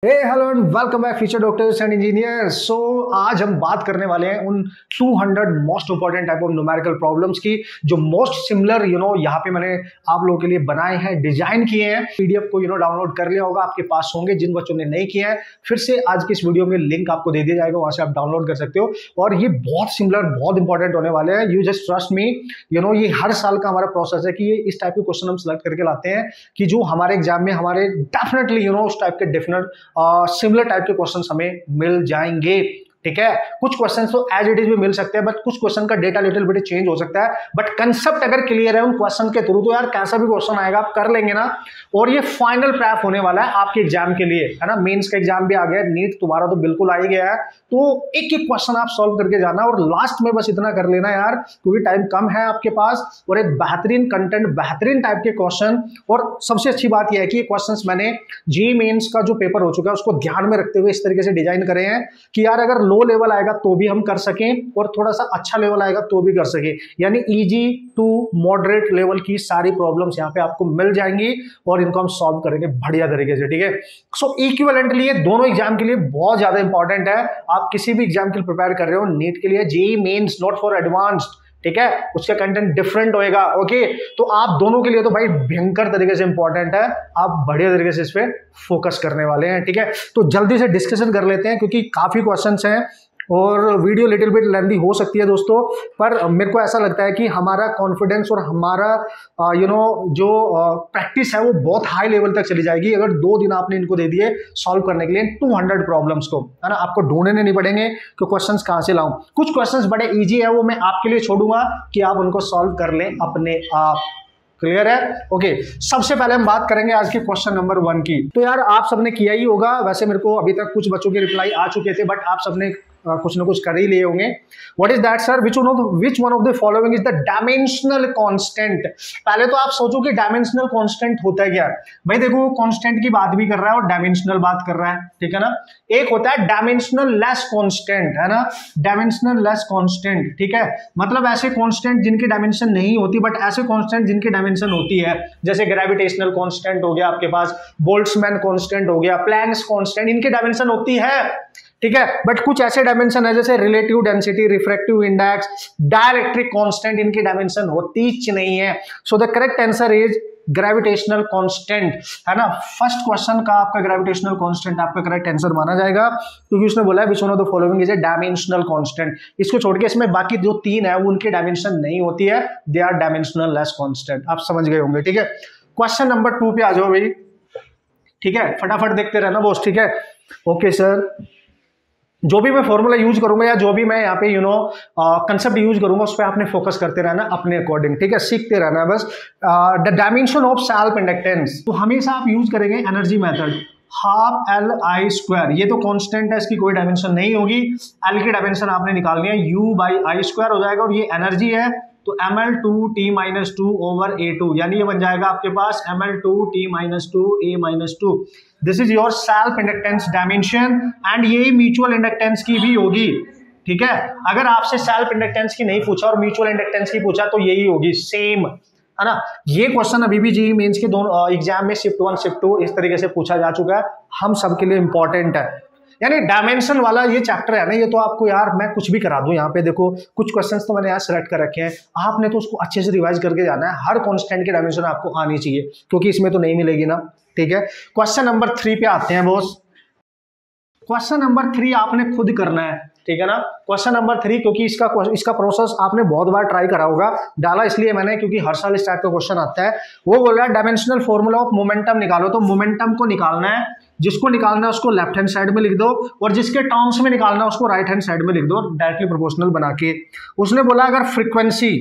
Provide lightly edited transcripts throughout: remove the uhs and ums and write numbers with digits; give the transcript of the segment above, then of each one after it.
Hello and welcome back future doctors and engineers. So आज हम बात करने वाले हैं उन 200 most important type of numerical problems की जो मोस्ट सिमिलर यहाँ पे मैंने आप लोगों के लिए बनाए हैं, डिजाइन किए हैं। पीडीएफ को डाउनलोड कर लिया होगा, आपके पास होंगे। जिन बच्चों ने नहीं किया है फिर से आज की इस वीडियो में लिंक आपको दे दिया जाएगा, वहां से आप डाउनलोड कर सकते हो। और ये बहुत सिमिलर, बहुत इंपॉर्टेंट होने वाले हैं। You just trust me. ये हर साल का हमारा प्रोसेस है कि ये इस टाइप के क्वेश्चन हम सिलेक्ट करके लाते हैं कि जो हमारे एग्जाम में हमारे डेफिनेटली उस टाइप के डेफिनेट सिमिलर टाइप के क्वेश्चंस हमें मिल जाएंगे। ठीक है, कुछ क्वेश्चंस तो एज इट इज भी मिल सकते हैं, बट कुछ क्वेश्चन का डेटा लिटिल बिट चेंज हो सकता है। बट कंसेप्ट अगर क्लियर है उन क्वेश्चन के थ्रू तो यार कैसा भी क्वेश्चन आएगा आप कर लेंगे ना। और ये फाइनल प्रैप होने वाला है आपके एग्जाम के लिए, है ना। मेंस का एग्जाम भी आ गया है, नीट तुम्हारा तो बिल्कुल आ ही गया है। तो एक एक क्वेश्चन आप सॉल्व करके जाना और लास्ट में बस इतना कर लेना यार, क्योंकि टाइम कम है आपके पास। और एक बेहतरीन कंटेंट, बेहतरीन टाइप के क्वेश्चन। और सबसे अच्छी बात यह है कि ये क्वेश्चंस मैंने जी मेंस का जो पेपर हो चुका है उसको ध्यान में रखते हुए इस तरीके से डिजाइन करे हैं कि यार अगर लो लेवल आएगा तो भी हम कर सकें और थोड़ा सा अच्छा लेवल आएगा तो भी कर सके। यानी इजी टू मॉडरेट लेवल की सारी प्रॉब्लम्स यहाँ पे आपको मिल जाएंगी और इनको हम सॉल्व करेंगे बढ़िया तरीके से। ठीक है, सो इक्विवेलेंटली ये दोनों एग्जाम के लिए बहुत ज्यादा इंपॉर्टेंट है। आप किसी भी एग्जाम के लिए प्रिपेयर कर रहे हो, नीट के लिए, JEE mains, not for advanced, ठीक है, उसका कंटेंट डिफरेंट होएगा। ओके, तो आप दोनों के लिए तो भाई भयंकर तरीके से इंपॉर्टेंट है। आप बढ़िया तरीके से इस पे फोकस करने वाले हैं। ठीक है, तो जल्दी से डिस्कशन कर लेते हैं क्योंकि काफी क्वेश्चंस हैं और वीडियो लिटिल बिट लेंथी हो सकती है दोस्तों, पर मेरे को ऐसा लगता है कि हमारा कॉन्फिडेंस और हमारा जो प्रैक्टिस है वो बहुत हाई लेवल तक चली जाएगी अगर 2 दिन आपने इनको दे दिए सॉल्व करने के लिए 200 प्रॉब्लम्स को, है ना। आपको ढूंढने नहीं पड़ेंगे कि क्वेश्चंस कहां से लाऊं। कुछ क्वेश्चंस बड़े इजी है, वो मैं आपके लिए छोड़ूंगा कि आप उनको सॉल्व कर लें अपने आप। क्लियर है? ओके, सबसे पहले हम बात करेंगे आज के क्वेश्चन नंबर 1 की। तो यार आप सबने किया ही होगा, वैसे मेरे को अभी तक कुछ बच्चों के रिप्लाई आ चुके थे, बट आप सबने कुछ ना कुछ कर ही लिए होंगे। What is that sir? Which one of the following is the dimensional constant? पहले तो आप सोचो कि डायमेंशनल कांस्टेंट होता है क्या। भाई देखो, कांस्टेंट की बात भी कर रहा है और डायमेंशनल बात कर रहा है, ठीक है ना। एक होता है डायमेंशनल लेस कांस्टेंट, है ना, डायमेंशनल लेस कांस्टेंट। ठीक है, मतलब ऐसे कांस्टेंट जिनकी डायमेंशन नहीं होती बट ऐसे कांस्टेंट जिनकी डायमेंशन होती है, जैसे ग्रेविटेशनल कांस्टेंट हो गया आपके पास, बोल्ट्जमैन कांस्टेंट हो गया, प्लैंक्स कांस्टेंट, इनकी डायमेंशन होती है। ठीक है, बट कुछ ऐसे डायमेंशन है जैसे relative density, refractive index, dielectric constant, इनकी डायमेंशन होती ही नहीं है। So the correct answer is gravitational constant, है ना। फर्स्ट क्वेश्चन का आपका ग्रेविटेशनल कांस्टेंट आपका करेक्ट आंसर माना जाएगा क्योंकि उसने बोला है which one of the following is a dimensional constant. इसको छोड़ के इसमें बाकी जो 3 है वो उनकी डायमेंशन नहीं होती है, they are dimensional less constant. आप समझ गए होंगे। ठीक है, क्वेश्चन नंबर 2 पे आ जाओ भाई। ठीक है, फटाफट देखते रहना बॉस। ठीक है, ओके सर, जो भी मैं फॉर्मूला यूज करूंगा या जो भी मैं यहाँ पे कंसेप्ट यूज करूंगा उस पर आपने फोकस करते रहना अपने अकॉर्डिंग। ठीक है, सीखते रहना है बस। The dimension of self inductance, तो हमेशा आप यूज करेंगे energy method, half L I square. ये तो कांस्टेंट है, इसकी कोई डायमेंशन नहीं होगी। एल की डायमेंशन आपने निकालनी है, यू बाई आई स्क्वायर हो जाएगा और ये एनर्जी है तो ml2t-2 ओवर a2, यानी ये बन जाएगा आपके पास ml2t-2 a-2। This is your self inductance dimension and यही म्यूचुअल इंडक्टेंस की भी होगी। ठीक है, अगर आपसे सेल्फ इंडक्टेंस की नहीं पूछा और म्यूचुअल इंडक्टेंस की पूछा तो यही होगी, सेम, है ना। ये क्वेश्चन अभी भी जेईई मेंस के दोनों एग्जाम में शिफ्ट 1 शिफ्ट 2 इस तरीके से पूछा जा चुका है, हम सबके लिए इंपॉर्टेंट है। यानी डायमेंशन वाला ये चैप्टर है ना, ये तो आपको यार मैं कुछ भी करा दूं। यहाँ पे देखो कुछ क्वेश्चंस तो मैंने यहाँ सेलेक्ट कर रखे हैं, आपने तो उसको अच्छे से रिवाइज करके जाना है। हर कांस्टेंट की डायमेंशन आपको आनी चाहिए क्योंकि इसमें तो नहीं मिलेगी ना। ठीक है, क्वेश्चन नंबर 3 पे आते हैं बॉस। क्वेश्चन नंबर 3 आपने खुद करना है, ठीक है ना। क्वेश्चन नंबर 3, क्योंकि इसका प्रोसेस आपने बहुत बार ट्राई करा होगा, डाला इसलिए मैंने क्योंकि हर साल इस टाइप का क्वेश्चन आता है। वो बोल रहा है डायमेंशनल फॉर्मूला ऑफ मोमेंटम निकालो, तो मोमेंटम को निकालना है, जिसको निकालना है उसको लेफ्ट हैंड साइड में लिख दो और जिसके टर्म्स में निकालना है उसको राइट हैंड साइड में लिख दो, डायरेक्टली प्रोपोर्शनल बना के। उसने बोला अगर फ्रीक्वेंसी,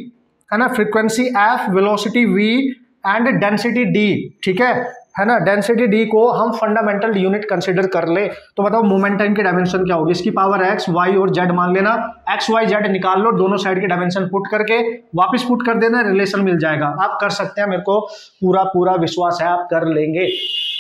है ना, frequency F, velocity V and density D, ठीक है ना, डेंसिटी डी को हम फंडामेंटल यूनिट कंसीडर कर ले तो बताओ मोमेंटम की डायमेंशन क्या होगी। इसकी पावर एक्स, वाई और जेड मान लेना, एक्स वाई जेड निकाल लो, दोनों साइड की डायमेंशन पुट करके वापस पुट कर देना, रिलेशन मिल जाएगा। आप कर सकते हैं, मेरे को पूरा विश्वास है आप कर लेंगे।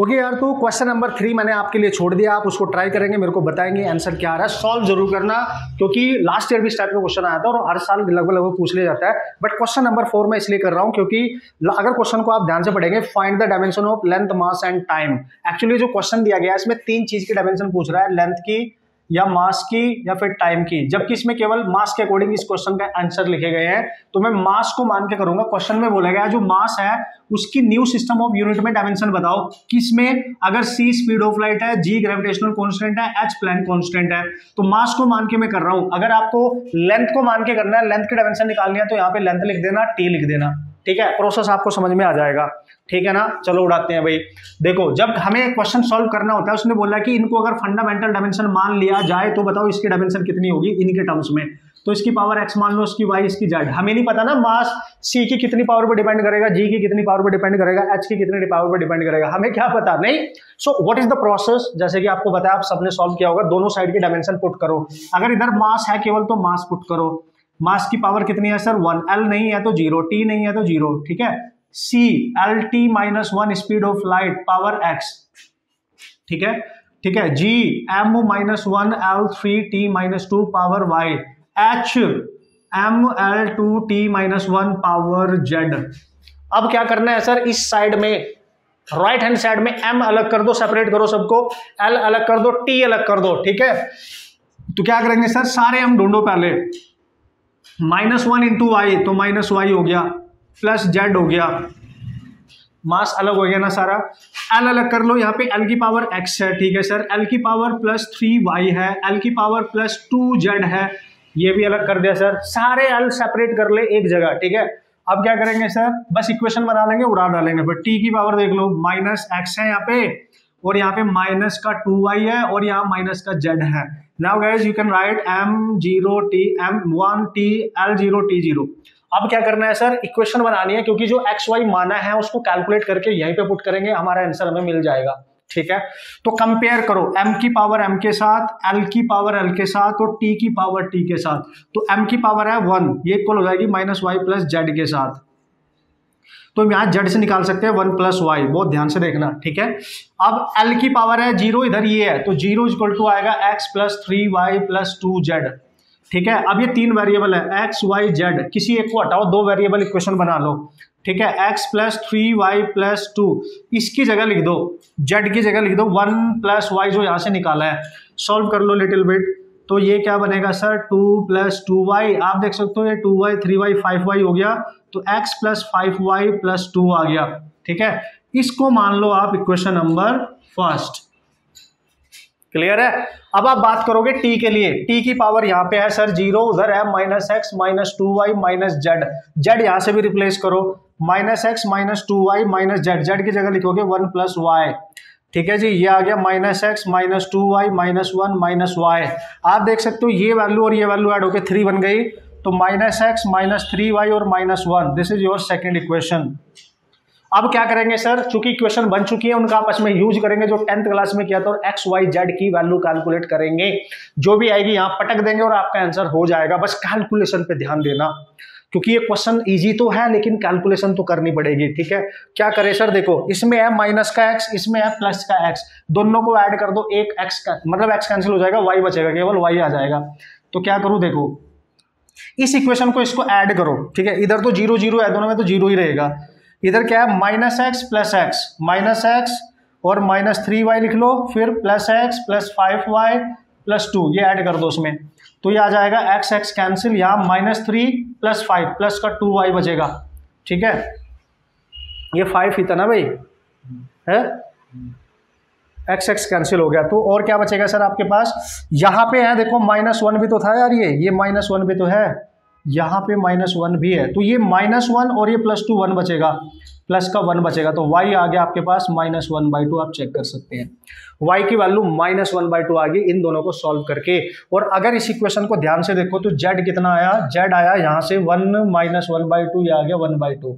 ओके यार, तो क्वेश्चन नंबर 3 मैंने आपके लिए छोड़ दिया, आप उसको ट्राई करेंगे, मेरे को बताएंगे आंसर क्या आ रहा है। सॉल्व जरूर करना क्योंकि लास्ट ईयर भी इस टाइप का क्वेश्चन आया था और हर साल लगभग पूछ लिया जाता है। बट क्वेश्चन नंबर 4 मैं इसलिए कर रहा हूं क्योंकि अगर क्वेश्चन को आप ध्यान से पढ़ेंगे, find the dimension of length length, mass and time. Actually जो क्वेश्चन दिया गया है इसमें 3 चीज की डायमेंशन पूछ रहा है, लेंथ की या मास की या फिर टाइम की, जबकि इसमें केवल मास के अकॉर्डिंग इस क्वेश्चन का आंसर लिखे गए हैं। तो मैं मास को मान के करूंगा। क्वेश्चन में बोला गया जो मास है उसकी न्यू सिस्टम ऑफ यूनिट में डायमेंशन बताओ। किसमें? अगर c स्पीड ऑफ लाइट है, g ग्रेविटेशनल कांस्टेंट है, h प्लैंक कांस्टेंट है। तो मास को मान के मैं कर रहा हूं। अगर आपको लेंथ को मान के करना है, लेंथ की डायमेंशन निकालनी है, तो यहाँ पे लेंथ लिख देना, t लिख देना। ठीक है, प्रोसेस आपको समझ में आ जाएगा। ठीक है ना, चलो उड़ाते हैं भाई। देखो, जब हमें क्वेश्चन सॉल्व करना होता है उसने बोला कि इनको अगर फंडामेंटल डायमेंशन मान लिया जाए तो बताओ इसकी डायमेंशन कितनी होगी इनके टर्म्स में। तो इसकी पावर x मान लो, इसकी y, इसकी z। हमें नहीं पता ना मास c की कितनी पावर पर डिपेंड करेगा, g की कितनी पावर पर डिपेंड करेगा, h की कितनी पावर पर डिपेंड करेगा, हमें क्या पता नहीं। So what is the process? जैसे कि आपको बताया, आप सबने सॉल्व किया होगा, दोनों साइड की डायमेंशन पुट करो। अगर इधर मास है केवल तो मास पुट करो। मास की पावर कितनी है सर? 1। l नहीं है तो 0, t नहीं है तो 0। ठीक है, c l t minus 1 speed of light power x। ठीक है, ठीक है, g m minus 1 l 3 t minus 2 power y, h m l 2 t minus 1 power z। अब क्या करना है सर? इस साइड में राइट हैंड साइड में m अलग कर दो, सेपरेट करो सबको, l अलग कर दो, t अलग कर दो। ठीक है, तो क्या करेंगे सर? सारे हम ढूंढो पहले। -1 इंटू वाई तो माइनस वाई हो गया, प्लस जेड हो गया, मास अलग हो गया ना सारा। एल अलग कर लो, यहाँ पे एल की पावर एक्स है। ठीक है सर, एल की पावर प्लस 3y है, एल की पावर प्लस 2z है, ये भी अलग कर दिया सर। सारे एल सेपरेट कर ले एक जगह। ठीक है, अब क्या करेंगे सर? बस इक्वेशन बना लेंगे, उड़ा डालेंगे। फिर टी की पावर देख लो, माइनस एक्स है यहाँ पे, और यहाँ पे माइनस का 2y है, और यहाँ माइनस का z है। Now guys you can right m0t m1t l0t0। अब क्या करना है सर? इक्वेशन बनानी है, क्योंकि जो एक्स वाई माना है उसको कैलकुलेट करके यहीं पे पुट करेंगे, हमारा आंसर हमें मिल जाएगा। ठीक है, तो कंपेयर करो m की पावर m के साथ, l की पावर l के साथ, और t की पावर t के साथ। तो m की पावर है 1, ये इक्वल हो जाएगी माइनस वाई प्लस जेड के साथ। तो यहाँ जेड से निकाल सकते हैं 1 प्लस वाई, बहुत ध्यान से देखना। ठीक है, अब l की पावर है 0, इधर ये है, तो 0 इक्वल टू आएगा x plus 3y plus 2z। ठीक है, अब ये 3 वेरिएबल है x y z, किसी एक को हटाओ, 2 वेरिएबल इक्वेशन बना लो। ठीक है, x प्लस 3y प्लस 2, इसकी जगह लिख दो, z की जगह लिख दो 1 प्लस y जो यहाँ से निकाला है। सॉल्व कर लो लिटिल बिट, तो ये क्या बनेगा सर? 2 प्लस 2y, आप देख सकते हो ये 2y 3y 5y हो गया, तो x प्लस 5y प्लस 2 आ गया। ठीक है, इसको मान लो आप इक्वेशन नंबर फर्स्ट। क्लियर है? अब आप बात करोगे t के लिए, t की पावर यहाँ पे है सर 0, उधर है minus x minus 2y minus Z, Z यहाँ से भी रिप्लेस करो, minus x minus 2y minus Z, Z की जगह लिखोगे 1 प्लस वाई। ठीक है जी, ये आ गया minus x minus 2y minus 1 minus y. आप देख सकते हो ये वैल्यू और ये वैल्यू ऐड होकर 3 बन गई, तो माइनस एक्स माइनस 3y और minus 1, this is your second equation. अब क्या करेंगे सर? चूंकि इक्वेशन बन चुकी है, उनका आपस में यूज करेंगे जो 10th क्लास में किया था, और एक्स वाई जेड की वैल्यू कैलकुलेट करेंगे, जो भी आएगी यहाँ पटक देंगे और आपका आंसर हो जाएगा। बस कैलकुलेशन पे ध्यान देना, क्योंकि ये क्वेश्चन इजी तो है लेकिन कैलकुलेशन तो करनी पड़ेगी। ठीक है, क्या करें सर? देखो, इसमें है माइनस का एक्स, इसमें है प्लस का एक्स, दोनों को ऐड कर दो, एक एक्स का मतलब एक्स कैंसिल हो जाएगा, वाई बचेगा, केवल वाई आ जाएगा। तो क्या करूं? देखो, इस इक्वेशन को इसको ऐड करो। ठीक है, इधर तो 0 0 है, दोनों में तो 0 ही रहेगा। इधर क्या है? Minus x plus x, minus x और माइनस 3y लिख लो, फिर plus x plus 5y plus 2, ये ऐड कर दो उसमें, तो ये आ जाएगा एक्स एक्स कैंसिल, यहाँ माइनस 3 प्लस 5 प्लस का 2y बचेगा। ठीक है, ये 5 ही था ना भाई, है एक्स एक्स कैंसिल हो गया, तो और क्या बचेगा सर आपके पास? यहाँ पे है देखो, -1 भी तो था यार, ये -1 भी तो है, यहाँ पे -1 भी है, तो ये -1 और ये +2 1 बचेगा, प्लस का 1 बचेगा, तो y आ गया आपके पास -1/2। आप चेक कर सकते हैं y की वैल्यू -1/2 आ गई इन दोनों को सॉल्व करके। और अगर इस इक्वेशन को ध्यान से देखो तो z कितना आया? z आया यहाँ से 1 -1/2, ये आ गया 1/2,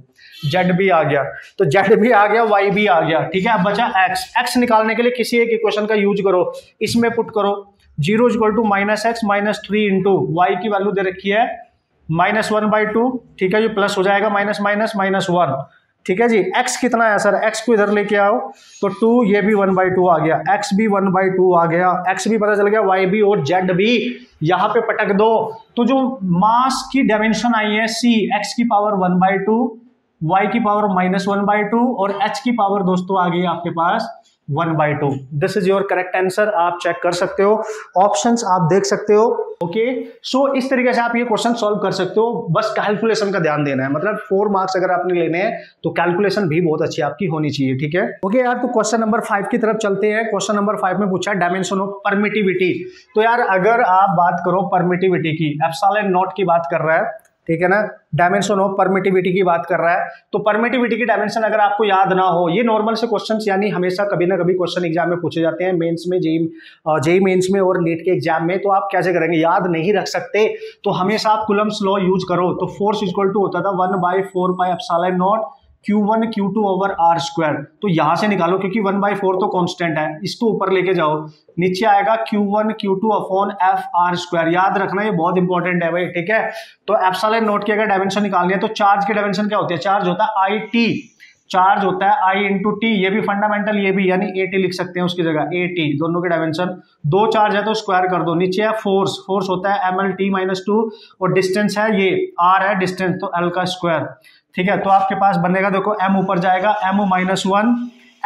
z भी आ गया, तो z भी आ गया, y भी आ गया। ठीक है, अब बचा x निकालने के लिए किसी एक इक्वेशन का यूज करो, इसमें पुट करो 0 = -x - 3 इंटू y की वैल्यू दे रखी है -1/2। ठीक है, ये प्लस हो जाएगा, माइनस माइनस -1। ठीक है जी, x कितना है सर? x को इधर लेके आओ, तो 2, ये भी 1/2 आ गया, x भी 1/2 आ गया, x भी पता चल गया, y भी और z भी यहाँ पे पटक दो। तो जो मास की डायमेंशन आई है c, x की पावर 1/2 y की पावर -1/2 और h की पावर दोस्तों आ गई आपके पास 1/2। This is your correct answer, आप चेक कर सकते हो, ऑप्शंस आप देख सकते हो। ओके, सो इस तरीके से आप ये क्वेश्चन सॉल्व कर सकते हो, बस कैलकुलेशन का ध्यान देना है, मतलब 4 मार्क्स अगर आपने लेने हैं तो कैलकुलेशन भी बहुत अच्छी आपकी होनी चाहिए, ठीक है। ओके यार, तो क्वेश्चन नंबर 5 की तरफ चलते हैं। क्वेश्चन नंबर 5 में पूछा डायमेंशन ऑफ परमिटिविटी। तो यार अगर आप बात करो परमिटिविटी की, एप्सिलॉन नॉट की बात कर रहा है, ठीक है ना, डायमेंशन ऑफ परमिटिविटी की बात कर रहा है, तो परमिटिविटी की डायमेंशन अगर आपको याद ना हो, ये नॉर्मल से क्वेश्चंस यानी हमेशा कभी ना कभी क्वेश्चन एग्जाम में पूछे जाते हैं, मेंस में, जेई मेंस में और नीट के एग्जाम में, तो आप कैसे करेंगे, याद नहीं रख सकते तो हमेशा आप कुलम्स लॉ यूज करो। तो फोर्स इक्वल टू होता था 1/4 pi epsilon not Q1 Q2 over R square. तो यहां से निकालो क्योंकि 1/4 तो कांस्टेंट है, इसको ऊपर लेके जाओ, नीचे आएगा Q1 Q2 upon F R square. याद रखना ये बहुत इंपॉर्टेंट है भाई, ठीक है। तो एप्सिलॉन नॉट की अगर डायमेंशन निकालनी है तो चार्ज की डायमेंशन क्या होती है, चार्ज होता है आई टी, चार्ज होता है आई इंटू टी, ये भी फंडामेंटल, ये भी यानी ए टी लिख सकते हैं उसकी जगह, ए टी, दोनों की डायमेंशन। दो चार्ज है तो स्क्वायर कर दो, नीचे है फोर्स, फोर्स होता है एम एल टी -2 और डिस्टेंस है ये आर है डिस्टेंस, तो एल का स्क्वायर, ठीक है। तो आपके पास बनेगा, देखो m ऊपर जाएगा, m -1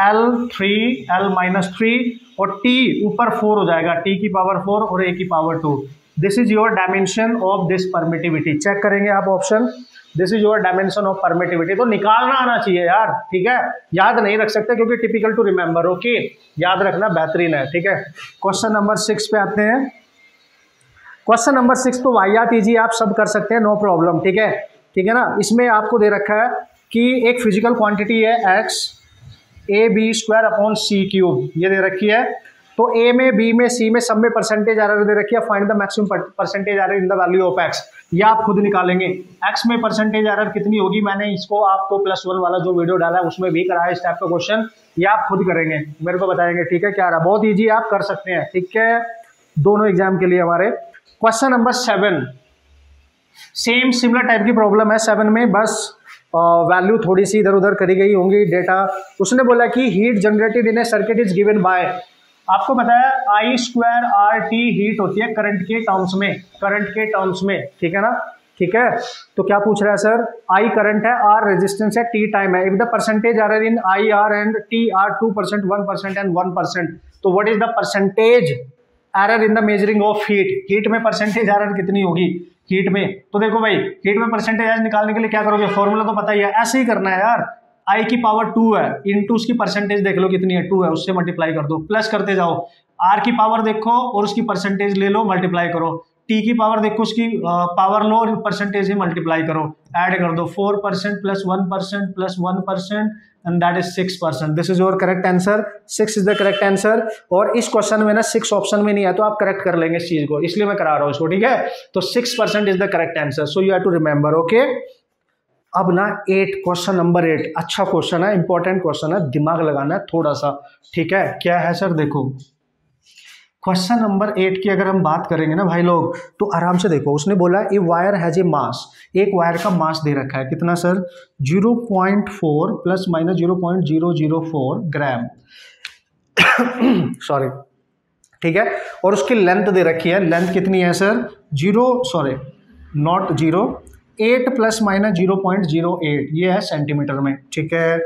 l 3 l -3 और t ऊपर 4 हो जाएगा, t की पावर 4 और a की पावर 2। This is your dimension of this permittivity. Check करेंगे आप option, this is your dimension of permittivity. तो निकालना आना चाहिए यार, ठीक है, याद नहीं रख सकते क्योंकि टिपिकल टू रिमेंबर। ओके, याद रखना बेहतरीन है, ठीक है। क्वेश्चन नंबर 6 पे आते हैं। क्वेश्चन नंबर 6 तो वाहियात इजी, आप सब कर सकते हैं, नो प्रॉब्लम, ठीक है, ठीक है ना। इसमें आपको दे रखा है कि एक फिजिकल क्वांटिटी है x AB² अपॉन C³, ये दे रखी है। तो A में, B में, C में, सब में परसेंटेज एरर दे रखी है, find the maximum percentage error in the value of x। ये आप खुद निकालेंगे, x में परसेंटेज एरर कितनी होगी, मैंने इसको आपको +1 वाला जो वीडियो डाला है उसमें भी कराया इस टाइप का क्वेश्चन, ये आप खुद करेंगे, मेरे को बताएंगे, ठीक है, क्या रहा, बहुत ईजी आप कर सकते हैं, ठीक है, दोनों एग्जाम के लिए हमारे। Question number 7, same similar type की प्रॉब्लम है 7 में, बस वैल्यू थोड़ी सी इधर उधर करी गई होंगी डेटा। उसने बोला कि heat generated in A circuit is given by, आपको पता है I² RT हीट होती है करंट के टर्म्स में, करंट के टर्म्स में, ठीक है ना, ठीक है। तो क्या पूछ रहा है सर, I करंट है, R रेजिस्टेंस है, T टाइम है, if the percentage error in IR and T are 2%, 1% and 1%, तो what is the percentage error in the measuring of heat, heat में परसेंटेज एरर कितनी होगी, हीट में। तो देखो भाई, हीट में परसेंटेज एरर निकालने के लिए क्या करोगे, फॉर्मूला तो पता ही है, ऐसे ही करना है यार, I की पावर 2 है, इनटू उसकी परसेंटेज देख लो कितनी है, 2 है, उससे मल्टीप्लाई कर दो, प्लस करते जाओ, R की पावर देखो और उसकी परसेंटेज ले लो, मल्टीप्लाई करो, T की पावर देखो, उसकी पावर लो और परसेंटेज ही मल्टीप्लाई करो, ऐड कर दो, 4% + 1% + 1% and that is 6%। This is your correct answer, 6 is the correct answer. और इस क्वेश्चन में ना 6 ऑप्शन में नहीं है, तो आप करेक्ट कर लेंगे इस चीज को, इसलिए मैं करा रहा हूँ इसको, ठीक है। तो 6% is the correct answer, so you have to remember, okay. अब ना 8, क्वेश्चन नंबर 8 अच्छा क्वेश्चन है, इंपॉर्टेंट क्वेश्चन है, दिमाग लगाना है थोड़ा सा, ठीक है। क्या है सर, देखो क्वेश्चन नंबर 8 की अगर हम बात करेंगे ना भाई लोग, तो आराम से देखो, उसने बोला ए वायर हैज ए मास, एक वायर का मास दे रखा है, कितना सर, 0.4 ± 0.004 ग्राम सॉरी, ठीक है। और उसकी लेंथ दे रखी है, लेंथ कितनी है सर, 8 ± 0.08, ये है सेंटीमीटर में, ठीक है,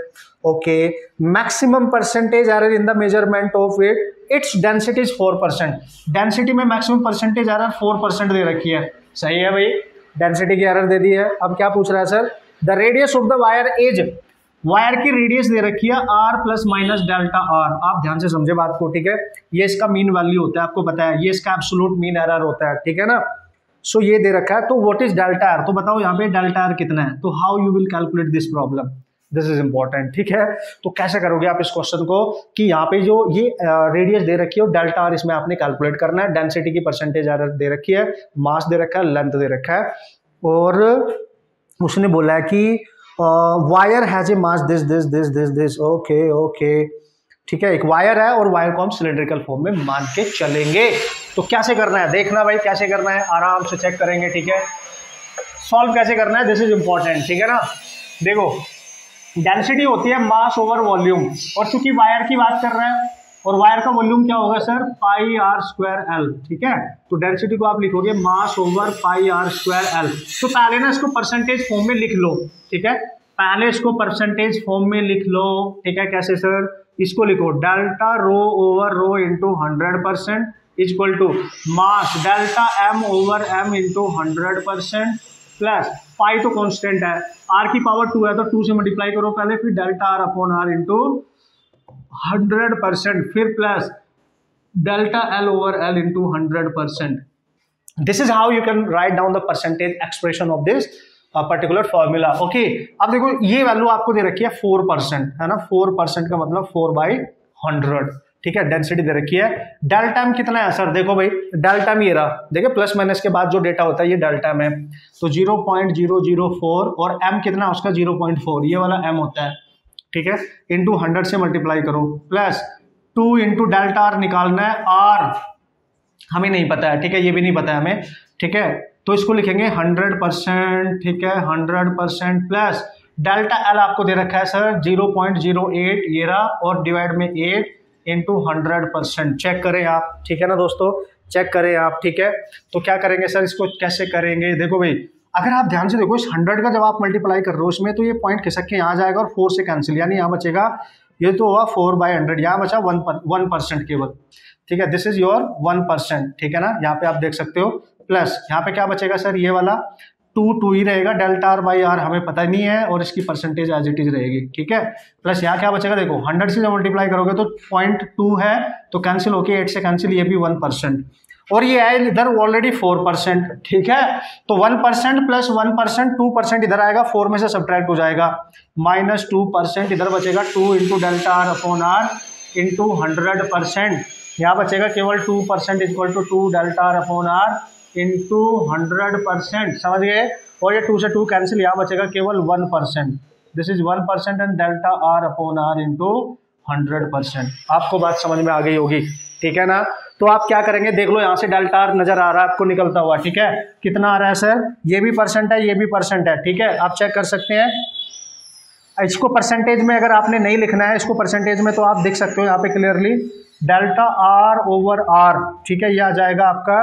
okay. Maximum percentage error in the measurement of it, its density is 4%, density में मैक्सिमम परसेंटेज एरर 4% दे रखी है, सही है भाई, डेंसिटी की एरर दे दी है। अब क्या पूछ रहा है sir, the radius of the wire is, wire की रेडियस दे रखी है r ± डेल्टा r, आप ध्यान से समझे बात को, ठीक है, ये इसका मीन वैल्यू होता है, आपको पता है, ये इसका एब्सोल्यूट मीन एरर होता है, ठीक है ना। सो ये दे रखा है, तो व्हाट इज डेल्टा r, तो बताओ यहाँ पे डेल्टा r कितना है, तो how you will calculate this problem, this is important, ठीक है। तो कैसे करोगे आप इस क्वेश्चन को कि यहाँ पे जो ये रेडियस दे रखी है डेल्टा आर, इसमें आपने कैलकुलेट करना है, डेंसिटी की परसेंटेज एरर दे रखी है, मास दे रखा है, लेंथ दे रखा है, और उसने बोला है कि wire has a mass this this this this this, okay okay, ठीक है, एक वायर है और वायर को हम सिलेंड्रिकल फॉर्म में मान के चलेंगे। तो कैसे करना है, देखना भाई कैसे करना है, आराम से चेक करेंगे, ठीक है, सॉल्व कैसे करना है, दिस इज इंपॉर्टेंट, ठीक है ना। देखो डेंसिटी होती है मास ओवर वॉल्यूम, और चूंकि वायर की बात कर रहे हैं और वायर का वॉल्यूम क्या होगा सर, πr²L, ठीक है। तो डेंसिटी को आप लिखोगे मास ओवर πr²L। तो पहले ना इसको परसेंटेज फॉर्म में लिख लो, ठीक है, पहले इसको परसेंटेज फॉर्म में लिख लो, ठीक है। कैसे सर? इसको लिखो delta rho over rho into 100% equal to mass delta m over m into 100% plus pi तो कांस्टेंट है, आर की पावर 2 है तो 2 से मल्टीप्लाई करो पहले, फिर delta r upon r into 100%, फिर plus delta l over l into 100%. This is how you can write down the percentage expression of this particular formula. Okay, अब देखो ये वैल्यू आपको दे रखी है 4%, है ना. 4% का मतलब 4/100, ठीक है. डेंसिटी दे रखी है. डेल्टा एम कितना है सर? देखो भाई डेल्टा एम ये रहा, देखिए प्लस माइनस के बाद जो डेटा होता है ये डेल्टा एम है, तो 0.004 और एम कितना है उसका 0.4, ये वाला एम होता है, ठीक है. इंटू 100 से मल्टीप्लाई करो प्लस 2 इंटू डेल्टा आर निकालना है, आर हमें नहीं पता है, ठीक है, ये भी नहीं पता है हमें, ठीक है. तो इसको लिखेंगे 100%, ठीक है, 100% प्लस डेल्टा एल आपको दे रखा है सर 0.08 ये रहा, और डिवाइड में 8 इंटू 100%. चेक करें आप, ठीक है ना दोस्तों, चेक करें आप, ठीक है. तो क्या करेंगे सर, इसको कैसे करेंगे? देखो भाई अगर आप ध्यान से देखो इस 100 का जब आप मल्टीप्लाई कर रहे हो इसमें, तो ये पॉइंट खिसक के यहाँ जाएगा और 4 से कैंसिल, यानी यहाँ बचेगा, ये तो हुआ 4/100, यहाँ बचा 1% केवल, ठीक है. दिस इज योर 1%, ठीक है ना. यहाँ पे आप देख सकते हो प्लस यहाँ पे क्या बचेगा सर, ये वाला 2 ही रहेगा, डेल्टा आर बाई आर हमें पता नहीं है, और इसकी परसेंटेज एज इट इज रहेगी, ठीक है. प्लस यहाँ क्या बचेगा, देखो 100 से जब मल्टीप्लाई करोगे तो 0.2 है तो कैंसिल होके 8 से कैंसिल, ये भी 1%, और ये है इधर ऑलरेडी 4%, ठीक है. तो 1% प्लस 1% 2% इधर आएगा, 4 में से सब्ट्रैक्ट हो जाएगा, -2%, इधर बचेगा 2 into delta r upon r into 100%, यहाँ बचेगा केवल 2% equal to 2 delta r upon r into 100%, समझ गए. और ये 2 से 2 कैंसिल, यहाँ बचेगा केवल 1%, this is 1% and delta r upon r into 100%. आपको बात समझ में आ गई होगी, ठीक है ना. तो आप क्या करेंगे, देख लो यहाँ से डेल्टा आर नजर आ रहा है आपको निकलता हुआ, ठीक है. कितना आ रहा है सर, ये भी परसेंट है, ये भी परसेंट है, ठीक है. आप चेक कर सकते हैं. इसको परसेंटेज में अगर आपने नहीं लिखना है इसको परसेंटेज में, तो आप देख सकते हो यहाँ पे clearly delta r over r, ठीक है, ये आ जाएगा आपका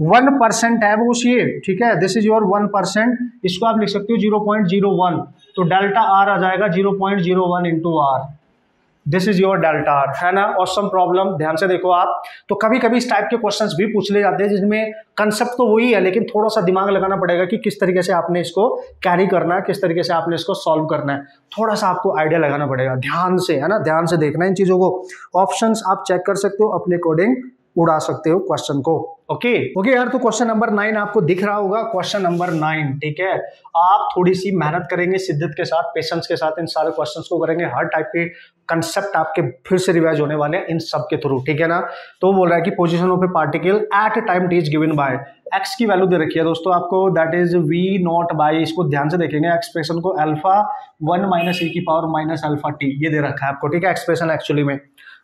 1% है वो ये, ठीक है. दिस इज योर 1%, इसको आप लिख सकते हो 0.01, तो डेल्टा आर आ जाएगा 0.01 into r, this is your delta r, है ना. ऑसम प्रॉब्लम, ध्यान से देखो आप. तो कभी कभी इस टाइप के क्वेश्चंस भी पूछ ले जाते हैं जिसमें कंसेप्ट तो वही है, लेकिन थोड़ा सा दिमाग लगाना पड़ेगा कि किस तरीके से आपने इसको कैरी करना है, किस तरीके से आपने इसको सॉल्व करना है, थोड़ा सा आपको आइडिया लगाना पड़ेगा, ध्यान से, है ना, ध्यान से देखना इन चीजों को. ऑप्शंस आप चेक कर सकते हो, अपने अकॉर्डिंग उड़ा सकते हो क्वेश्चन को. ओके यार, तो क्वेश्चन नंबर 9 आपको दिख रहा होगा, क्वेश्चन नंबर 9, ठीक है. आप थोड़ी सी मेहनत करेंगे, शिद्दत के साथ, पेशेंस के साथ इन सारे क्वेश्चंस को करेंगे, हर टाइप के कंसेप्ट आपके फिर से रिवाइज होने वाले हैं इन सब के थ्रू, ठीक है ना. तो बोल रहा है कि position of a particle at A time T is given by, x की वैल्यू दे रखी है दोस्तों आपको, दैट इज v0 बाई, इसको ध्यान से देखेंगे एक्सप्रेशन को, अल्फा 1 माइनस e की पावर माइनस अल्फा टी, ये दे रखा है आपको, ठीक है. एक्सप्रेशन एक्चुअली में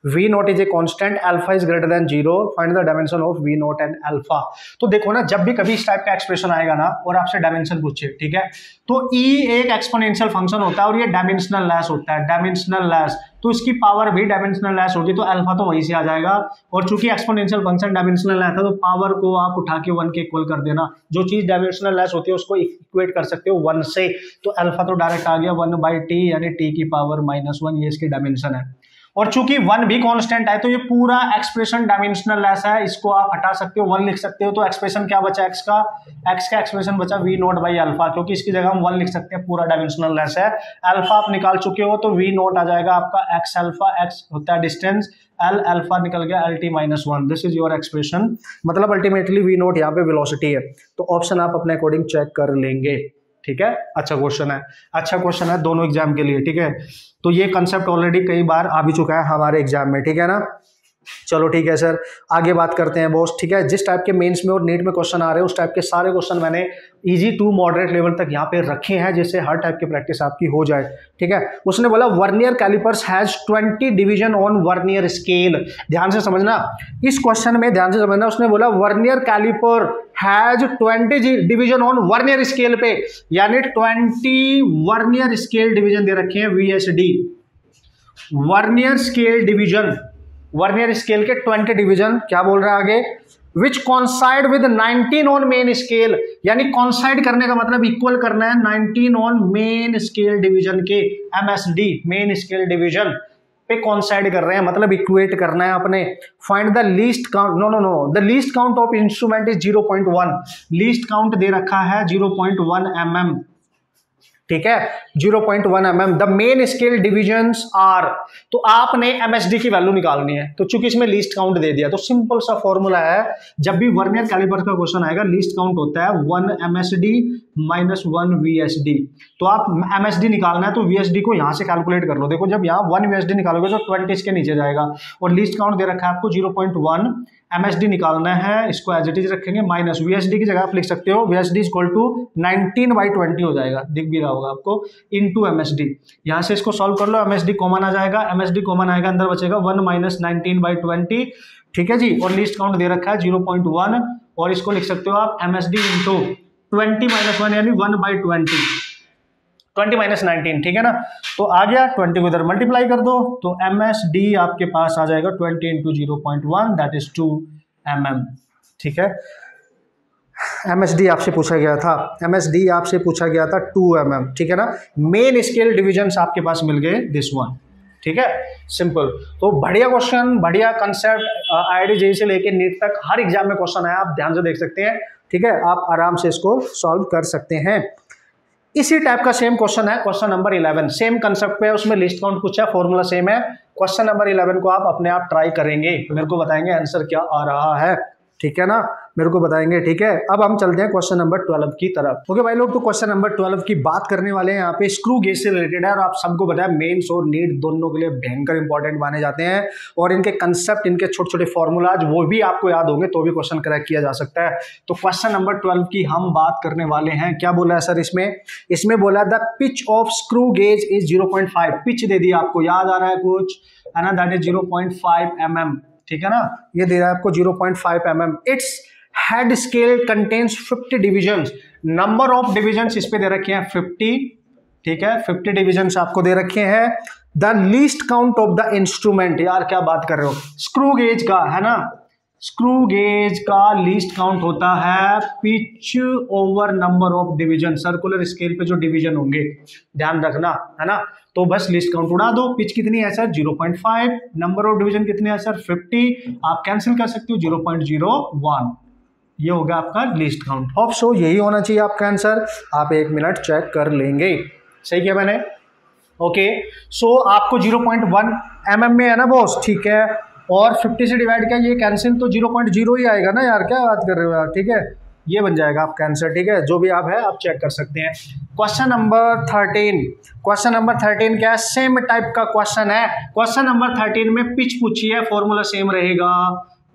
v0 is a constant, alpha is greater then 0, find the dimension of v0 and alpha. तो देखो ना, जब भी कभी इस टाइप का एक्सप्रेशन आएगा ना और आपसे डायमेंशन पूछे, ठीक है, तो e एक एक्सपोनेंशियल फंक्शन होता है और ये डायमेंशनल लेस होता है, डायमेंशनल लेस, तो इसकी पावर भी डायमेंशनल लेस होगी, तो अल्फा तो वहीं से आ जाएगा. और चूंकि एक्सपोनेंशियल फंक्शन डायमेंशनल लेस है तो पावर को आप उठा के 1 के इक्वल कर देना, जो चीज डायमेंशनल लेस होती है उसको इक्वेट कर सकते हो 1 से, तो अल्फा तो डायरेक्ट आ गया 1/t, यानी t की पावर -1, ये इसकी डायमेंशन है. और चूंकि 1 भी कांस्टेंट है तो ये पूरा एक्सप्रेशन डायमेंशनल लेस है, इसको आप हटा सकते हो, 1 लिख सकते हो, तो एक्सप्रेशन क्या बचा, x का एक्सप्रेशन बचा v0 बाई अल्फा, क्योंकि इसकी जगह हम 1 लिख सकते हैं, पूरा डायमेंशनल लेस है. अल्फा आप निकाल चुके हो तो v0 आ जाएगा आपका x अल्फा, x होता है डिस्टेंस, l अल्फा निकल गया lt -1, this is your expression. मतलब अल्टीमेटली v0 यहाँ पे वेलोसिटी है. तो ऑप्शन आप अपने अकॉर्डिंग चेक कर लेंगे, ठीक है. अच्छा क्वेश्चन है, अच्छा क्वेश्चन है दोनों एग्जाम के लिए, ठीक है. तो ये कंसेप्ट ऑलरेडी कई बार आ भी चुका है हमारे एग्जाम में, ठीक है ना. चलो ठीक है सर, आगे बात करते हैं बॉस, ठीक है. जिस टाइप के मेंस में और नीट में क्वेश्चन आ रहे हैं उस टाइप के सारे क्वेश्चन मैंने इजी टू मॉडरेट लेवल तक यहाँ पे रखे हैं, जिससे हर टाइप की प्रैक्टिस आपकी हो जाए, ठीक है. उसने बोला vernier callipers has 20 division on vernier scale. ध्यान से समझना इस क्वेश्चन में, ध्यान से समझना. उसने बोला vernier calliper has 20 division on vernier scale पे, यानी 20 वर्नियर स्केल डिवीजन दे रखे हैं, VSD, vernier scale division, vernier scale के 20 डिवीजन. क्या बोल रहा है आगे, which coincide with 19 on main scale, यानी कॉन्साइड करने का मतलब इक्वल करना है 19 ऑन मेन स्केल डिवीजन के, एमएसडी मेन स्केल डिवीजन पे कॉन्साइड कर रहे हैं, मतलब इक्वेट करना है अपने। Find the least count, no the least count of instrument is 0.1, least count दे रखा है 0.1 mm, ठीक है 0.1 mm। The main scale divisions are, तो आपने एमएसडी की वैल्यू निकालनी है, तो चूंकि इसमें लीस्ट काउंट दे दिया तो सिंपल सा फॉर्मूला है, जब भी वर्नियर कैलिपर का क्वेश्चन आएगा लीस्ट काउंट होता है 1 MSD माइनस 1 VSD, तो आप एमएसडी निकालना है तो VSD को यहां से कैलकुलेट कर लो। देखो जब यहाँ 1 VSD निकालोगे तो 20 इसके नीचे जाएगा, और लीस्ट काउंट दे रखा है आपको 0.1 MSD निकालना है, इसको एज इट इज रखेंगे, माइनस VSD की जगह आप लिख सकते हो VSD इक्वल टू 19/20 हो जाएगा, दिख भी रहा होगा आपको, इनटू MSD। यहाँ से इसको सॉल्व कर लो, MSD कॉमन आ जाएगा, MSD कॉमन आएगा, अंदर बचेगा 1 माइनस 19/20, ठीक है जी। और लीस्ट काउंट दे रखा है 0.1, और इसको लिख सकते हो आप MSD इंटू 20 माइनस 1 यानी 1/20, 20 माइनस 19, ठीक है ना। तो आ गया 20 को इधर मल्टीप्लाई कर दो, तो MSD आपके पास आ जाएगा 20 इंटू 0.1 दैट इज 2 mm, ठीक है। MSD आपसे पूछा गया था, MSD आपसे पूछा गया था 2 mm, ठीक है ना। मेन स्केल डिविजन्स आपके पास मिल गए दिस वन, ठीक है, सिंपल। तो बढ़िया क्वेश्चन, बढ़िया कंसेप्ट, IIT JEE से लेके नीट तक हर एग्जाम में क्वेश्चन आया, आप ध्यान से देख सकते हैं, ठीक है, आप आराम से इसको सॉल्व कर सकते हैं। इसी टाइप का सेम क्वेश्चन है क्वेश्चन नंबर 11, सेम कंसेप्ट पे है, उसमें लिस्ट काउंट पूछा, फॉर्मूला सेम है। क्वेश्चन नंबर 11 को आप अपने आप ट्राई करेंगे, मेरे को बताएंगे आंसर क्या आ रहा है, ठीक है ना, मेरे को बताएंगे, ठीक है। अब हम चलते हैं क्वेश्चन नंबर 12 की तरफ। ओके भाई लोग, तो क्वेश्चन नंबर 12 की बात करने वाले हैं, यहाँ पे स्क्रू गेज से रिलेटेड है, और आप सबको पता है मेंस और नीट दोनों के लिए भयंकर इंपॉर्टेंट माने जाते हैं, और इनके कंसेप्ट, इनके छोटे छोटे फॉर्मूलाज वो भी आपको याद होंगे तो भी क्वेश्चन क्रैक किया जा सकता है। तो क्वेश्चन नंबर 12 की हम बात करने वाले हैं। क्या बोला है सर इसमें बोला the pitch of screw gauge is 0.5, pitch दे दिया आपको, याद आ रहा है कुछ, है ना, दैट इज 0.5 mm, ठीक है ना, ये दे रहा है आपको 0.5 mm। Its head scale contains 50 divisions, number of divisions इस पे दे रखे हैं 50, ठीक है, 50 डिविजन्स आपको दे रखे हैं। The least count of the instrument, यार क्या बात कर रहे हो, स्क्रू गेज का, है ना, स्क्रू गेज का लीस्ट काउंट होता है pitch over number of division, circular scale पे जो डिवीजन होंगे, ध्यान रखना, है ना। तो बस लिस्ट काउंट उड़ा दो, पिच कितनी है सर 0.5, नंबर ऑफ डिवीजन कितने हैं सर 50, आप कैंसिल कर सकते हो 0.01, ये होगा आपका लिस्ट काउंट। होप सो यही होना चाहिए आपका आंसर, आप 1 मिनट चेक कर लेंगे, सही किया मैंने, ओके। सो आपको 0.1 mm में है ना बॉस, ठीक है, और 50 से डिवाइड किया, ये कैंसिल, तो 0.0 ही आएगा ना यार, क्या बात कर रहे हो यार, ठीक है, ये बन जाएगा आपका आंसर, ठीक है, जो भी आप है आप चेक कर सकते हैं। क्वेश्चन नंबर 13, क्वेश्चन नंबर 13 क्या है, सेम टाइप का क्वेश्चन है। क्वेश्चन नंबर 13 में पिच पूछी है, फॉर्मूला सेम रहेगा,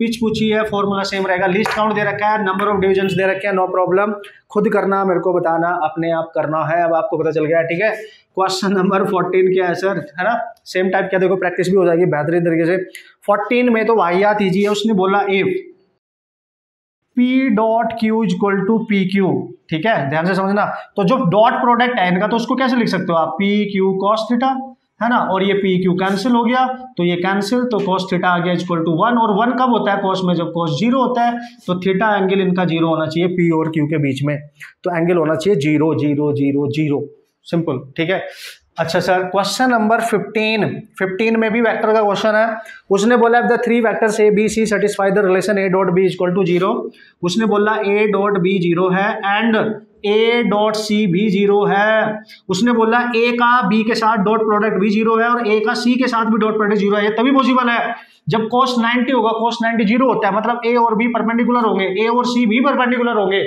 पिच पूछी है, फॉर्मूला सेम रहेगा, लिस्ट काउंट दे रखा है, नंबर ऑफ डिविजन्स दे रखे हैं, नो प्रॉब्लम, खुद करना, मेरे को बताना, अपने आप करना है, अब आपको पता चल गया, ठीक है। क्वेश्चन नंबर 14 क्या है सर, है ना, सेम टाइप क्या, देखो प्रैक्टिस भी हो जाएगी बेहतरीन तरीके से। 14 में तो वाहियात ईजी है, उसने बोला if P.Q equal to PQ, ठीक है, ध्यान से समझना। तो जो डॉट प्रोडक्ट है इनका, तो उसको कैसे लिख सकते हो आप, PQ cos थीटा, है ना, और ये PQ कैंसिल हो गया, तो ये कैंसिल, तो cos थीटा आ गया इक्वल टू 1, और 1 कब होता है cos में, जब cos 0 होता है, तो थीटा एंगल इनका 0 होना चाहिए P और Q के बीच में, तो एंगल होना चाहिए 0 0 0 0, सिंपल, ठीक है। अच्छा सर, क्वेश्चन नंबर 15 में भी वेक्टर का क्वेश्चन है, उसने बोला the 3 vectors A B C satisfy the relation A dot B equal to 0, उसने बोला A डॉट B 0 है एंड A डॉट C भी 0 है, उसने बोला A का B के साथ डॉट प्रोडक्ट भी 0 है और A का C के साथ भी डॉट प्रोडक्ट 0 है, ये तभी पॉसिबल है जब cos 90 होगा, cos 90 0 होता है, मतलब A और B परपेंडिकुलर होंगे, A और C भी परपेंडिकुलर होंगे।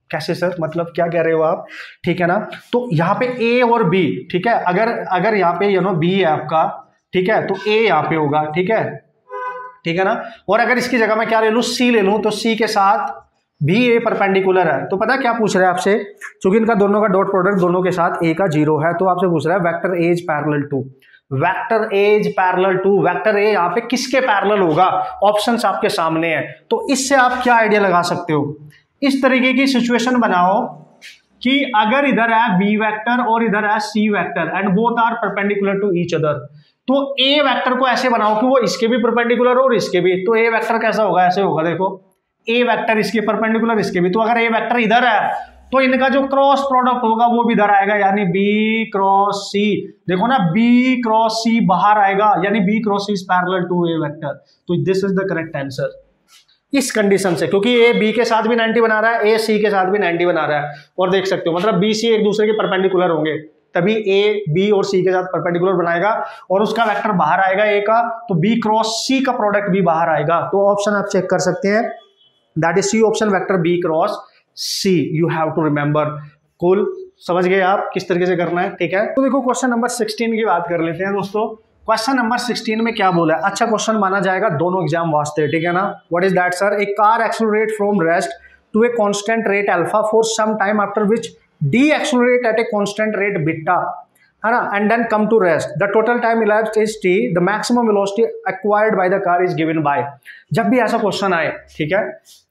कैसे सर, मतलब क्या कह रहे हो आप, ठीक है ना। तो यहाँ पे A और B, ठीक है, अगर यहाँ पे B है आपका, ठीक है, तो A यहाँ पे होगा, ठीक है ना, और अगर इसकी जगह मैं क्या ले लूँ, C ले लूँ, तो C के साथ भी A परपेंडिकुलर है, तो पता क्या पूछ रहा है आपसे, क्योंकि इनका दोनों का डॉट प्रोडक्ट दोनों के साथ A का 0 है, तो आपसे पूछ रहा है vector A is parallel to, vector A is parallel to, vector A यहाँ पे किसके पैरेलल होगा, ऑप्शंस आपके सामने हैं, तो इससे आप क्या आइडिया लगा सकते हो, इस तरीके की सिचुएशन बनाओ कि अगर इधर है B वेक्टर और इधर है C vector and both are perpendicular to each other, तो ए वेक्टर को ऐसे बनाओ कि वो इसके भी परपेंडिकुलर हो और इसके भी। तो ए वेक्टर कैसा होगा, ऐसे होगा, देखो ए वेक्टर इसके परपेंडिकुलर इसके भी। तो अगर ए वेक्टर इधर है तो इनका जो क्रॉस प्रोडक्ट होगा वो भी इधर आएगा, यानी बी क्रॉस सी। देखो ना, बी क्रॉस सी बाहर आएगा, यानी B cross C is parallel to A vector. तो this is the correct answer इस कंडीशन से, क्योंकि ए बी के साथ भी 90 बना रहा है, ए सी के साथ भी 90 बना रहा है। और देख सकते हो मतलब बी सी एक दूसरे के परपेंडिकुलर होंगे, तभी ए बी और सी के साथ परपेंडिकुलर बनाएगा और उसका वेक्टर बाहर आएगा ए का, तो बी क्रॉस सी का प्रोडक्ट भी बाहर आएगा। तो ऑप्शन आप चेक कर सकते हैं, that is C option, vector B cross C. You have to remember. Cool, समझ गए आप किस तरीके से करना है, ठीक है। तो देखो क्वेश्चन नंबर 16 की बात कर लेते हैं दोस्तों। क्वेश्चन नंबर 16 में क्या बोला है, अच्छा क्वेश्चन माना जाएगा दोनों एग्जाम वास्ते, ठीक है ना। What is that sir, a car accelerate from rest to a constant rate alpha for some time after which decelerate at a constant rate beta, है ना, and then come to rest. The total time elapsed is t, the maximum velocity acquired by the car is given by। जब भी ऐसा question आए, ठीक है,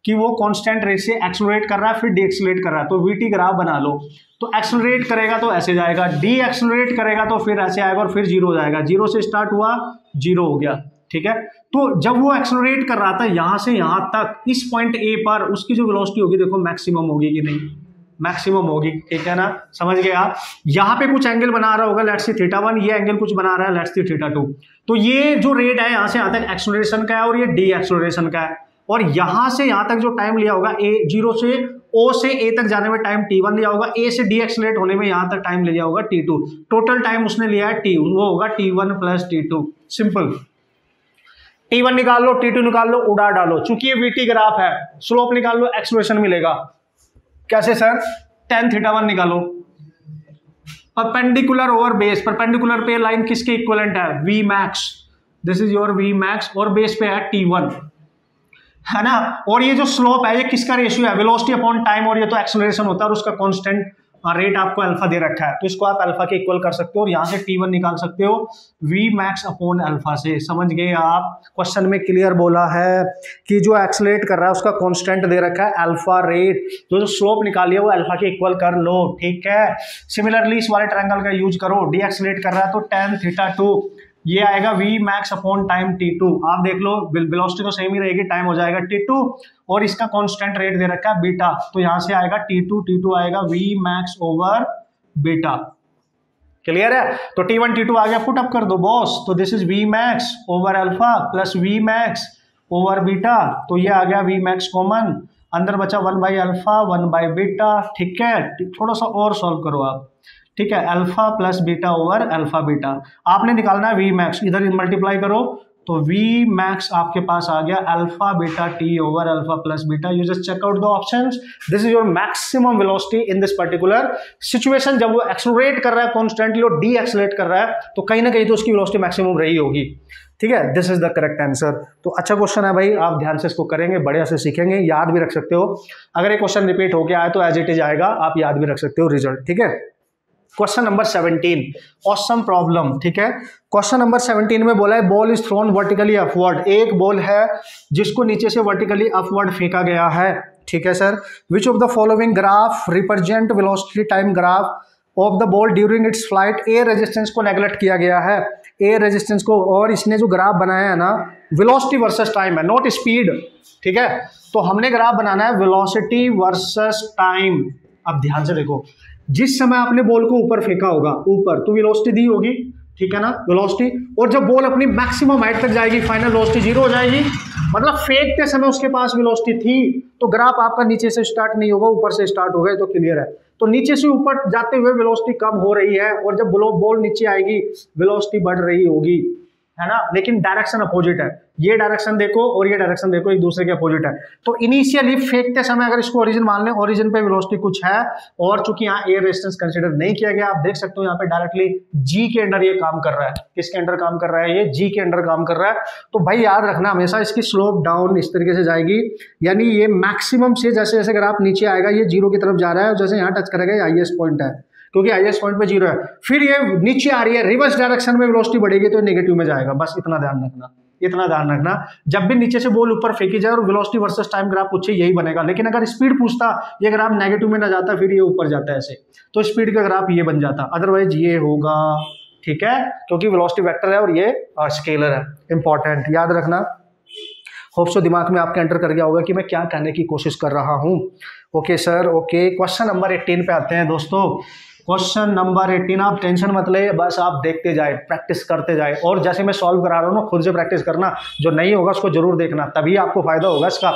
कि वो कांस्टेंट रेट से एक्सेलरेट कर रहा है फिर डी एक्सेलरेट कर रहा है, तो वीटी ग्राफ बना लो। तो एक्सेलरेट करेगा तो ऐसे जाएगा, डी एक्सेलरेट करेगा तो फिर ऐसे आएगा और फिर जीरो हो जाएगा। जीरो से स्टार्ट हुआ, जीरो हो गया, ठीक है। तो जब वो एक्सेलरेट कर रहा था यहां से यहां तक, इस पॉइंट ए पर उसकी जो वेलोसिटी होगी देखो मैक्सिमम होगी कि नहीं, मैक्सिमम होगी, ठीक है ना, समझ गए आप। यहाँ पे कुछ एंगल बना रहा होगा, लेट्स सी θ1, ये एंगल कुछ बना रहा है, लेट्स सी θ2। तो ये जो रेट है यहाँ से यहाँ तक एक्सेलरेशन का है और ये डी एक्सेलरेशन का है, और यहाँ से यहाँ तक जो टाइम लिया होगा ए, जीरो से ओ से ए तक जाने में टाइम t1 लिया होगा, ए से डी एक्सेलरेट होने में यहाँ तक टाइम लिया होगा t2। टोटल टाइम उसने लिया है t, वो होगा t1 plus t2। Simple, t1 निकाल लो, t2 निकाल लो, उड़ा डालो। चूंकि ये वीटी ग्राफ है, स्लोप निकाल लो, एक्सेलरेशन मिलेगा। कैसे सर, tan θ1 निकालो, परपेंडिकुलर ओवर बेस, परपेंडिकुलर पे लाइन किसके इक्विवेलेंट है, v max, this is your v max, और बेस पे है t1, है ना। और ये जो स्लोप है ये किसका रेशियो है, वेलोसिटी अपॉन टाइम, और ये तो एक्सेलरेशन होता है और उसका कांस्टेंट रेट आपको अल्फा दे रखा है, तो इसको आप अल्फा के इक्वल कर सकते हो और यहाँ से t1 निकाल सकते हो v max अपॉन अल्फा से। समझ गए आप, क्वेश्चन में क्लियर बोला है कि जो एक्सेलरेट कर रहा है उसका कांस्टेंट दे रखा है अल्फा रेट, जो स्लोप निकाली है वो अल्फा के इक्वल कर लो, ठीक है। सिमिलरली इस वाले ट्रायंगल का यूज करो, डी एक्सेलरेट कर रहा है तो tan θ2 ये आएगा v max upon time t2। आप देख लो वेलोसिटी तो सेम ही रहेगी, टाइम हो जाएगा t2 और इसका कांस्टेंट रेट दे रखा है बीटा, तो यहां से आएगा t2 आएगा v max over beta. Clear है, तो t1 t2 आ गया, पुट अप कर दो बॉस। तो this is v max over alpha plus v max over beta, तो ये आ गया v max कॉमन, अंदर बचा 1 बाई अल्फा 1 बाई बीटा, ठीक है। थोड़ा सा और सॉल्व करो आप, ठीक है, alpha plus beta over alpha beta. आपने निकालना है वी मैक्स, इधर मल्टीप्लाई करो तो वी मैक्स आपके पास आ गया alpha beta t over alpha plus beta. You just check out the options, this is your maximum velocity in this particular situation. जब वो एक्सेलरेट कर रहा है कॉन्स्टेंटली और डी एक्सेलरेट कर रहा है तो कहीं ना कहीं तो उसकी वेलोसिटी मैक्सिमम रही होगी, ठीक है। This is the correct answer. तो अच्छा क्वेश्चन है भाई, आप ध्यान से इसको करेंगे, बढ़िया से सीखेंगे, याद भी रख सकते हो। अगर ये क्वेश्चन रिपीट हो गया है तो एज इट इज आएगा, आप याद भी रख सकते हो रिजल्ट, ठीक है। क्वेश्चन नंबर 17, ऑसम प्रॉब्लम, ठीक है। क्वेश्चन नंबर 17 में बोला है ball is thrown vertically upward, एक बॉल है जिसको नीचे से वर्टिकली अपवर्ड फेंका गया है, ठीक है sir. Which of the following graph represent velocity time graph of the ball during its flight. A resistance को नेगलेक्ट किया गया है, ए रेजिस्टेंस को, और इसने जो ग्राफ बनाया है ना वेलोसिटी वर्सेस टाइम है, नॉट स्पीड, ठीक है। तो हमने ग्राफ बनाना है वेलोसिटी वर्सेस टाइम। अब ध्यान से देखो, जिस समय आपने बॉल को ऊपर फेंका होगा, ऊपर तो वेलोसिटी दी होगी, ठीक है ना, वेलोसिटी, और जब बॉल अपनी मैक्सिमम हाइट तक जाएगी फाइनल वेलोसिटी जीरो हो जाएगी, मतलब फेंकते समय उसके पास वेलोसिटी थी। तो ग्राफ आपका नीचे से स्टार्ट नहीं होगा, ऊपर से स्टार्ट होगा, तो क्लियर है। तो नीचे से ऊपर जाते हुए वेलोसिटी कम हो रही है और जब बॉल नीचे आएगी वेलोसिटी बढ़ रही होगी, है ना, लेकिन डायरेक्शन अपोजिट है। ये डायरेक्शन देखो और ये डायरेक्शन देखो, एक दूसरे के अपोजिट है। तो इनिशियली फेंकते समय अगर इसको ओरिजिन मान लें, ओरिजिन पे वेलोसिटी कुछ है, और चूंकि यहाँ एयर रेजिस्टेंस कंसीडर नहीं किया गया, आप देख सकते हो यहाँ पे डायरेक्टली जी के अंडर ये काम कर रहा है। किसके अंडर काम कर रहा है, ये जी के अंडर काम कर रहा है। तो भाई याद रखना हमेशा इसकी स्लोप डाउन इस तरीके से जाएगी, यानी ये मैक्सिमम से जैसे जैसे अगर आप नीचे आएगा ये जीरो की तरफ जा रहा है, और जैसे यहाँ टच करेगा ये हाईएस्ट पॉइंट है, क्योंकि हाईएस्ट पॉइंट पे जीरो है। फिर ये नीचे आ रही है, रिवर्स डायरेक्शन में वेलोसिटी बढ़ेगी तो नेगेटिव में जाएगा। बस इतना ध्यान रखना, इतना ध्यान रखना। जब भी नीचे से बॉल ऊपर फेंकी जाए और वेलोसिटी वर्सेस टाइम ग्राफ पूछे यही बनेगा, लेकिन अगर स्पीड पूछता ये ग्राफ नेगेटिव में ना जाता, फिर ये ऊपर जाता है ऐसे, तो स्पीड का ग्राफ ये बन जाता, अदरवाइज ये होगा, ठीक है, क्योंकि वेलोसिटी वेक्टर है और ये स्केलर है। इंपॉर्टेंट, याद रखना। होप सो दिमाग में आपके एंटर कर गया होगा कि मैं क्या कहने की कोशिश कर रहा हूं। Okay sir, okay. Question number 18 पे आते हैं दोस्तों। क्वेश्चन नंबर 18, आप टेंशन मत ले, बस आप देखते जाए, प्रैक्टिस करते जाए, और जैसे मैं सॉल्व करा रहा हूँ ना, खुद से प्रैक्टिस करना। जो नहीं होगा उसको जरूर देखना, तभी आपको फायदा होगा इसका।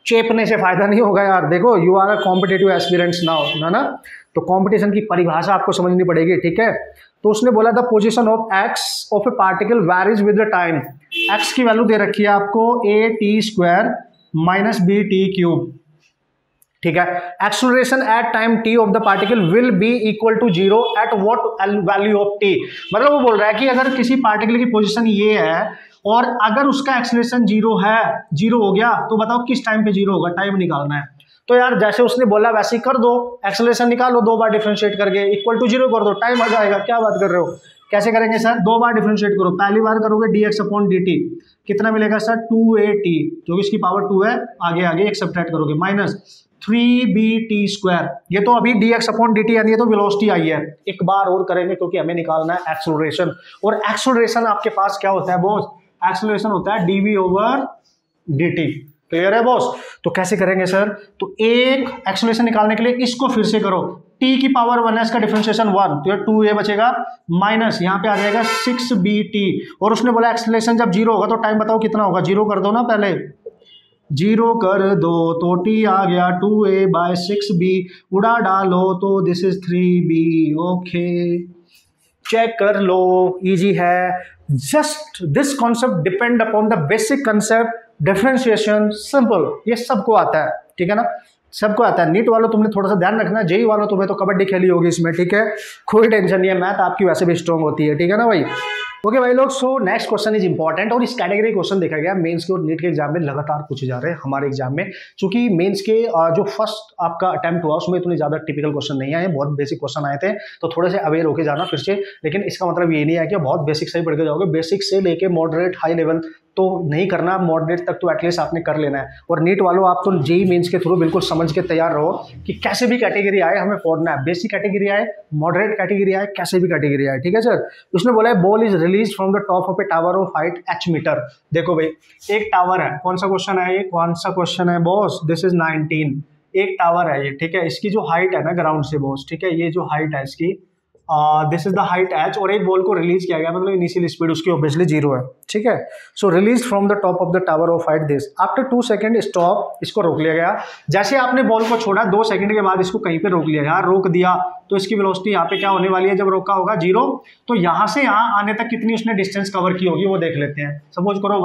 चेपने से फायदा नहीं होगा यार। देखो, you are a competitive aspirants now, है ना, तो कंपटीशन की परिभाषा आपको समझनी पड़ेगी, ठीक है। तो उसने बोला the position of x of a particle varies with the time. X की वैल्यू दे रखी है आपको a² माइनस b t³, ठीक है। Acceleration at time t of the particle will be equal to 0 at what value of t। मतलब वो बोल रहा है कि अगर किसी पार्टिकल की पोजीशन ये है और अगर उसका एक्सेलरेशन 0 है, 0 हो गया, तो बताओ किस टाइम पे 0 होगा, टाइम निकालना है। तो यार जैसे उसने बोला वैसे ही कर दो, एक्सेलरेशन निकालो, 2 बार डिफरेंशिएट करके इक्वल टू 0 कर दो, टाइम आ जाएगा। क्या बात कर रहे हो, कैसे करेंगे सर? 2 बार डिफरेंशिएट करो, पहली बार करोगे dx/dt, कितना मिलेगा सर? 2at, जो इसकी पावर 2 है, आगे आगे एक सब्ट्रैक्ट करोगे, माइनस 3bt²। ये तो अभी dx/dt यानी ये तो वेलोसिटी आई है। एक बार और करेंगे क्योंकि हमें निकालना है एक्सेलरेशन, और एक्सेलरेशन आपके पास क्या होता है बॉस? एक्सेलरेशन होता है dv/dt। क्लियर है बॉस? तो कैसे करेंगे सर? तो एक एक्सेलरेशन निकालने के लिए इसको फिर से करो, t की पावर 1 है, इसका डिफरेंशिएशन 1, तो ये 2a बचेगा, माइनस यहाँ पे आ जाएगा 6bt। और उसने बोला एक्सेलरेशन जब 0 होगा तो टाइम बताओ कितना होगा? 0 कर दो ना, पहले 0 कर दो, तो t आ गया 2a/6b, उड़ा डालो तो this is 3b। Okay, check कर लो, इजी है। Just this concept depend upon the basic concept differentiation, simple, ये सबको आता है, ठीक है ना, सबको आता है। नीट वालों तुमने थोड़ा सा ध्यान रखना, जेई वालों तुम्हें तो कबड्डी खेली होगी इसमें, ठीक है, कोई टेंशन नहीं है, मैथ आपकी वैसे भी स्ट्रॉन्ग होती है, ठीक है ना भाई। ओके भाई लोग, so next question is important, और इस कैटेगरी क्वेश्चन देखा गया मेंस के और नीट के एग्जाम में लगातार पूछे जा रहे हैं हमारे एग्जाम में। क्योंकि मेंस के जो फर्स्ट आपका अटेम्प्ट हुआ उसमें इतने ज्यादा टिपिकल क्वेश्चन नहीं आए, बहुत बेसिक क्वेश्चन आए थे, तो थोड़े से अवेयर होकर जाना फिर से। लेकिन इसका मतलब ये नहीं है कि बहुत बेसिक से ही पढ़ के जाओगे, बेसिक से लेके मॉडरेट हाई लेवल तो नहीं करना, मॉडरेट तक तो एटलीस्ट आपने कर लेना है। और नीट वालों आप तो जेई मेंस के थ्रू बिल्कुल समझ के तैयार रहो कि कैसे भी कैटेगरी आए हमें फोड़ना है, बेसिक कैटेगरी आए, मॉडरेट कैटेगरी आए, कैसे भी कैटेगरी आए, ठीक है सर। उसने बोला है ball is release from the top of a tower of height h metre. देखो भाई, एक टावर है, कौन सा क्वेश्चन है ये, कौन सा क्वेश्चन है बॉस? This is 19। एक टावर है ये, ठीक है, इसकी जो हाइट है ना ग्राउंड से बॉस, ठीक है, ये जो हाइट है इसकी, this is the height h, और एक बॉल को रिलीज किया गया, मतलब इनिशियल स्पीड उसकी ऑब्वियसली 0 है, ठीक है। So release from the top of the tower of height this, after 2 second stop, इसको रोक लिया गया। जैसे आपने बॉल को छोड़ा 2 सेकंड के बाद इसको कहीं पे रोक लिया, यार रोक दिया, तो इसकी वेलोसिटी यहाँ पे क्या होने वाली है जब रोका होगा? 0। तो यहाँ से यहाँ आने तक कितनी उसने डिस्टेंस कवर की होगी वो देख लेते हैं। सपोज करो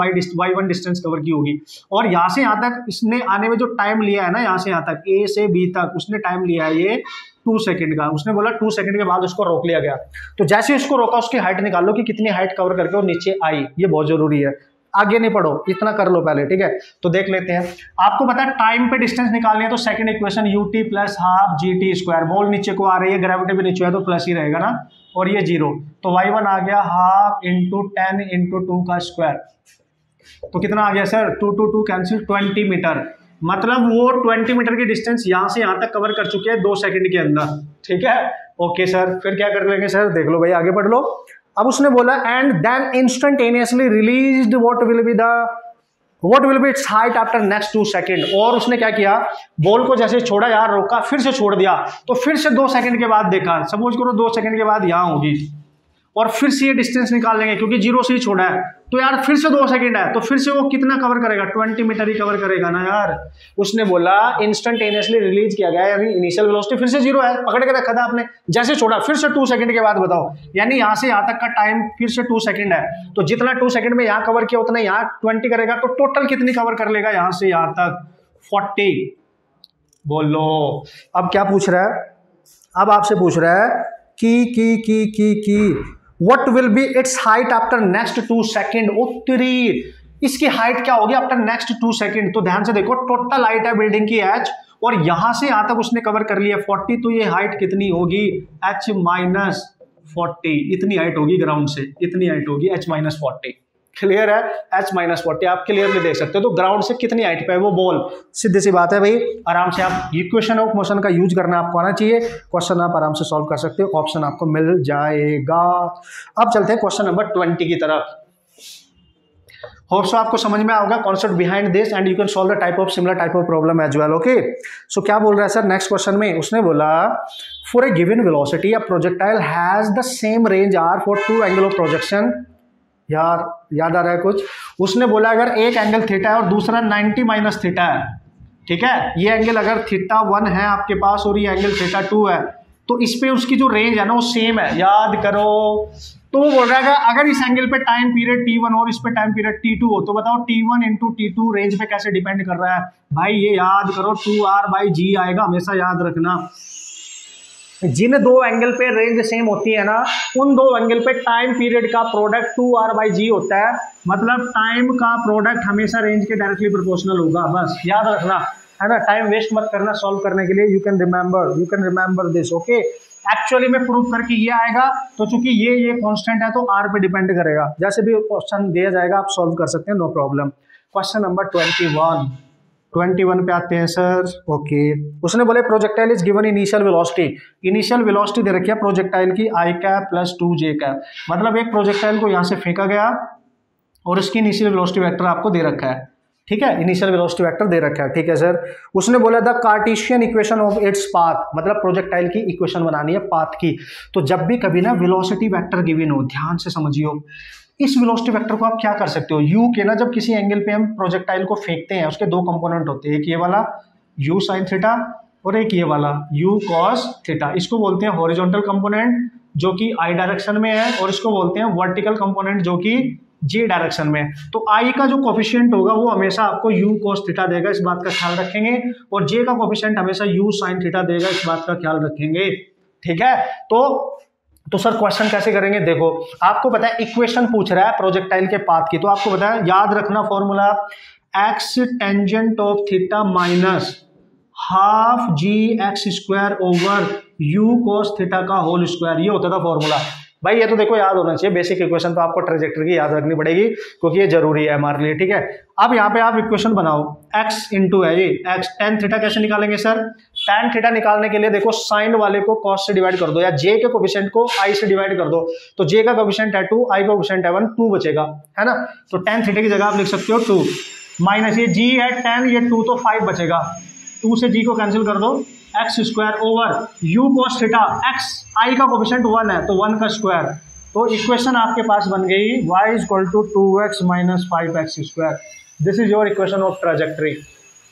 y1 डिस्टेंस कवर की होगी, और यहाँ से यहाँ तक इसने आने में जो टाइम लिया है ना, यहाँ से यहाँ तक a से b तक उसने टाइम लिया है ये 2 सेकंड का। उसने बोला 2 सेकंड के बाद उसको रोक लिया गया, तो जैसे उसको रोका उसकी हाइट निकाल लो कि कितनी हाइट कवर करके वो नीचे आई, ये बहुत जरूरी है। आगे नहीं पढ़ो, इतना कर लो पहले, ठीक है। तो देख लेते हैं, आपको पता है टाइम पे डिस्टेंस निकालनी है, तो second equation ut + ½ gt², ball नीचे को आ रही है, ग्रेविटी भी नीचे है तो प्लस ही रहेगा ना, और ये 0, तो y1 आ गया ½ × 10 × 2 का स्क्वायर, तो कितना आ गया सर? 2 2 2 cancel, 20 metre. मतलब वो 20 मीटर की डिस्टेंस यहाँ से यहाँ तक कवर कर चुके हैं 2 सेकंड के अंदर, ठीक है। ओके सर, फिर क्या कर लेंगे सर? देख लो भाई, आगे पढ़ लो। अब उसने बोला and then instantaneously released what will be its height after next 2 second. और उसने क्या किया, बॉल को जैसे छोड़ा यार, रोका, फिर से छोड़ दिया, तो फिर से 2 सेकंड के बाद देखा, सपोज करो 2 सेकंड के बाद यहाँ होगी, और फिर से ये डिस्टेंस निकाल लेंगे क्योंकि 0 से ही छोड़ा है, तो यार फिर से 2 सेकंड है, तो फिर से वो कितना कवर करेगा? 20 मीटर ही कवर करेगा ना यार। उसने बोला इंस्टेंटेनियसली रिलीज किया गया, यानी इनिशियल वेलोसिटी फिर से 0 है, पकड़ के रखा था आपने, जैसे छोड़ा फिर से 2 सेकंड के बाद बताओ, यानी यहाँ से यहाँ तक का टाइम फिर से 2 सेकंड है, तो जितना 2 सेकंड में यहाँ कवर किया उतना यहाँ 20 करेगा, तो टोटल कितनी कवर कर लेगा यहाँ से यहाँ तक? 40। बोलो अब क्या पूछ रहा है? अब आपसे पूछ रहा है कि What will be its height after next 2 second? उत्तरी इसकी हाइट क्या होगी आफ्टर नेक्स्ट 2 सेकेंड? तो ध्यान से देखो, टोटल हाइट है बिल्डिंग की h, और यहां से यहां तक उसने कवर कर लिया 40, तो ये हाइट कितनी होगी? h - 40, इतनी हाइट होगी ग्राउंड से, इतनी हाइट होगी h - 40, क्लियर है, h-40 आप क्लियरली देख सकते हो। तो ग्राउंड से कितनी हाइट पे है वो बॉल, सीधी सी बात है भाई, आराम से आप इक्वेशन ऑफ मोशन का यूज करना आपको आना चाहिए, क्वेश्चन आप आराम से सॉल्व कर सकते हो, ऑप्शन आपको मिल जाएगा। अब चलते हैं क्वेश्चन नंबर 20 की तरफ। होप सो आपको समझ में आएगा concept behind this and you can solve the type of similar type of problem as well. Okay, so क्या बोल रहा है सर नेक्स्ट क्वेश्चन में, उसने बोला for a given velocity a projectile has the same range R for two angle of projection. यार याद आ रहा है कुछ, उसने बोला अगर एक एंगल थीटा है और दूसरा 90 माइनस थीटा है, ठीक है, ये एंगल अगर थीटा 1 है आपके पास और ये एंगल थीटा 2 है, तो इस पे उसकी जो रेंज है ना वो सेम है, याद करो। तो वो बोल रहा है अगर इस एंगल पे टाइम पीरियड T1 और इस पे टाइम पीरियड T2 हो, तो बताओ T1 इंटू T2 रेंज पे कैसे डिपेंड कर रहा है भाई, ये याद करो 2R/G आएगा, हमेशा याद रखना। जिन दो एंगल पे रेंज सेम होती है ना, उन दो एंगल पे टाइम पीरियड का प्रोडक्ट 2R/G होता है, मतलब टाइम का प्रोडक्ट हमेशा रेंज के डायरेक्टली प्रोपोर्शनल होगा, बस याद रखना है ना, टाइम वेस्ट मत करना सॉल्व करने के लिए। You can remember this. Okay, actually में प्रूव करके ये आएगा, तो चूंकि ये कांस्टेंट है तो R पे डिपेंड करेगा, जैसे भी क्वेश्चन दिया जाएगा आप सॉल्व कर सकते हैं, नो प्रॉब्लम। क्वेश्चन नंबर 21 पे आते हैं सर। ओके, उसने बोले projectile is given initial velocity दे रखी है प्रोजेक्टाइल की I cap plus 2J cap, मतलब एक प्रोजेक्टाइल को यहाँ से फेंका गया और इसकी इनिशियल वेलोसिटी वेक्टर आपको दे रखा है, ठीक है, इनिशियल वेलोसिटी वेक्टर दे रखा है, ठीक है सर। उसने बोला the Cartesian equation of its path, मतलब प्रोजेक्टाइल की इक्वेशन बनानी है पाथ की। तो जब भी कभी ना वेलोसिटी वेक्टर गिवन हो, ध्यान से समझियो, इस वेलोसिटी वेक्टर को आप क्या कर सकते हो, यू के ना जब किसी एंगल पे हम प्रोजेक्टाइल को फेंकते हैं, उसके दो कंपोनेंट होते हैं, एक ये वाला u sin थीटा और एक ये वाला u cos थीटा। इसको बोलते हैं हॉरिजॉन्टल कंपोनेंट जो कि I डायरेक्शन में है, और इसको बोलते हैं वर्टिकल कंपोनेंट जो कि J डायरेक्शन में। तो I का जो कोफिशिएंट होगा वो हमेशा आपको u cos थीटा देगा, इस बात का ख्याल रखेंगे, और J का कोफिशिएंट हमेशा u sin थीटा देगा, इस बात का ख्याल रखेंगे, ठीक है। तो सर क्वेश्चन कैसे करेंगे, देखो आपको पता है इक्वेशन पूछ रहा है प्रोजेक्टाइल के पाथ की, तो आपको पता है याद रखना formula x tangent of theta minus half gx² over u cos theta का होल स्क्वायर, ये होता था फॉर्मूला। भाई ये तो देखो याद होना चाहिए, बेसिक इक्वेशन तो आपको ट्रेजेक्टरी की याद रखनी पड़ेगी क्योंकि ये जरूरी है हमारे लिए, ठीक है। अब यहाँ पे आप इक्वेशन बनाओ, x इंटू है ये x, tan थीटा कैसे निकालेंगे सर, tan थीटा निकालने के लिए देखो साइन वाले को cos से डिवाइड कर दो, या j के कोफिशिएंट को I से डिवाइड कर दो, तो j का कोफिशिएंट है 2, I का कोफिशिएंट है 1, 2 बचेगा, है ना। तो tan थीटा की जगह आप लिख सकते हो 2 माइनस ये g है 10, ये 2 तो 5 बचेगा, 2 से g को कैंसिल कर दो, x² over u cos theta, x I का कोफिशिएंट 1 है तो 1 का स्क्वायर। तो इक्वेशन आपके पास बन गई y = 2x - 5x²। This is your equation of trajectory,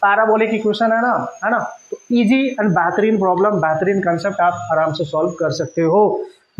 parabolic equation है ना। तो इजी एंड बेहतरीन प्रॉब्लम, बेहतरीन कंसेप्ट, आप आराम से सॉल्व कर सकते हो।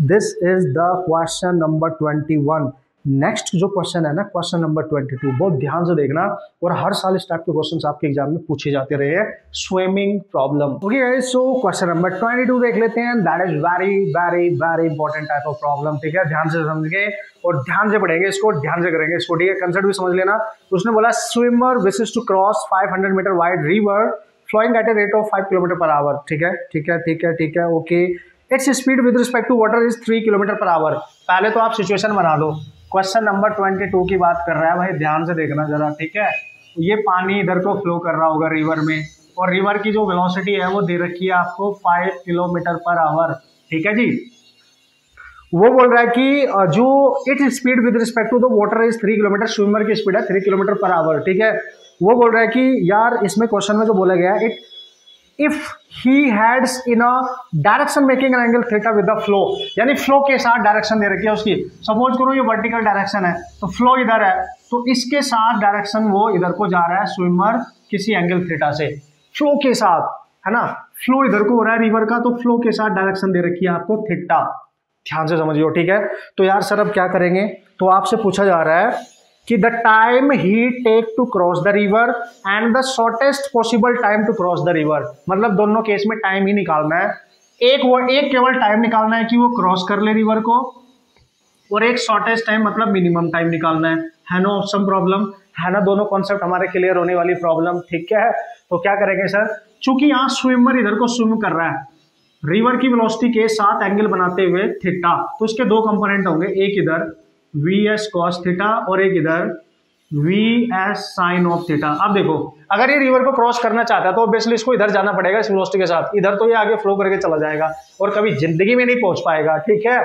This is the question number 21। Next जो क्वेश्चन है ना, क्वेश्चन नंबर 22, बहुत ध्यान से देखना, और हर साल इस टाइप के क्वेश्चंस आपके एग्जाम में पूछे जाते रहे हैं, swimming problem. Okay guys, so question number 22 देख लेते हैं, that is very very very important type of problem, ठीक है। ध्यान से समझेंगे और ध्यान से पढ़ेंगे इसको, ध्यान से करेंगे इसको, ठीक है। कंसेप्ट भी समझ लेना। उसने बोला swimmer wishes to cross 500 metre wide river flowing at a rate of 5 km/h, ठीक है, okay. Its speed with respect to water is 3 km/h। पहले तो आप सिचुएशन बना लो, क्वेश्चन नंबर 22 की बात कर रहा है भाई, ध्यान से देखना जरा, ठीक है। ये पानी इधर को फ्लो कर रहा होगा रिवर में, और रिवर की जो वेलोसिटी है वो दे रखी है आपको 5 km/h, ठीक है जी। वो बोल रहा है कि जो it speed with respect to the water is 3 km, swimmer की स्पीड है 3 km/h, ठीक है। वो बोल रहा है कि यार इसमें क्वेश्चन में जो बोला गया है, if he heads in a direction making an angle theta with the flow, यानी फ्लो के साथ डायरेक्शन दे रखी है उसकी। सपोज करो ये वर्टिकल डायरेक्शन है तो फ्लो इधर है, तो इसके साथ डायरेक्शन वो इधर को जा रहा है स्विमर किसी एंगल थीटा से, फ्लो के साथ, है ना। फ्लो इधर को हो रहा है रिवर का, तो फ्लो के साथ डायरेक्शन दे रखी है आपको थीटा, ध्यान से समझियो, ठीक है। तो यार सर अब क्या करेंगे, तो आपसे पूछा जा रहा है कि the time he take to cross the river and the shortest possible time to cross the river, मतलब दोनों केस में टाइम ही निकालना है। एक केवल टाइम निकालना है कि वो क्रॉस कर ले रिवर को, और एक शॉर्टेस्ट टाइम मतलब मिनिमम टाइम निकालना है ना। ऑप्शन प्रॉब्लम है ना, दोनों कॉन्सेप्ट हमारे क्लियर होने वाली प्रॉब्लम, ठीक है। तो क्या करेंगे सर, चूंकि यहाँ स्विमर इधर को स्विम कर रहा है रिवर की वेलोसिटी के साथ एंगल बनाते हुए थीटा, तो उसके दो कंपोनेंट होंगे, एक इधर वी एस कॉस थीटा और एक इधर v S sine of theta. अब देखो अगर ये रिवर को क्रॉस करना चाहता है तो ऑब्वियसली इसको इधर जाना पड़ेगा इस वेलोसिटी के साथ, इधर तो ये आगे फ्लो करके चला जाएगा और कभी जिंदगी में नहीं पहुंच पाएगा। ठीक है,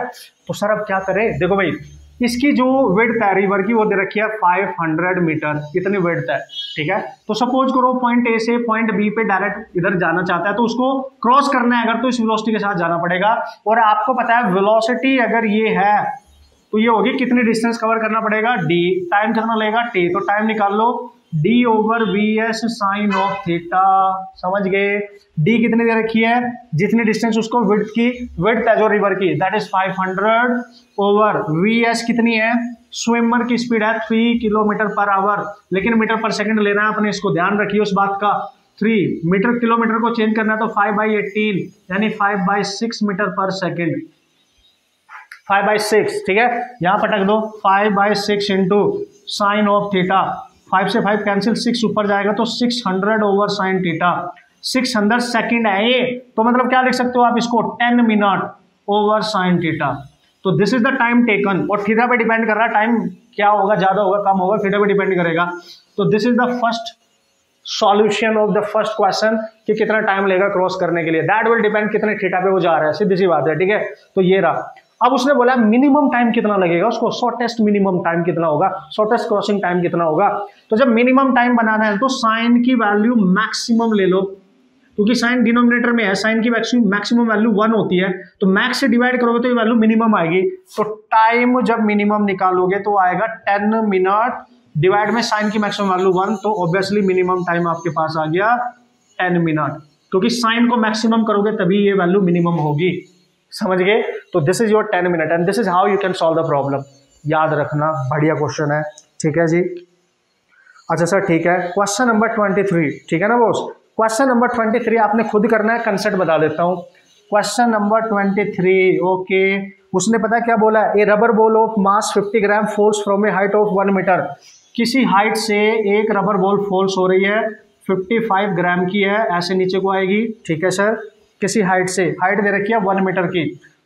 तो सर अब क्या करें? देखो भाई इसकी जो विड्थ है रिवर की वो दे रखी है 500 मीटर, इतनी विड्थ है। ठीक है, तो सपोज करो पॉइंट ए से पॉइंट बी पे डायरेक्ट इधर जाना चाहता है तो उसको क्रॉस करना है अगर तो इस वेलोसिटी के साथ जाना पड़ेगा। और आपको पता है वेलोसिटी अगर ये है तो ये होगी कितनी डिस्टेंस कवर करना पड़ेगा डी, टाइम कितना लगेगा टी, तो टाइम निकाल लो D over V S sine of theta. समझ गए? डी कितनी दे रखी है? जितनी डिस्टेंस उसको विड्थ की, विड्थ है जो रिवर की that is 500 over V S कितनी है? स्विमर की स्पीड है 3 किलोमीटर पर आवर, लेकिन मीटर पर सेकंड लेना है अपने, इसको ध्यान रखिए उस बात का। 3 मीटर किलोमीटर को चेंज करना है तो 5/18 यानी 5/6 मीटर पर सेकंड, 5/6। ठीक है, यहां पटक दो 5/6 इंटू साइन ऑफ थीटा, 5 से 5 कैंसिल, 6 ऊपर जाएगा तो 600 ओवर साइन थीटा। 600 सेकंड है ये, तो मतलब क्या लिख सकते हो आप इसको 10 मिनट ओवर साइन थीटा। तो this is the time taken, और थीटा पे डिपेंड कर रहा है टाइम क्या होगा, ज्यादा होगा कम होगा, थीटा पे डिपेंड करेगा। तो this is the first solution of the first question कि कितना टाइम लेगा क्रॉस करने के लिए, दैट विल डिपेंड कितने थीटा पे वो जा रहा है, सीधी सी बात है। ठीक है, तो ये रहा। अब उसने बोला मिनिमम टाइम कितना लगेगा उसको, शॉर्टेस्ट मिनिमम टाइम कितना होगा, शॉर्टेस्ट क्रॉसिंग टाइम कितना होगा। तो जब मिनिमम टाइम बनाना है तो साइन की वैल्यू मैक्सिमम ले लो, क्योंकि साइन डिनोमिनेटर में है, साइन की मैक्सिमम वैल्यू 1 होती है, तो मैक्स से डिवाइड करोगे तो ये वैल्यू मिनिमम आएगी। तो टाइम जब मिनिमम निकालोगे तो आएगा 10 मिनट डिवाइड में साइन की मैक्सिमम वैल्यू 1, तो ऑब्वियसली मिनिमम टाइम आपके पास आ गया 10 मिनट, क्योंकि साइन को मैक्सिमम करोगे तभी ये वैल्यू मिनिमम होगी। समझ गए? तो this is your 10 minute and this is how you can solve the problem. याद रखना, बढ़िया क्वेश्चन है। ठीक है जी, अच्छा सर ठीक है। क्वेश्चन नंबर 23, ठीक है ना बॉस? क्वेश्चन नंबर 23 आपने खुद करना है, कंसेप्ट बता देता हूँ। Question number 23, okay. उसने पता क्या बोला है? A rubber ball of mass 50 gram falls from a height of 1 metre. किसी हाइट से एक रबर बॉल फॉल्स हो रही है, 55 ग्राम की है, ऐसे नीचे को आएगी। ठीक है सर, किसी हाइट से, हाइट दे रखी है 1 मीटर की,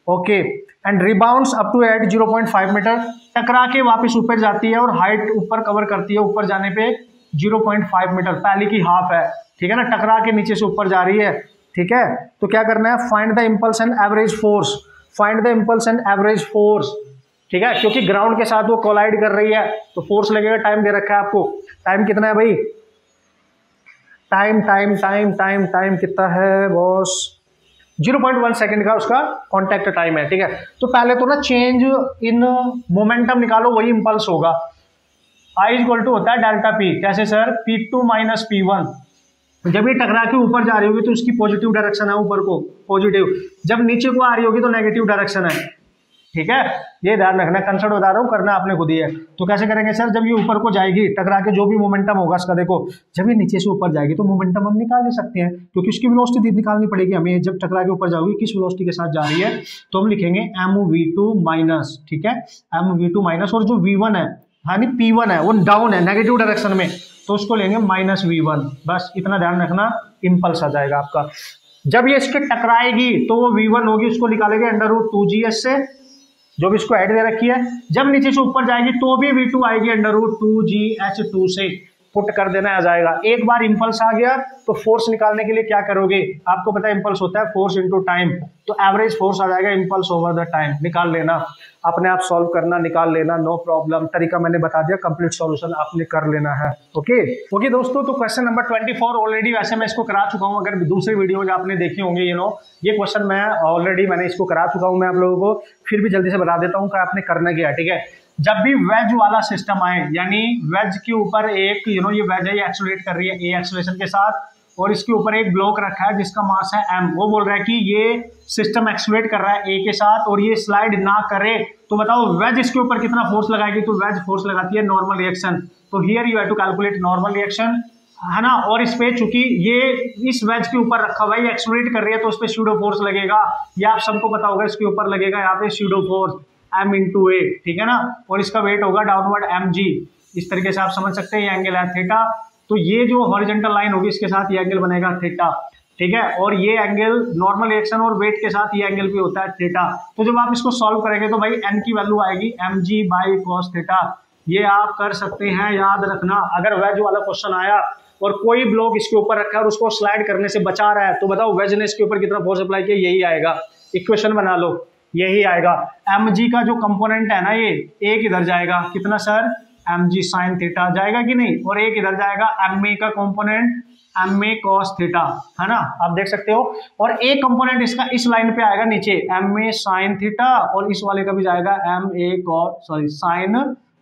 okay. And rebounds up to at 0.5 metre, टकरा के वापस ऊपर जाती है और हाइट ऊपर कवर करती है, ऊपर जाने पे 0.5 मीटर, पहले की हाफ है। ठीक है ना, टकरा के नीचे से ऊपर जा रही है। ठीक है, तो क्या करना है? Find the impulse and average force, find the impulse and average force. ठीक है, क्योंकि ग्राउंड के साथ वो कोलाइड कर रही है तो फोर्स लगेगा। टाइम दे रखा है आपको, टाइम कितना है भाई? Time time time time time कितना है बॉस? 0.1 सेकंड का उसका कांटेक्ट टाइम है। ठीक है, तो पहले तो ना चेंज इन मोमेंटम निकालो, वही इंपल्स होगा। I इक्वल टू होता है डेल्टा पी। कैसे सर? P2 minus P1। जब ये टकरा के ऊपर जा रही होगी तो उसकी पॉजिटिव डायरेक्शन है, ऊपर को पॉजिटिव, जब नीचे को आ रही होगी तो नेगेटिव डायरेक्शन है। ठीक है, ये ध्यान रखना, कंसेप्ट बता रहा हूँ, करना आपने खुद ही है। तो कैसे करेंगे सर? जब ये ऊपर को जाएगी टकरा के, जो भी मोमेंटम होगा इसका, देखो जब ये नीचे से ऊपर जाएगी तो मोमेंटम हम निकाल नहीं सकते हैं, क्योंकि उसकी वेलोसिटी निकालनी पड़ेगी हमें। जब टकरा के ऊपर जाओगी किस वेलोसिटी के साथ जा रही है, तो हम लिखेंगे mv2 माइनस। ठीक है, mv2 माइनस, और जो v1 है यानी P1 है वो डाउन है नेगेटिव डायरेक्शन में, तो उसको लेंगे माइनस V1। बस इतना ध्यान रखना, इंपल्स आ जाएगा आपका। जब ये इसके टकराएगी तो वो V1 होगी, उसको निकालेंगे √2GS से, जो भी इसको ऐड दे रखी है। जब नीचे से ऊपर जाएगी तो भी V2 आएगी √2GH2 से, पुट कर देना आ जाएगा। एक बार इंपल्स आ गया तो फोर्स निकालने के लिए क्या करोगे? आपको पता है इंपल्स होता है फोर्स इनटू टाइम, तो एवरेज फोर्स आ जाएगा इंपल्स ओवर द टाइम। निकाल लेना, अपने आप सॉल्व करना, निकाल लेना, नो प्रॉब्लम। तरीका मैंने बता दिया, कंप्लीट सॉल्यूशन आपने कर लेना है। ओके दोस्तों, तो क्वेश्चन नंबर 24 ऑलरेडी वैसे मैं इसको करा चुका हूँ, अगर दूसरी वीडियो जो आपने देखी होंगे, ये क्वेश्चन मैं ऑलरेडी मैंने इसको करा चुका हूँ मैं आप लोगों को, फिर भी जल्दी से बता देता हूँ कि आपने करना क्या है। ठीक है, जब भी वेज वाला सिस्टम आए, यानी वेज के ऊपर एक ये वेज है, ये एक्सेलरेट कर रही है ए एक्सेलरेशन के साथ, और इसके ऊपर एक ब्लॉक रखा है जिसका मास है m, वो बोल रहा है कि ये सिस्टम एक्सेलरेट कर रहा है ए के साथ और ये स्लाइड ना करे, तो बताओ वेज इसके ऊपर कितना फोर्स लगाएगी? तो वेज फोर्स लगाती है नॉर्मल रिएक्शन। तो here you have to calculate normal reaction, है ना। और इस पे चूंकि ये इस वेज के ऊपर रखा हुआ है, ये एक्सेलरेट कर रही है, तो उस पर स्यूडो फोर्स लगेगा। ये आप सबको पता होगा, इसके ऊपर लगेगा यहाँ पे स्यूडो फोर्स m इंटू ए, ठीक है ना। और इसका वेट होगा डाउनवर्ड mg। इस तरीके से आप समझ सकते हैं, ये एंगल है थीटा। तो ये जो हॉरिजॉन्टल लाइन होगी इसके साथ ये एंगल बनेगा थीटा। ठीक है, और ये एंगल नॉर्मल रिएक्शन और वेट के साथ ये एंगल भी होता है थीटा। तो जब आप इसको सॉल्व करेंगे तो भाई n की वैल्यू आएगी mg बाई cos थीटा। ये आप कर सकते हैं, याद रखना। अगर वेज वाला क्वेश्चन आया और कोई ब्लॉक इसके ऊपर रखा है और उसको स्लाइड करने से बचा रहा है तो बताओ वेज ने इसके ऊपर कितना फोर्स अप्लाई किया, यही आएगा। इक्वेशन बना लो, यही आएगा। mg का जो कंपोनेंट है ना, ये एक इधर जाएगा, कितना सर, mg साइन थीटा जाएगा कि नहीं, और एक इधर जाएगा ma का कंपोनेंट ma cos थीटा, है ना, आप देख सकते हो। और एक कंपोनेंट इसका इस लाइन पे आएगा नीचे ma साइन थीटा, और इस वाले का भी जाएगा ma cos, सॉरी साइन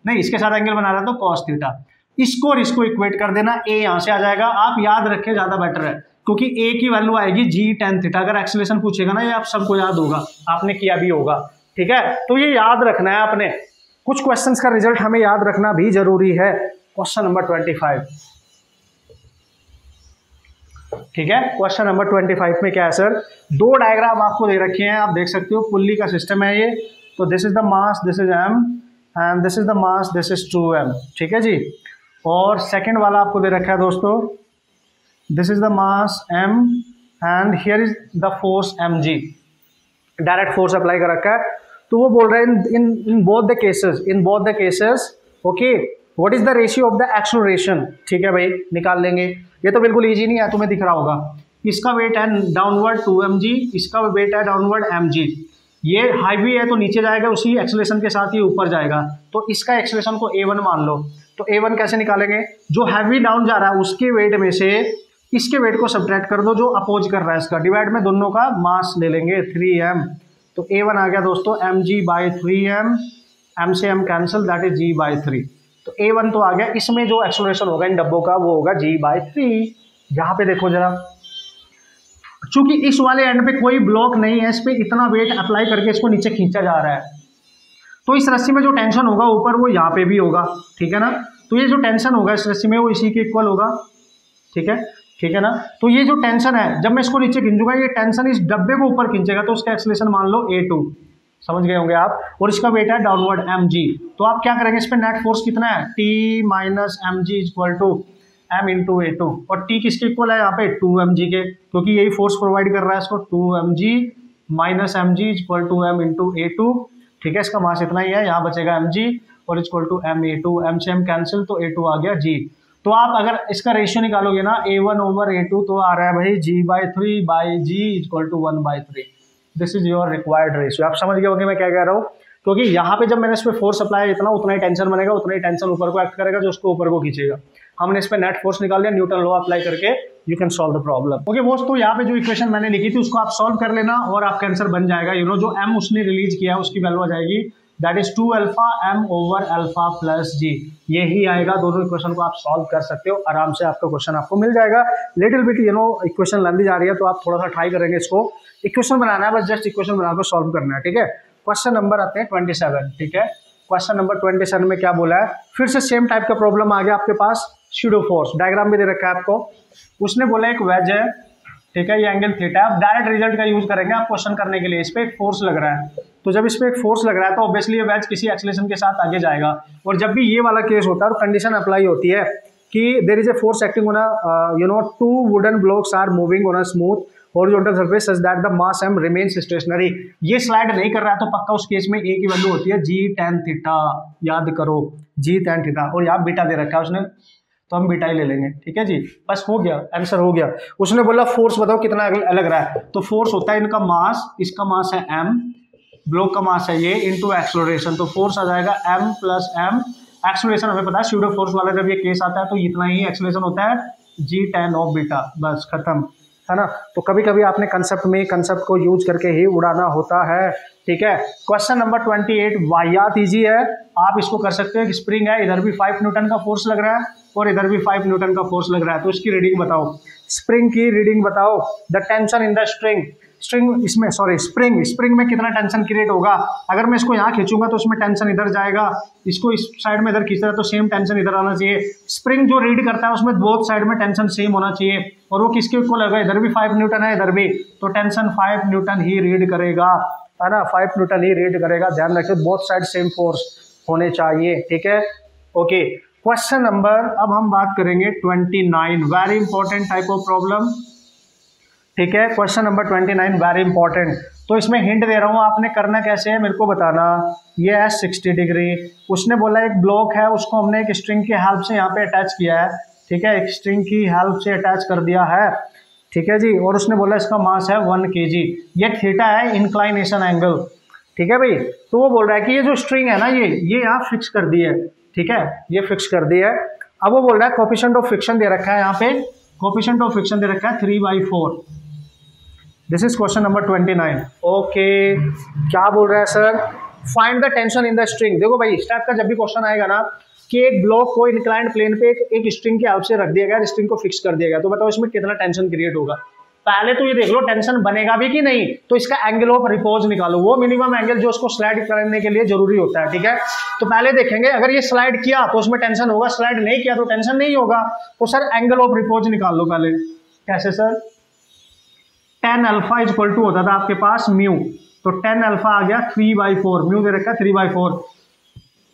नहीं, इसके साथ एंगल बना रहा तो cos थीटा। इसको और इसको इक्वेट कर देना, a यहां से आ जाएगा। आप याद रखें, ज्यादा बेटर है, क्योंकि a की वैल्यू आएगी g tan थीटा। अगर एक्सेलरेशन पूछेगा ना, ये आप सबको याद होगा, आपने किया भी होगा, ठीक है। तो ये याद रखना है आपने। कुछ क्वेश्चंस का रिजल्ट हमें याद रखना भी जरूरी है। क्वेश्चन नंबर 25, ठीक है। क्वेश्चन नंबर 25 में क्या है सर, दो डायग्राम आपको दे रखे हैं, आप देख सकते हो, पुल्ली का सिस्टम है ये। तो this is the mass, this is m, and this is the mass, this is 2m, ठीक है जी। और सेकंड वाला आपको दे रखा है दोस्तों, this is the mass m and here is the force mg, direct force apply कर रखा है। तो वो बोल रहे हैं in both the cases okay, what is the ratio of the acceleration, ठीक है भाई, निकाल लेंगे। ये तो बिल्कुल इजी नहीं है, तुम्हें दिख रहा होगा। इसका वेट है डाउनवर्ड 2mg, इसका वेट है डाउनवर्ड mg। ये हैवी है तो नीचे जाएगा, उसी एक्सेलरेशन के साथ ही ऊपर जाएगा। तो इसका एक्सेलरेशन को a1 मान लो। तो a1 कैसे निकालेंगे, जो हैवी डाउन जा रहा है उसके वेट में से इसके वेट को सब्ट्रैक्ट कर दो, जो अपोज कर रहा है इसका, डिवाइड में दोनों का मास ले लेंगे 3m। तो a1 आ गया दोस्तों mg बाई 3m, m से m cancel, that is g by 3। तो a1 तो आ गया, इसमें जो एक्सेलरेशन होगा इन डब्बों का वो होगा g बाई 3। यहाँ पे देखो जरा, चूंकि इस वाले एंड पे कोई ब्लॉक नहीं है, इस पे इतना वेट अप्लाई करके इसको नीचे खींचा जा रहा है, तो इस रस्सी में जो टेंशन होगा ऊपर वो यहाँ पे भी होगा, ठीक है ना। तो ये जो टेंशन होगा इस रस्सी में वो इसी के इक्वल होगा, ठीक है ना। तो ये जो टेंशन है, जब मैं इसको नीचे खींचूंगा, ये टेंशन इस डब्बे को ऊपर खींचेगा, तो उसका एक्सेलरेशन मान लो a2, समझ गए होंगे आप। और इसका वेट है डाउनवर्ड mg। तो आप क्या करेंगे, इस पे नेट फोर्स कितना है, t minus mg equal to m into a2, और t किसके इक्वल है यहाँ पे 2mg के, क्योंकि यही फोर्स प्रोवाइड कर रहा है इसको, 2mg minus mg equal to m into a2, ठीक है। इसका मास इतना ही है, यहाँ बचेगा mg और इक्वल टू ma2, m से m कैंसिल, तो a2 आ गया g। तो आप अगर इसका रेशियो निकालोगे ना a1 ओवर a2, तो आ रहा है भाई g by 3 by g equal to 1 by 3। This is your required ratio. आप समझ गए होंगे मैं क्या कह रहा हूँ, क्योंकि यहाँ पे जब मैंने इस पे फोर्स अप्लाई इतना, उतना ही टेंशन बनेगा, उतना ही टेंशन ऊपर को एक्ट करेगा, जो उसको ऊपर को खींचेगा। हमने इस पे नेट फोर्स निकाल लिया, न्यूटन लॉ अप्लाई करके you can solve the problem. Okay boss, तो यहाँ पे जो इक्वेशन मैंने लिखी थी उसको आप सॉल्व कर लेना और आपका आंसर बन जाएगा। यू नो, जो m उसने रिलीज किया है उसकी वैल्यू आ जाएगी, that is 2 alpha m over alpha plus g, यही आएगा। दोनों इक्वेशन को आप सॉल्व कर सकते हो आराम से, आपका क्वेश्चन आपको मिल जाएगा। Little bit you know equation लंबी जा रही है, तो आप थोड़ा सा ट्राई करेंगे इसको। इक्वेशन बनाना है, बस जस्ट इक्वेशन बनाकर सॉल्व करना है, ठीक है। क्वेश्चन नंबर आते हैं 27, ठीक है। क्वेश्चन नंबर 27 में क्या बोला है, फिर से सेम टाइप का प्रॉब्लम आ गया आपके पास। स्यूडो फोर्स डायग्राम भी दे रखा है आपको। उसने बोला एक वेज है, ठीक है, ये एंगल थीटा है। आप डायरेक्ट रिजल्ट का यूज करेंगे आप क्वेश्चन करने के लिए। इस पे एक फोर्स लग रहा है, तो जब इस पे एक फोर्स लग रहा है तो ऑब्वियसली ये वेज किसी एक्सेलरेशन के साथ आगे जाएगा। और जब भी ये वाला केस होता है और कंडीशन अप्लाई होती है कि there is a force acting on a you know 2 wooden blocks are moving on a smooth horizontal surface such that the mass m remains stationary. ये स्लाइड नहीं कर रहा है तो पक्का उस केस में a की वैल्यू होती है g tan थीटा, याद करो g tan थीटा। और यहाँ बीटा दे रखा है उसने, तो हम बीटा ही ले लेंगे, ठीक है जी। बस हो गया, आंसर हो गया। उसने बोला फोर्स बताओ कितना अलग रहा है, तो फोर्स होता है इनका मास, इसका मास है m, ब्लॉक का मास है ये, इनटू एक्सेलरेशन। तो फोर्स आ जाएगा m प्लस m। एक्सेलरेशन हमें पता है, स्यूडो फोर्स वाला जब ये केस आता है तो इतना ही एक्सेलरेशन होता है, g tan ऑफ बीटा, बस खत्म, है ना। तो कभी कभी आपने कंसेप्ट को यूज करके ही उड़ाना होता है, ठीक है। क्वेश्चन नंबर 28 वाहियात इजी है, आप इसको कर सकते हो। स्प्रिंग है, इधर भी 5 न्यूटन का फोर्स लग रहा है और इधर भी 5 न्यूटन का फोर्स लग रहा है, तो इसकी रीडिंग बताओ, स्प्रिंग की रीडिंग बताओ। The tension in the spring में कितना टेंशन क्रिएट होगा। अगर मैं इसको यहाँ खींचूंगा तो उसमें टेंशन इधर जाएगा, इसको इस साइड में इधर खींचता है तो सेम टेंशन इधर आना चाहिए। स्प्रिंग जो रीड करता है उसमें बोथ साइड में टेंशन सेम होना चाहिए, और वो किसके इक्वल होगा, इधर भी 5 न्यूटन है इधर भी, तो टेंशन 5 न्यूटन ही रीड करेगा, है ना, 5 न्यूटन ही रीड करेगा। ध्यान रखिए बोथ साइड सेम फोर्स होने चाहिए, ठीक है। ओके, क्वेश्चन नंबर, अब हम बात करेंगे 29, very important type of problem. ठीक है। Question number 29 very important. तो इसमें हिंट दे रहा हूँ, आपने करना कैसे है मेरे को बताना। ये है 60 डिग्री, उसने बोला एक ब्लॉक है, उसको हमने एक स्ट्रिंग की हेल्प से यहाँ पे अटैच किया है, ठीक है, एक स्ट्रिंग की हेल्प से अटैच कर दिया है, ठीक है जी। और उसने बोला इसका मास है 1 kg, ये थीटा है इंक्लाइनेशन एंगल, ठीक है भाई। तो वो बोल रहा है कि ये जो स्ट्रिंग है ना, ये यहाँ फिक्स कर दी है, ठीक है, ये फिक्स कर दी है। अब वो बोल रहा है कोफिशिएंट ऑफ फ्रिक्शन दे रखा है, यहाँ पे कोफिशिएंट ऑफ फ्रिक्शन दे रखा है 3/4। This is question number 29। Okay, क्या बोल रहा है sir, find the tension in the string. देखो भाई, इस टाइप का जब भी क्वेश्चन आएगा ना कि एक ब्लॉक को इंक्लाइंड प्लेन पे एक स्ट्रिंग की हेल्प से रख दिया गया, स्ट्रिंग को फिक्स कर दिया गया, तो बताओ इसमें कितना टेंशन क्रिएट होगा। पहले तो ये देख लो टेंशन बनेगा भी कि नहीं, तो इसका एंगल ऑफ रिपोज निकालो, वो मिनिमम एंगल जो उसको स्लाइड करने के लिए जरूरी होता है, ठीक है। तो पहले देखेंगे अगर ये स्लाइड किया तो उसमें टेंशन होगा, स्लाइड नहीं किया तो टेंशन नहीं होगा। तो सर एंगल ऑफ रिपोज निकाल लो पहले। कैसे sir, tan alpha is equal to होता था आपके पास म्यू, तो tan अल्फा आ गया 3/4, म्यू दे रखा है 3/4,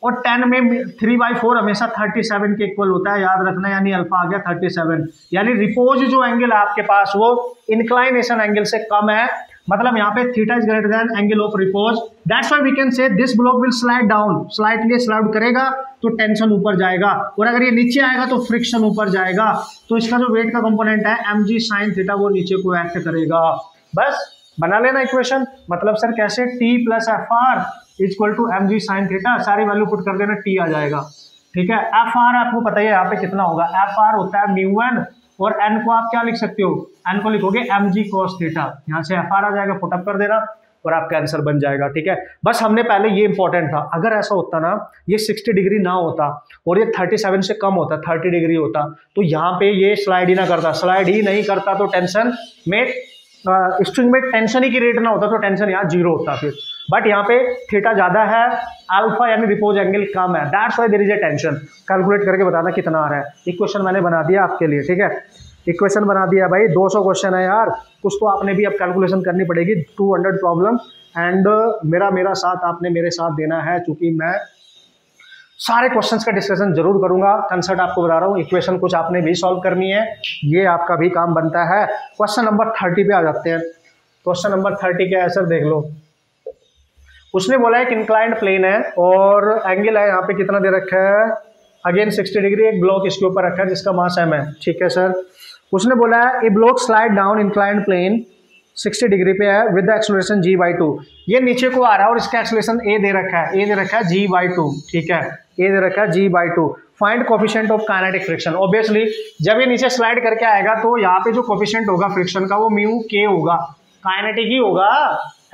और tan में 3/4 हमेशा 37 के इक्वल होता है, याद रखना, यानी अल्फा आ गया 37, यानी रिपोज जो एंगल है आपके पास वो इंक्लाइनेशन एंगल से कम है, मतलब यहाँ पे theta is greater than angle of repose. That's why we can say this block will slide down, slightly slide करेगा तो टेंशन ऊपर जाएगा, और अगर ये नीचे आएगा तो फ्रिक्शन ऊपर जाएगा। तो इसका जो वेट का कंपोनेंट है mg sin थीटा वो नीचे को एक्ट करेगा। बस बना लेना इक्वेशन। मतलब सर कैसे, t plus F R is equal to mg sin theta, सारी वैल्यू पुट कर देना, t आ जाएगा, ठीक है। एफ आर आपको पता है यहाँ पे कितना होगा, एफ आर होता है μn, और n को आप क्या लिख सकते हो, n को लिखोगे mg cos थीटा, यहाँ से एफ आर आ जाएगा, पुटअप कर देना और आपका आंसर बन जाएगा, ठीक है। बस हमने पहले ये इंपॉर्टेंट था, अगर ऐसा होता ना ये 60 डिग्री ना होता और ये 37 से कम होता, 30 डिग्री होता, तो यहाँ पे ये स्लाइड ही ना करता, स्लाइड ही नहीं करता तो टेंशन में स्ट्रिंग में टेंशन ही क्रिएट ना होता, तो टेंशन यहाँ 0 होता फिर। बट यहाँ पे थीटा ज्यादा है, अल्फा यानी रिपोज एंगल कम है, that's why there is a tension. Calculate करके बताना कितना आ रहा है। इक्वेशन मैंने बना दिया आपके लिए, ठीक है, इक्वेशन बना दिया भाई। 200 क्वेश्चन है यार, कुछ तो आपने भी अब कैलकुलेशन करनी पड़ेगी, 200 प्रॉब्लम, एंड मेरा साथ आपने मेरे साथ देना है, क्योंकि मैं सारे क्वेश्चंस का डिस्कशन जरूर करूंगा। कंसेप्ट आपको बता रहा हूँ, इक्वेशन कुछ आपने भी सॉल्व करनी है, ये आपका भी काम बनता है। क्वेश्चन नंबर 30 पे आ जाते हैं। क्वेश्चन नंबर 30 क्या है सर, देख लो। उसने बोला है कि इंक्लाइंड प्लेन है और एंगल है यहाँ पे कितना दे रखा है, अगेन 60 डिग्री, एक ब्लॉक इसके ऊपर रखा है जिसका मास m है, ठीक है सर। उसने बोला है a block slide down inclined plane 60 degree पे है विद द एक्सेलरेशन g/2, ये नीचे को आ रहा है और इसका एक्सेलरेशन a दे रखा है, g/2, ठीक है, a दे रखा है g/2। Find coefficient of kinetic friction. Obviously जब ये नीचे स्लाइड करके आएगा तो यहाँ पे जो कोफिशिएंट होगा फ्रिक्शन का वो म्यू k होगा, काइनेटिक ही होगा,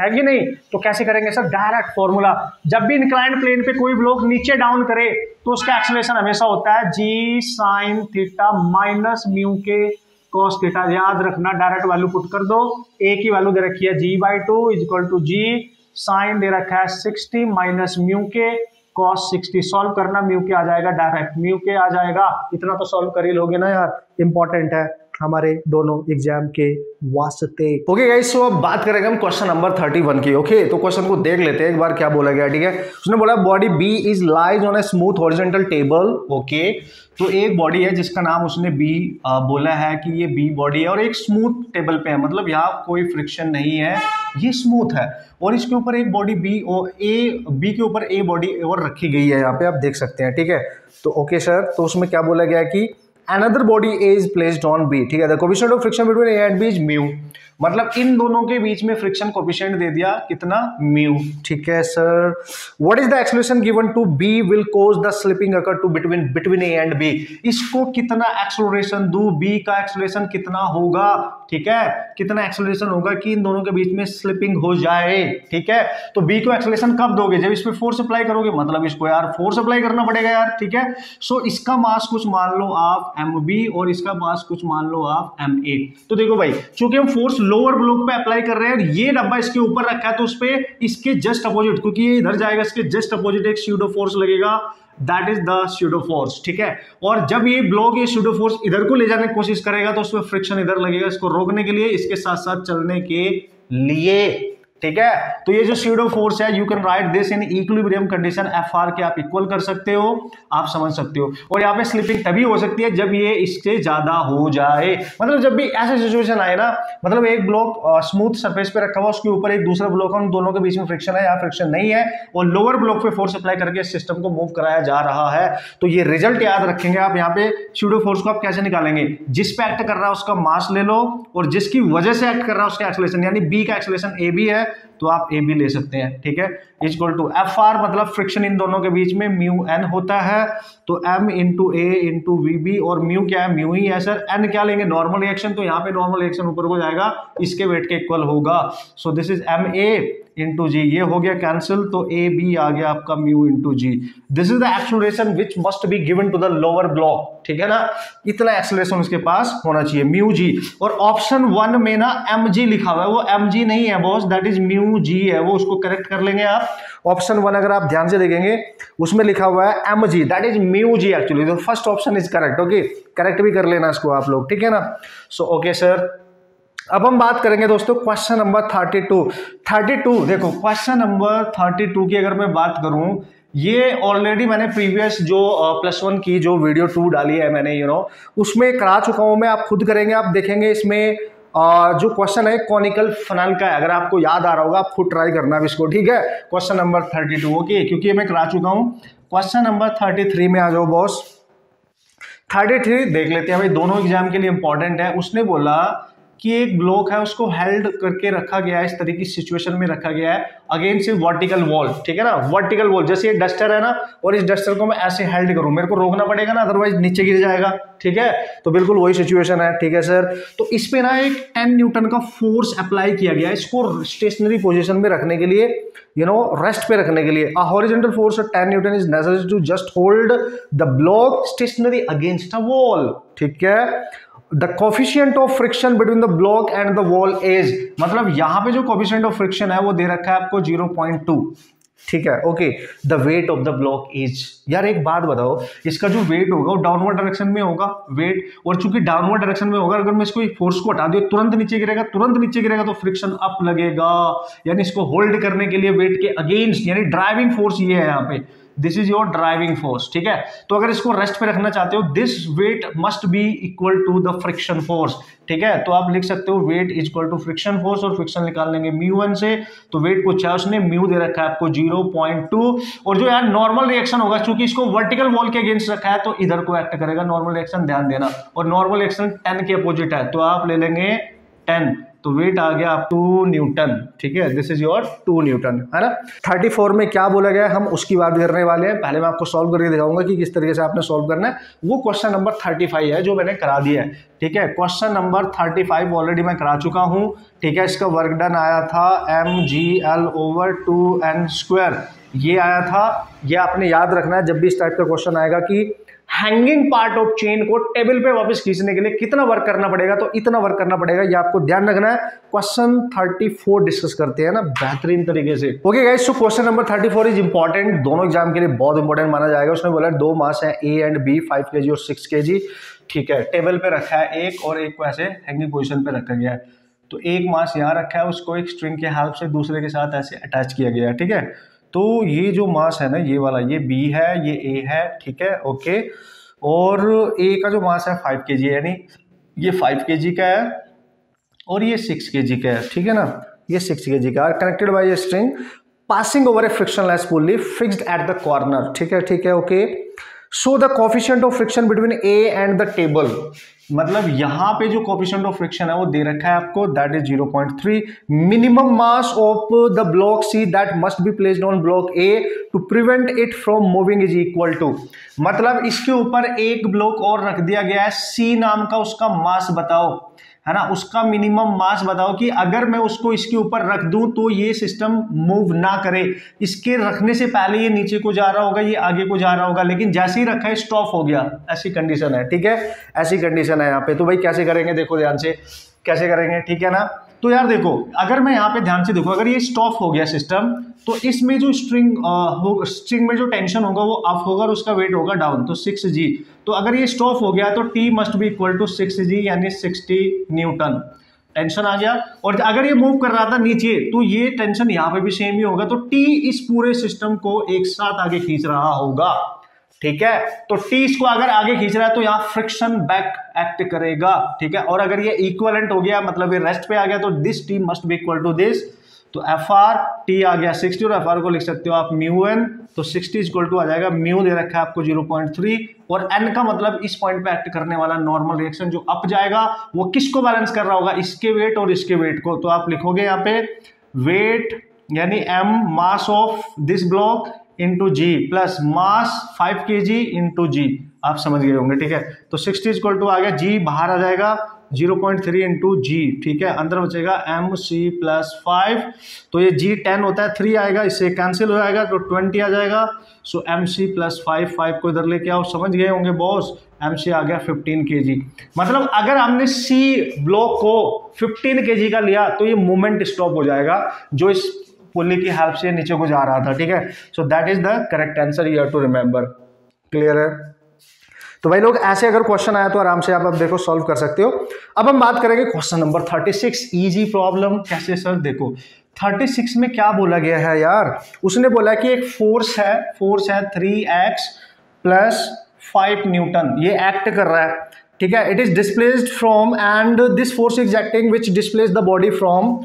है कि नहीं। तो कैसे करेंगे सर, डायरेक्ट फॉर्मूला, जब भी इंक्लाइंड प्लेन पे कोई ब्लॉक नीचे डाउन करे तो उसका एक्सेलरेशन हमेशा होता है g sin theta minus mu के cos थीटा, याद रखना, डायरेक्ट वैल्यू पुट कर दो। a की वैल्यू दे रखी है g/2 is equal to g sine दे रखा है 60 माइनस म्यू के cos 60, सॉल्व करना, म्यू के आ जाएगा, डायरेक्ट म्यू के आ जाएगा। इतना तो सॉल्व कर ही लोगे ना यार, इंपॉर्टेंट है हमारे दोनों एग्जाम के वास्ते। ओके गाइस, सो अब बात करेंगे हम क्वेश्चन नंबर 31 की। ओके, तो क्वेश्चन को देख लेते हैं एक बार क्या बोला गया, ठीक है। उसने बोला body B is lies on a smooth horizontal table. Okay, तो एक बॉडी है जिसका नाम उसने बी बोला है कि ये बी बॉडी है और एक स्मूथ टेबल पे है, मतलब यहाँ कोई फ्रिक्शन नहीं है, ये स्मूथ है, और इसके ऊपर एक बॉडी बी और ए, बी के ऊपर ए बॉडी और रखी गई है, यहाँ पे आप देख सकते हैं, ठीक है। तो ओके सर, तो उसमें क्या बोला गया कि another body A is placed on B, ठीक है। The coefficient of friction between A and B is mu, मतलब इन दोनों के बीच में फ्रिक्शन कोफिशिएंट दे दिया कितना, म्यू, ठीक है sir. What is the acceleration given to B will cause the slipping occur to between A and B, इसको कितना एक्सेलरेशन दूं, B का एक्सेलरेशन कितना होगा, ठीक है, कितना एक्सेलरेशन होगा कि इन दोनों के बीच में स्लिपिंग हो जाए, ठीक है। तो B को एक्सेलरेशन कब दोगे, जब इस पे फोर्स अप्लाई करोगे, मतलब इसको यार फोर्स अप्लाई करना पड़ेगा यार, ठीक है। सो इसका मास कुछ मान लो आप mb और इसका मास कुछ मान लो आप ma। तो देखो भाई, चूंकि हम फोर्स लोअर ब्लॉक पे अप्लाई कर रहे हैं, ये डब्बा इसके ऊपर रखा है, तो उस पे इसके जस्ट अपोजिट, क्योंकि ये इधर जाएगा, इसके जस्ट अपोजिट एक स्यूडो फोर्स लगेगा, that is the pseudo force, ठीक है। और जब ये ब्लॉक ये स्यूडो फोर्स इधर को ले जाने की कोशिश करेगा तो उसमें फ्रिक्शन इधर लगेगा, इसको रोकने के लिए, इसके साथ साथ चलने के लिए, ठीक है। तो ये जो स्यूडो फोर्स है, you can right this in equilibrium condition, F R के आप इक्वल कर सकते हो, आप समझ सकते हो। और यहाँ पे स्लिपिंग तभी हो सकती है जब ये इससे ज्यादा हो जाए, मतलब जब भी ऐसे सिचुएशन आए ना, मतलब एक ब्लॉक स्मूथ सरफेस पे रखा हुआ, उसके ऊपर एक दूसरा ब्लॉक है, उन दोनों के बीच में फ्रिक्शन है या फ्रिक्शन नहीं है, और लोअर ब्लॉक पे फोर्स अप्लाई करके सिस्टम को मूव कराया जा रहा है, तो ये रिजल्ट याद रखेंगे आप। यहाँ पे स्यूडो फोर्स को आप कैसे निकालेंगे, जिस पे एक्ट कर रहा है उसका मास ले लो, और जिसकी वजह से एक्ट कर रहा है उसका एक्सेलरेशन, यानी बी का एक्सेलरेशन ए बी है तो आप ए बी ले सकते हैं, ठीक है। इक्वल टू एफ आर, मतलब फ्रिक्शन इन दोनों के बीच में म्यू एन होता है, तो M into A into V B, और म्यू क्या है, म्यू ही है सर। एन क्या लेंगे, नॉर्मल रिएक्शन, तो यहाँ पे नॉर्मल रिएक्शन ऊपर को जाएगा, इसके वेट के इक्वल होगा, so this is M A into G, ये हो गया कैंसिल, तो ए बी आ गया आपका mu into G. This is the acceleration which must be given to the lower block, ठीक है ना, इतना एक्सेलरेशन उसके पास होना चाहिए, म्यू जी। और ऑप्शन 1 में ना एम जी लिखा हुआ है, वो एम जी नहीं है बॉस, दैट इज म्यू जी है, वो उसको करेक्ट कर लेंगे आप। ऑप्शन 1 अगर आप ध्यान से देखेंगे उसमें लिखा हुआ है M G, that is mu G actually, तो first option is correct, okay, correct भी कर लेना इसको आप लोग, ठीक है ना। सो ओके सर, अब हम बात करेंगे दोस्तों क्वेश्चन नंबर 32 देखो, क्वेश्चन नंबर 32 की अगर मैं बात करूं, ये ऑलरेडी मैंने प्रीवियस जो +1 की जो वीडियो 2 डाली है मैंने, उसमें करा चुका हूं मैं, आप खुद करेंगे, आप देखेंगे इसमें जो क्वेश्चन है कॉनिकल फनल का है, अगर आपको याद आ रहा होगा आप खुद ट्राई करना इसको, ठीक है। क्वेश्चन नंबर 32, ओके, क्योंकि ये मैं करा चुका हूं। क्वेश्चन नंबर 33 में आ जाओ बॉस। 33 देख लेते हैं भाई, दोनों एग्जाम के लिए इंपॉर्टेंट है। उसने बोला कि एक ब्लॉक है, उसको हेल्ड करके रखा गया है, इस तरह की सिचुएशन में रखा गया है अगेंस्ट ए वर्टिकल वॉल, ठीक है ना, वर्टिकल वॉल, जैसे ये डस्टर है ना, और इस डस्टर को मैं ऐसे हेल्ड करूं, मेरे को रोकना पड़ेगा ना, अदरवाइज नीचे गिर जाएगा, ठीक है। तो बिल्कुल वही सिचुएशन है, ठीक है सर। तो इस पे ना एक 10 न्यूटन का फोर्स अप्लाई किया गया है, इसको स्टेशनरी पोजीशन में रखने के लिए, रेस्ट पे रखने के लिए। A horizontal force of 10 Newton is necessary to just hold the block stationary against a wall, ठीक है। The coefficient of friction between the block and the wall is, मतलब यहां पे जो coefficient of friction है वो दे रखा है आपको 0.2, ठीक है, okay. The weight of the block is, यार एक बात बताओ, इसका जो वेट होगा वो डाउनवर्ड डायरेक्शन में होगा वेट, और चूंकि डाउनवर्ड डायरेक्शन में होगा, अगर मैं इसको फोर्स को हटा दूं तुरंत नीचे गिरेगा, तो फ्रिक्शन अप लगेगा, यानी इसको होल्ड करने के लिए वेट के अगेंस्ट, यानी ड्राइविंग फोर्स ये है यहाँ पे, this is your driving force, ठीक है। तो अगर इसको रेस्ट पे रखना चाहते हो, this weight must be equal to the friction force, ठीक है। तो आप लिख सकते हो weight is equal to friction force, और फ्रिक्शन निकाल लेंगे म्यू1 से, तो वेट पूछा है उसने, म्यू दे रखा है आपको 0.2, और जो यार नॉर्मल रिएक्शन होगा, चूंकि इसको वर्टिकल वॉल के अगेंस्ट रखा है तो इधर को एक्ट करेगा नॉर्मल रिएक्शन, ध्यान देना, और नॉर्मल रिएक्शन 10 के अपोजिट है, तो आप ले लेंगे 10, तो वेट आ गया आप 2 न्यूटन, ठीक है, दिस इज योर 2 न्यूटन, है ना। 34 में क्या बोला गया हम उसकी बात करने वाले हैं। पहले मैं आपको सॉल्व करके दिखाऊंगा कि किस तरीके से आपने सॉल्व करना है, वो क्वेश्चन नंबर 35 है जो मैंने करा दिया है, ठीक है। क्वेश्चन नंबर 35 ऑलरेडी मैं करा चुका हूं, ठीक है। इसका वर्क डन आया था mgl/2n², ये आया था, ये आपने याद रखना है जब भी इस टाइप का क्वेश्चन आएगा कि हैंगिंग पार्ट ऑफ चेन को टेबल पे वापस खींचने के लिए कितना वर्क करना पड़ेगा, तो इतना वर्क करना पड़ेगा, ये आपको ध्यान रखना है। क्वेश्चन 34 डिस्कस करते हैं ना बेहतरीन तरीके से, okay guys. So question number 34 is important, दोनों एग्जाम के लिए बहुत इंपॉर्टेंट माना जाएगा। उसने बोला 2 मास है ए एंड बी, 5 kg और 6 kg, ठीक है। टेबल पे रखा है एक, और एक को ऐसे हैंगिंग पोजिशन पे रखा गया है, तो एक मास यहाँ रखा है, उसको एक स्ट्रिंग के हेल्प से दूसरे के साथ ऐसे अटैच किया गया है, ठीक है। तो ये जो मास है ना, ये वाला, ये बी है, ये ए है, ठीक है, ओके। और ए का जो मास है 5 kg, यानी ये 5 kg का है, और ये 6 kg का है, ठीक है ना, ये 6 kg का, connected by a string passing over A frictionless pulley fixed at the corner, ठीक है, ठीक है, okay. So the coefficient of friction between A and the table, मतलब यहां पे जो कोफिशिएंट ऑफ फ्रिक्शन है वो दे रखा है आपको, that is 0.3। Minimum mass of the block C that must be placed on block A to prevent it from moving is equal to, मतलब इसके ऊपर एक ब्लॉक और रख दिया गया है, सी नाम का, उसका मास बताओ, है ना, उसका मिनिमम मास बताओ कि अगर मैं उसको इसके ऊपर रख दूं तो ये सिस्टम मूव ना करे, इसके रखने से पहले ये नीचे को जा रहा होगा, ये आगे को जा रहा होगा, लेकिन जैसे ही रखा है स्टॉप हो गया, ऐसी कंडीशन है, ठीक है, ऐसी कंडीशन है यहाँ पे। तो भाई कैसे करेंगे, देखो ध्यान से कैसे करेंगे, ठीक है ना। तो यार देखो, अगर मैं यहाँ पे ध्यान से देखो, अगर ये स्टॉप हो गया सिस्टम, तो इसमें जो स्ट्रिंग में जो टेंशन होगा वो अप होगा और उसका वेट होगा डाउन, तो 6g। तो अगर ये स्टॉप हो गया तो T must be equal to 6g, यानी 60 न्यूटन, टेंशन आ गया। और अगर ये मूव कर रहा था नीचे तो ये टेंशन यहां पे भी सेम ही होगा, तो टी इस पूरे सिस्टम को एक साथ आगे खींच रहा होगा, ठीक है। तो टी इसको अगर आगे खींच रहा है तो यहां फ्रिक्शन बैक एक्ट करेगा, ठीक है। और अगर ये इक्विवेलेंट हो गया, मतलब ये रेस्ट पे आ गया, तो this T must be equal to this. तो एफ आर टी आ गया 60 और एफ आर को लिख सकते हो आप म्यू एन, तो 60 इक्वल टू आ जाएगा, म्यू दे रखा है आपको 0.3 और एन का मतलब इस पॉइंट पे एक्ट करने वाला नॉर्मल रिएक्शन जो अप जाएगा वो किसको बैलेंस कर रहा होगा, इसके वेट और इसके वेट को। तो आप लिखोगे यहाँ पे वेट यानी M mass of this block into G plus mass 5 kg into G, आप समझ गए होंगे, ठीक है। तो 60 इक्वल टू आ गया, जी बाहर आ जाएगा 0.3 इंटू जी, ठीक है। अंदर बचेगा एम सी प्लस 5, तो ये जी 10 होता है, 3 आएगा, इससे कैंसिल हो जाएगा तो 20 आ जाएगा। सो एम सी प्लस 5 को इधर लेके आओ, समझ गए होंगे बॉस। एम सी आ गया 15 kg। मतलब अगर हमने सी ब्लॉक को 15 kg का लिया तो ये मूवमेंट स्टॉप हो जाएगा जो इस पुल्ली की हेल्प से नीचे को जा रहा था, ठीक है। So that is the correct answer, you have to remember. Clear है? तो भाई लोग ऐसे अगर क्वेश्चन आया तो आराम से आप अब देखो सॉल्व कर सकते हो। अब हम बात करेंगे क्वेश्चन नंबर 36, इजी प्रॉब्लम। कैसे सर? देखो 36 में क्या बोला गया है यार, उसने बोला कि एक फोर्स है 3x प्लस 5 न्यूटन, ये एक्ट कर रहा है, ठीक है। It is displaced from and this force is acting which displace the body from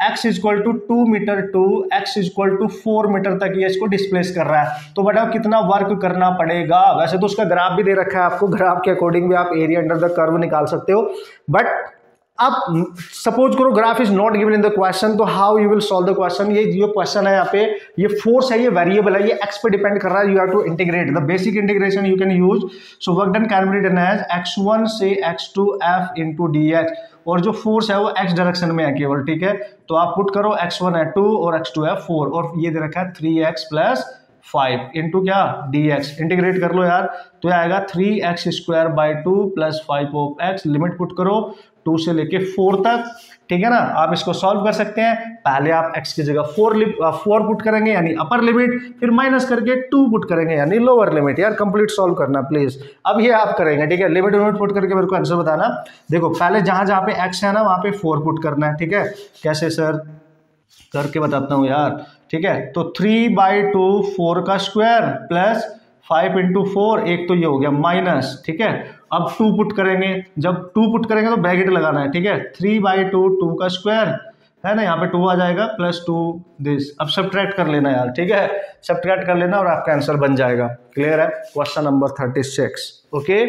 x equal to 2 metre to x equal to 4 metre तक ये इसको डिस्प्लेस कर रहा है। तो बताओ कितना वर्क करना पड़ेगा। वैसे तो उसका ग्राफ भी दे रखा है आपको, ग्राफ के अकॉर्डिंग भी आप एरिया अंडर द कर्व निकाल सकते हो, बट अब सपोज करो graph is not given in the question, तो how you will solve the question. ये जो क्वेश्चन है यहाँ पे, ये फोर्स है, ये वेरिएबल है, ये x पे डिपेंड कर रहा है, you have to integrate the basic integration you can use. So work done can be done as x1 से x2 f इंटू dx, और जो फोर्स है वो x डायरेक्शन में है केवल, ठीक है। तो आप पुट करो x1 है 2 और x2 है 4 और ये दे रखा है 3x प्लस 5 इंटू क्या dx, इंटीग्रेट कर लो यार, तो आएगा 3x square by 2 plus 5 of x, limit put करो 2 से लेके 4 तक, ठीक है ना। आप इसको सॉल्व कर सकते हैं। पहले आप x की जगह 4 पुट करेंगे यानी अपर लिमिट, फिर माइनस करके 2 पुट करेंगे यानी लोअर लिमिट। यार कंप्लीट सॉल्व करना प्लीज, अब ये आप करेंगे, ठीक है। लिमिट पुट करके मेरे को आंसर बताना। देखो पहले जहां जहां पे x है ना वहां पे 4 पुट करना है, ठीक है। कैसे सर? करके बताता हूँ यार, ठीक है। तो 3/2 4 का स्क्वायर प्लस 5 इंटू 4, एक तो ये हो गया माइनस, ठीक है। अब 2 पुट करेंगे, जब 2 पुट करेंगे तो ब्रैकेट लगाना है, ठीक है। 3/2 2 का स्क्वायर है ना, यहाँ पे 2 आ जाएगा प्लस 2 दिस। अब सब्ट्रैक्ट कर लेना यार, ठीक है, सब्ट्रैक्ट कर लेना और आपका आंसर बन जाएगा। क्लियर है? Question number 36, okay.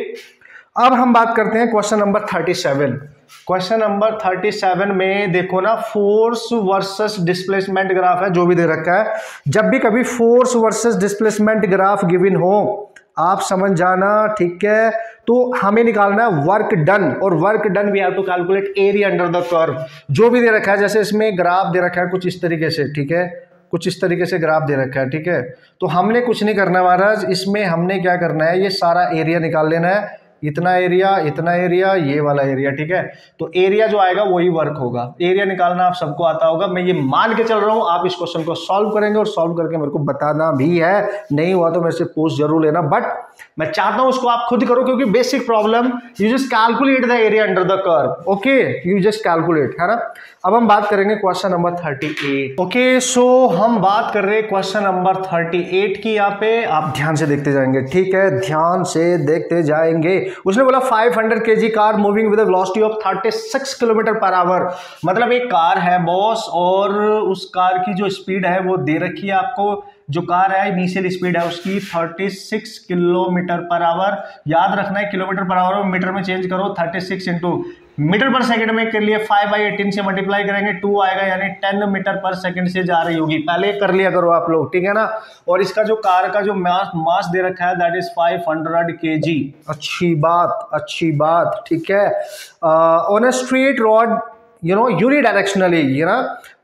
अब हम बात करते हैं क्वेश्चन नंबर 37। क्वेश्चन नंबर 37 में देखो ना, फोर्स वर्सेस डिस्प्लेसमेंट ग्राफ है जो भी दे रखा है। जब भी कभी force versus displacement graph given हो आप समझ जाना, ठीक है। तो हमें निकालना है वर्क डन, और work done we have to calculate area under the curve. जो भी दे रखा है, जैसे इसमें ग्राफ दे रखा है कुछ इस तरीके से, ठीक है, कुछ इस तरीके से ग्राफ दे रखा है, ठीक है। तो हमने कुछ नहीं करना महाराज, इसमें हमने क्या करना है, ये सारा एरिया निकाल लेना है, इतना एरिया, ये वाला एरिया, ठीक है। तो एरिया जो आएगा वही वर्क होगा। एरिया निकालना आप सबको आता होगा, मैं ये मान के चल रहा हूं आप इस क्वेश्चन को सॉल्व करेंगे और सॉल्व करके मेरे को बताना भी है, नहीं हुआ तो मेरे से पूछ जरूर लेना, बट मैं चाहता हूं उसको आप खुद करो, क्योंकि basic problem you just calculate the area under the curve, okay, you just calculate, है ना। अब हम बात करेंगे क्वेश्चन नंबर 38, ओके। सो हम बात कर रहे हैं क्वेश्चन नंबर 38 की, यहाँ पे आप ध्यान से देखते जाएंगे, ठीक है, ध्यान से देखते जाएंगे। उसने बोला 500 kg car moving with velocity of 36 kilometre per hour. मतलब एक कार है बॉस, और उस कार की जो स्पीड है वो दे रखी है आपको। जो कार है इनिशियल स्पीड है उसकी 36 किलोमीटर पर आवर। याद रखना है किलोमीटर पर आवर में मीटर में चेंज करो, 36 इंटू मीटर पर सेकंड में के लिए 5/18 से मल्टीप्लाई करेंगे, 2 आएगा, यानी 10 मीटर पर सेकंड से जा रही होगी। पहले कर लिया करो आप लोग, ठीक है ना। और इसका जो कार का जो मास दे रखा है दैट इज 500 kg। अच्छी बात, ठीक है। On a straight rod unidirectionally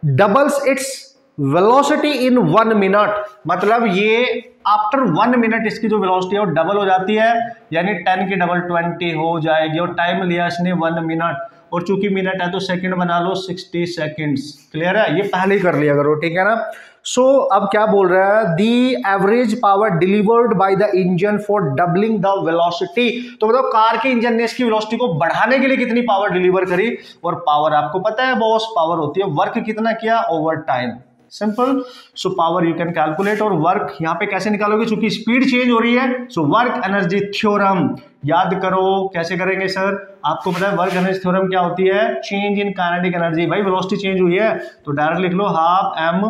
doubles its velocity in 1 minute. मतलब ये आफ्टर 1 मिनट इसकी जो वेलोसिटी है वो डबल हो जाती है, यानी 10 की डबल 20 हो जाएगी, और टाइम लिया इसने 1 मिनट। और चूंकि मिनट है तो सेकंड बना लो 60 सेकंड्स। क्लियर है, ये पहले ही कर लिया करो, ठीक है ना। सो अब क्या बोल रहा है, the average power delivered by the engine for doubling the velocity. तो मतलब कार के इंजन ने इसकी वेलोसिटी को बढ़ाने के लिए कितनी पावर डिलीवर करी, और पावर आपको पता है बॉस, पावर होती है वर्क कितना किया over time. Simple. So power you can calculate, और वर्क यहां पे कैसे निकालोगे, चूंकि स्पीड चेंज हो रही है। सो वर्क एनर्जी थ्योरम याद करो, कैसे करेंगे सर, आपको पता है वर्क एनर्जी थ्योरम क्या होती है, चेंज इन काइनेटिक एनर्जी। भाई वेलोसिटी चेंज हुई है तो डायरेक्ट लिख लो half M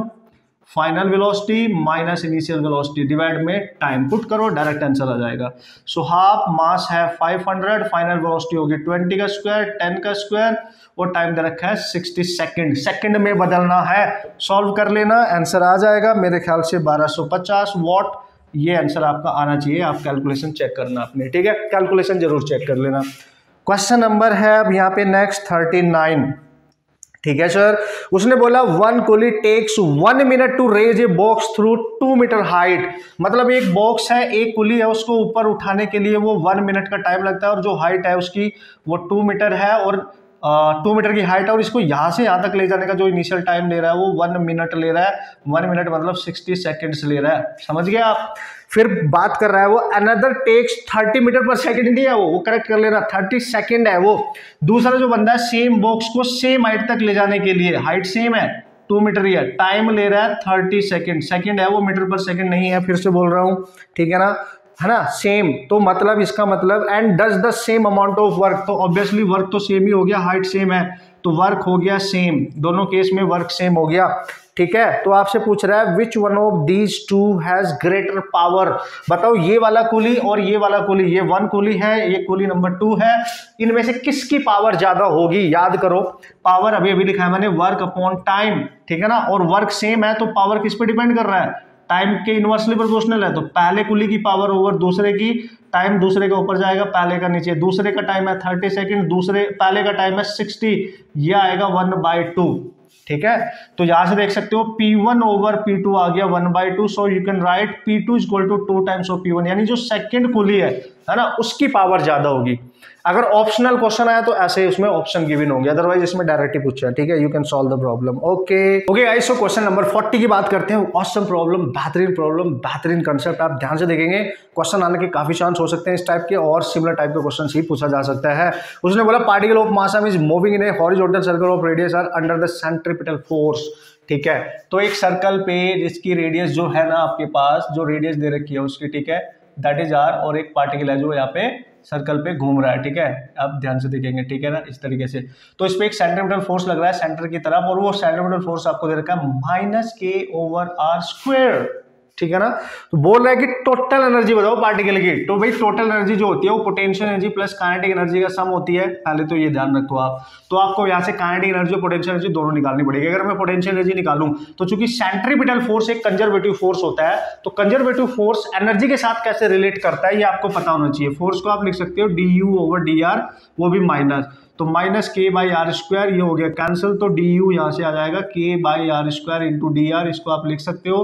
final velocity minus initial velocity divide में टाइम, पुट करो डायरेक्ट आंसर आ जाएगा। सो हाफ मास है 500, फाइनल वेलोसिटी होगी 20 का स्क्वायर 10 का स्क्वायर, और टाइम दे रखा है 60 सेकंड, सेकंड में बदलना है। सॉल्व कर लेना, आंसर आ जाएगा मेरे ख्याल से 1250 वॉट। ये आंसर आपका आना चाहिए, आप कैलकुलेशन चेक करना अपने, ठीक है, कैलकुलेशन जरूर चेक कर लेना। क्वेश्चन नंबर है अब यहाँ पे नेक्स्ट 39, ठीक है सर। उसने बोला 1 coolie takes 1 minute to raise a box through 2 metre height. मतलब एक बॉक्स है, एक कुली है, उसको ऊपर उठाने के लिए वो 1 मिनट का टाइम लगता है, और जो हाइट है उसकी वो 2 मीटर है, और 2 मीटर की हाइट है, और इसको यहां से यहां तक ले जाने का जो इनिशियल टाइम ले रहा है वो 1 मिनट ले रहा है। 1 मिनट मतलब 60 सेकेंड्स ले रहा है, समझ गए आप। फिर बात कर रहा है वो अनदर टेक्स 30 मीटर पर सेकंड, नहीं है वो करेक्ट कर लेना, 30 सेकंड है वो। दूसरा जो बंदा है सेम बॉक्स को सेम हाइट तक ले जाने के लिए, हाइट सेम है 2 मीटर ही है, टाइम ले रहा है 30 सेकंड, सेकंड है वो, मीटर पर सेकंड नहीं है, फिर से बोल रहा हूं, ठीक है ना, है ना, सेम। तो मतलब इसका मतलब and does the same amount of work, तो ऑब्वियसली वर्क तो सेम ही हो गया, हाइट सेम है तो वर्क हो गया सेम, दोनों केस में वर्क सेम हो गया, ठीक है। तो आपसे पूछ रहा है which one of these two has greater power, बताओ ये वाला कुली और ये वाला कुली, ये 1 कुली है, ये कुली नंबर 2 है, इनमें से किसकी पावर ज्यादा होगी। याद करो पावर अभी अभी लिखा है मैंने, वर्क अपॉन टाइम, ठीक है ना, और वर्क सेम है तो पावर किस पे डिपेंड कर रहा है, टाइम के इनवर्सली प्रोपोर्शनल है। तो पहले कुली की पावर ओवर दूसरे की, टाइम दूसरे के ऊपर जाएगा पहले का नीचे, दूसरे का टाइम है 30 सेकंड, दूसरे पहले का टाइम है 60, ये आएगा 1/2, ठीक है। तो यहां से देख सकते हो P1 ओवर P2 आ गया 1/2, so you can write P2 equal to 2 times of P1, यानी जो सेकंड कुली है ना, उसकी पावर ज्यादा होगी। अगर ऑप्शनल क्वेश्चन आया तो ऐसे उसमें ऑप्शन गिवन होंगे, अदरवाइज इसमें डायरेक्टली पूछा है, ठीक है। You can solve the problem. Okay guys, so question number 40 की बात करते हैं। ऑसम प्रॉब्लम, बेहतरीन कंसेप्ट, आप ध्यान से देखेंगे, क्वेश्चन आने के काफी चांस हो सकते हैं इस टाइप के, और सिमिलर टाइप के क्वेश्चन ही पूछा जा सकता है। उसने बोला particle of mass is moving in a horizontal circle of radius R under the centripetal force, ठीक है। तो एक सर्कल पे जिसकी रेडियस जो है ना आपके पास, जो रेडियस दे रखी है उसकी, ठीक है, दैट इज आर, और एक पार्टिकल है जो यहाँ पे सर्कल पे घूम रहा है, ठीक है, आप ध्यान से देखेंगे, ठीक है ना, इस तरीके से। तो इस पे एक सेंट्रीपिटल फोर्स लग रहा है सेंटर की तरफ, और वो सेंट्रीपिटल फोर्स आपको दे रखा है -k/r², ठीक है ना। तो बोल रहा है कि टोटल एनर्जी बताओ पार्टिकल की। तो भाई टोटल एनर्जी जो होती है वो potential energy plus kinetic energy का सम होती है, पहले तो ये ध्यान रखो आप। तो आपको यहाँ से काइनेटिक एनर्जी और पोटेंशियल एनर्जी दोनों निकालनी पड़ेगी। अगर मैं पोटेंशियल एनर्जी निकालूं तो चूंकि सेंट्रीपिटल फोर्स एक कंजर्वेटिव फोर्स होता है, तो कंजर्वेटिव फोर्स एनर्जी के साथ कैसे रिलेट करता है ये आपको पता होना चाहिए। फोर्स को आप लिख सकते हो du/dr, वो भी माइनस, तो -k/r², ये हो गया कैंसिल, तो du यहाँ से आ जाएगा k/r² इंटू dr, इसको आप लिख सकते हो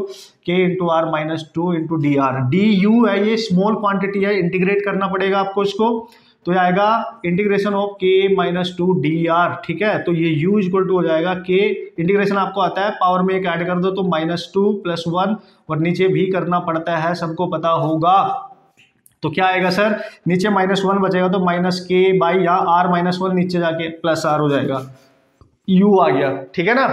k into r -2 into dr। du है ये स्मॉल क्वांटिटी है, इंटीग्रेट करना पड़ेगा आपको इसको, तो ये आएगा इंटीग्रेशन ऑफ k-2 dr, ठीक है। तो ये u इक्वल टू हो जाएगा k, इंटीग्रेशन आपको आता है, पावर में एक ऐड कर दो तो -2 + 1, और नीचे भी करना पड़ता है, सबको पता होगा। तो क्या आएगा सर, नीचे -1 बचेगा तो -k/ या r-1 नीचे जाके +r हो जाएगा, u आ गया, ठीक है ना।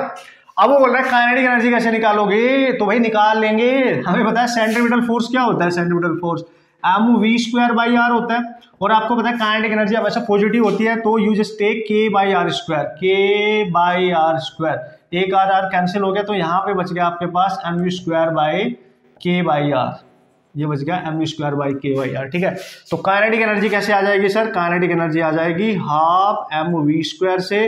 अब वो बोल रहा है काइनेटिक एनर्जी कैसे निकालोगे, तो भाई निकाल लेंगे, हमें पता है सेंट्रीपिटल फोर्स क्या होता है, सेंट्रीपिटल फोर्स mv²/r होता है, और आपको पता है काइनेटिक एनर्जी अब ऐसा पॉजिटिव होती है, तो you just take k/r², k/r², एक r कैंसिल हो गया, तो यहाँ पे बच गया आपके पास mv²/k/r, ये बच गया mv²/k/r, ठीक है। तो काइनेटिक एनर्जी कैसे आ जाएगी सर, काइनेटिक एनर्जी आ जाएगी हाफ mv² से,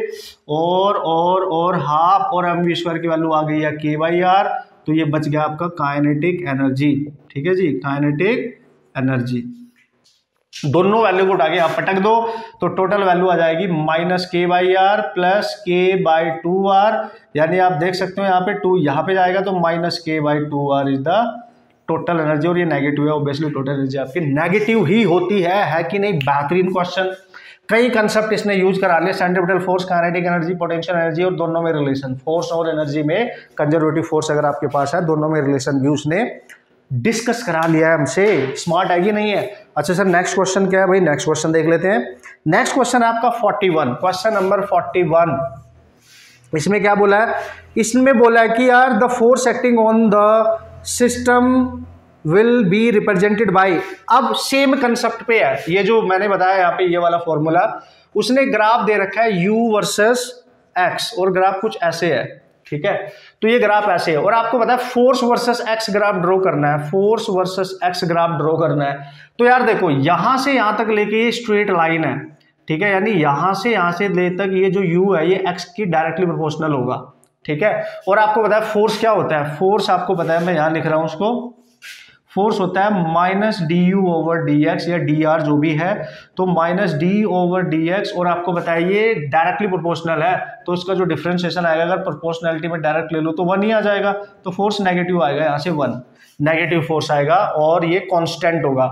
और हाफ, और mv² की वैल्यू आ गई है k/r, तो ये बच गया आपका काइनेटिक एनर्जी, ठीक है जी, काइनेटिक एनर्जी। दोनों वैल्यू को उठा के आप पटक दो तो टोटल वैल्यू आ जाएगी -k/r प्लस k/2r, यानी आप देख सकते हो यहाँ पे 2 यहाँ पे जाएगा तो -k/2r is the total energy, और ये नेगेटिव है, ऑब्वियसली टोटल एनर्जी आपकी नेगेटिव ही होती है कि नहीं। बेहतरीन क्वेश्चन, कई कंसेप्ट इसने यूज करा लिया, centripetal force, kinetic energy, potential energy, और दोनों में रिलेशन, फोर्स और एनर्जी में कंजर्वेटिव फोर्स अगर आपके पास है, दोनों में रिलेशन भी उसने डिस्कस करा लिया है हमसे। स्मार्ट है कि नहीं है? अच्छा सर नेक्स्ट क्वेश्चन क्या है भाई? नेक्स्ट क्वेश्चन देख लेते हैं। नेक्स्ट क्वेश्चन है आपका 41, क्वेश्चन नंबर 41। इसमें क्या बोला है? इसमें बोला है कि यार the force acting on the system will be represented by, अब सेम कंसेप्ट पे है ये जो मैंने बताया यहाँ पे, ये वाला फॉर्मूला उसने ग्राफ दे रखा है u वर्सेस x, और ग्राफ कुछ ऐसे है, ठीक है? तो ये ग्राफ ऐसे है, और आपको पता है force versus x graph draw करना है, force versus x graph draw करना है। तो यार देखो यहां से यहां तक लेके ये स्ट्रेट लाइन है, ठीक है? यानी यहां से ले तक ये जो u है ये x की डायरेक्टली प्रोपोर्शनल होगा, ठीक है? और आपको पता है फोर्स क्या होता है? फोर्स आपको पता है, मैं यहां लिख रहा हूं उसको, फोर्स होता है minus D you over D x या डी आर जो भी है, तो minus D over D x, और आपको बताया ये डायरेक्टली प्रोपोर्शनल है, तो इसका जो डिफरेंशिएशन आएगा अगर प्रोपोर्शनैलिटी में डायरेक्ट ले लो तो 1 ही आ जाएगा, तो फोर्स नेगेटिव आएगा, यहाँ से 1 नेगेटिव फोर्स आएगा, और ये कांस्टेंट होगा,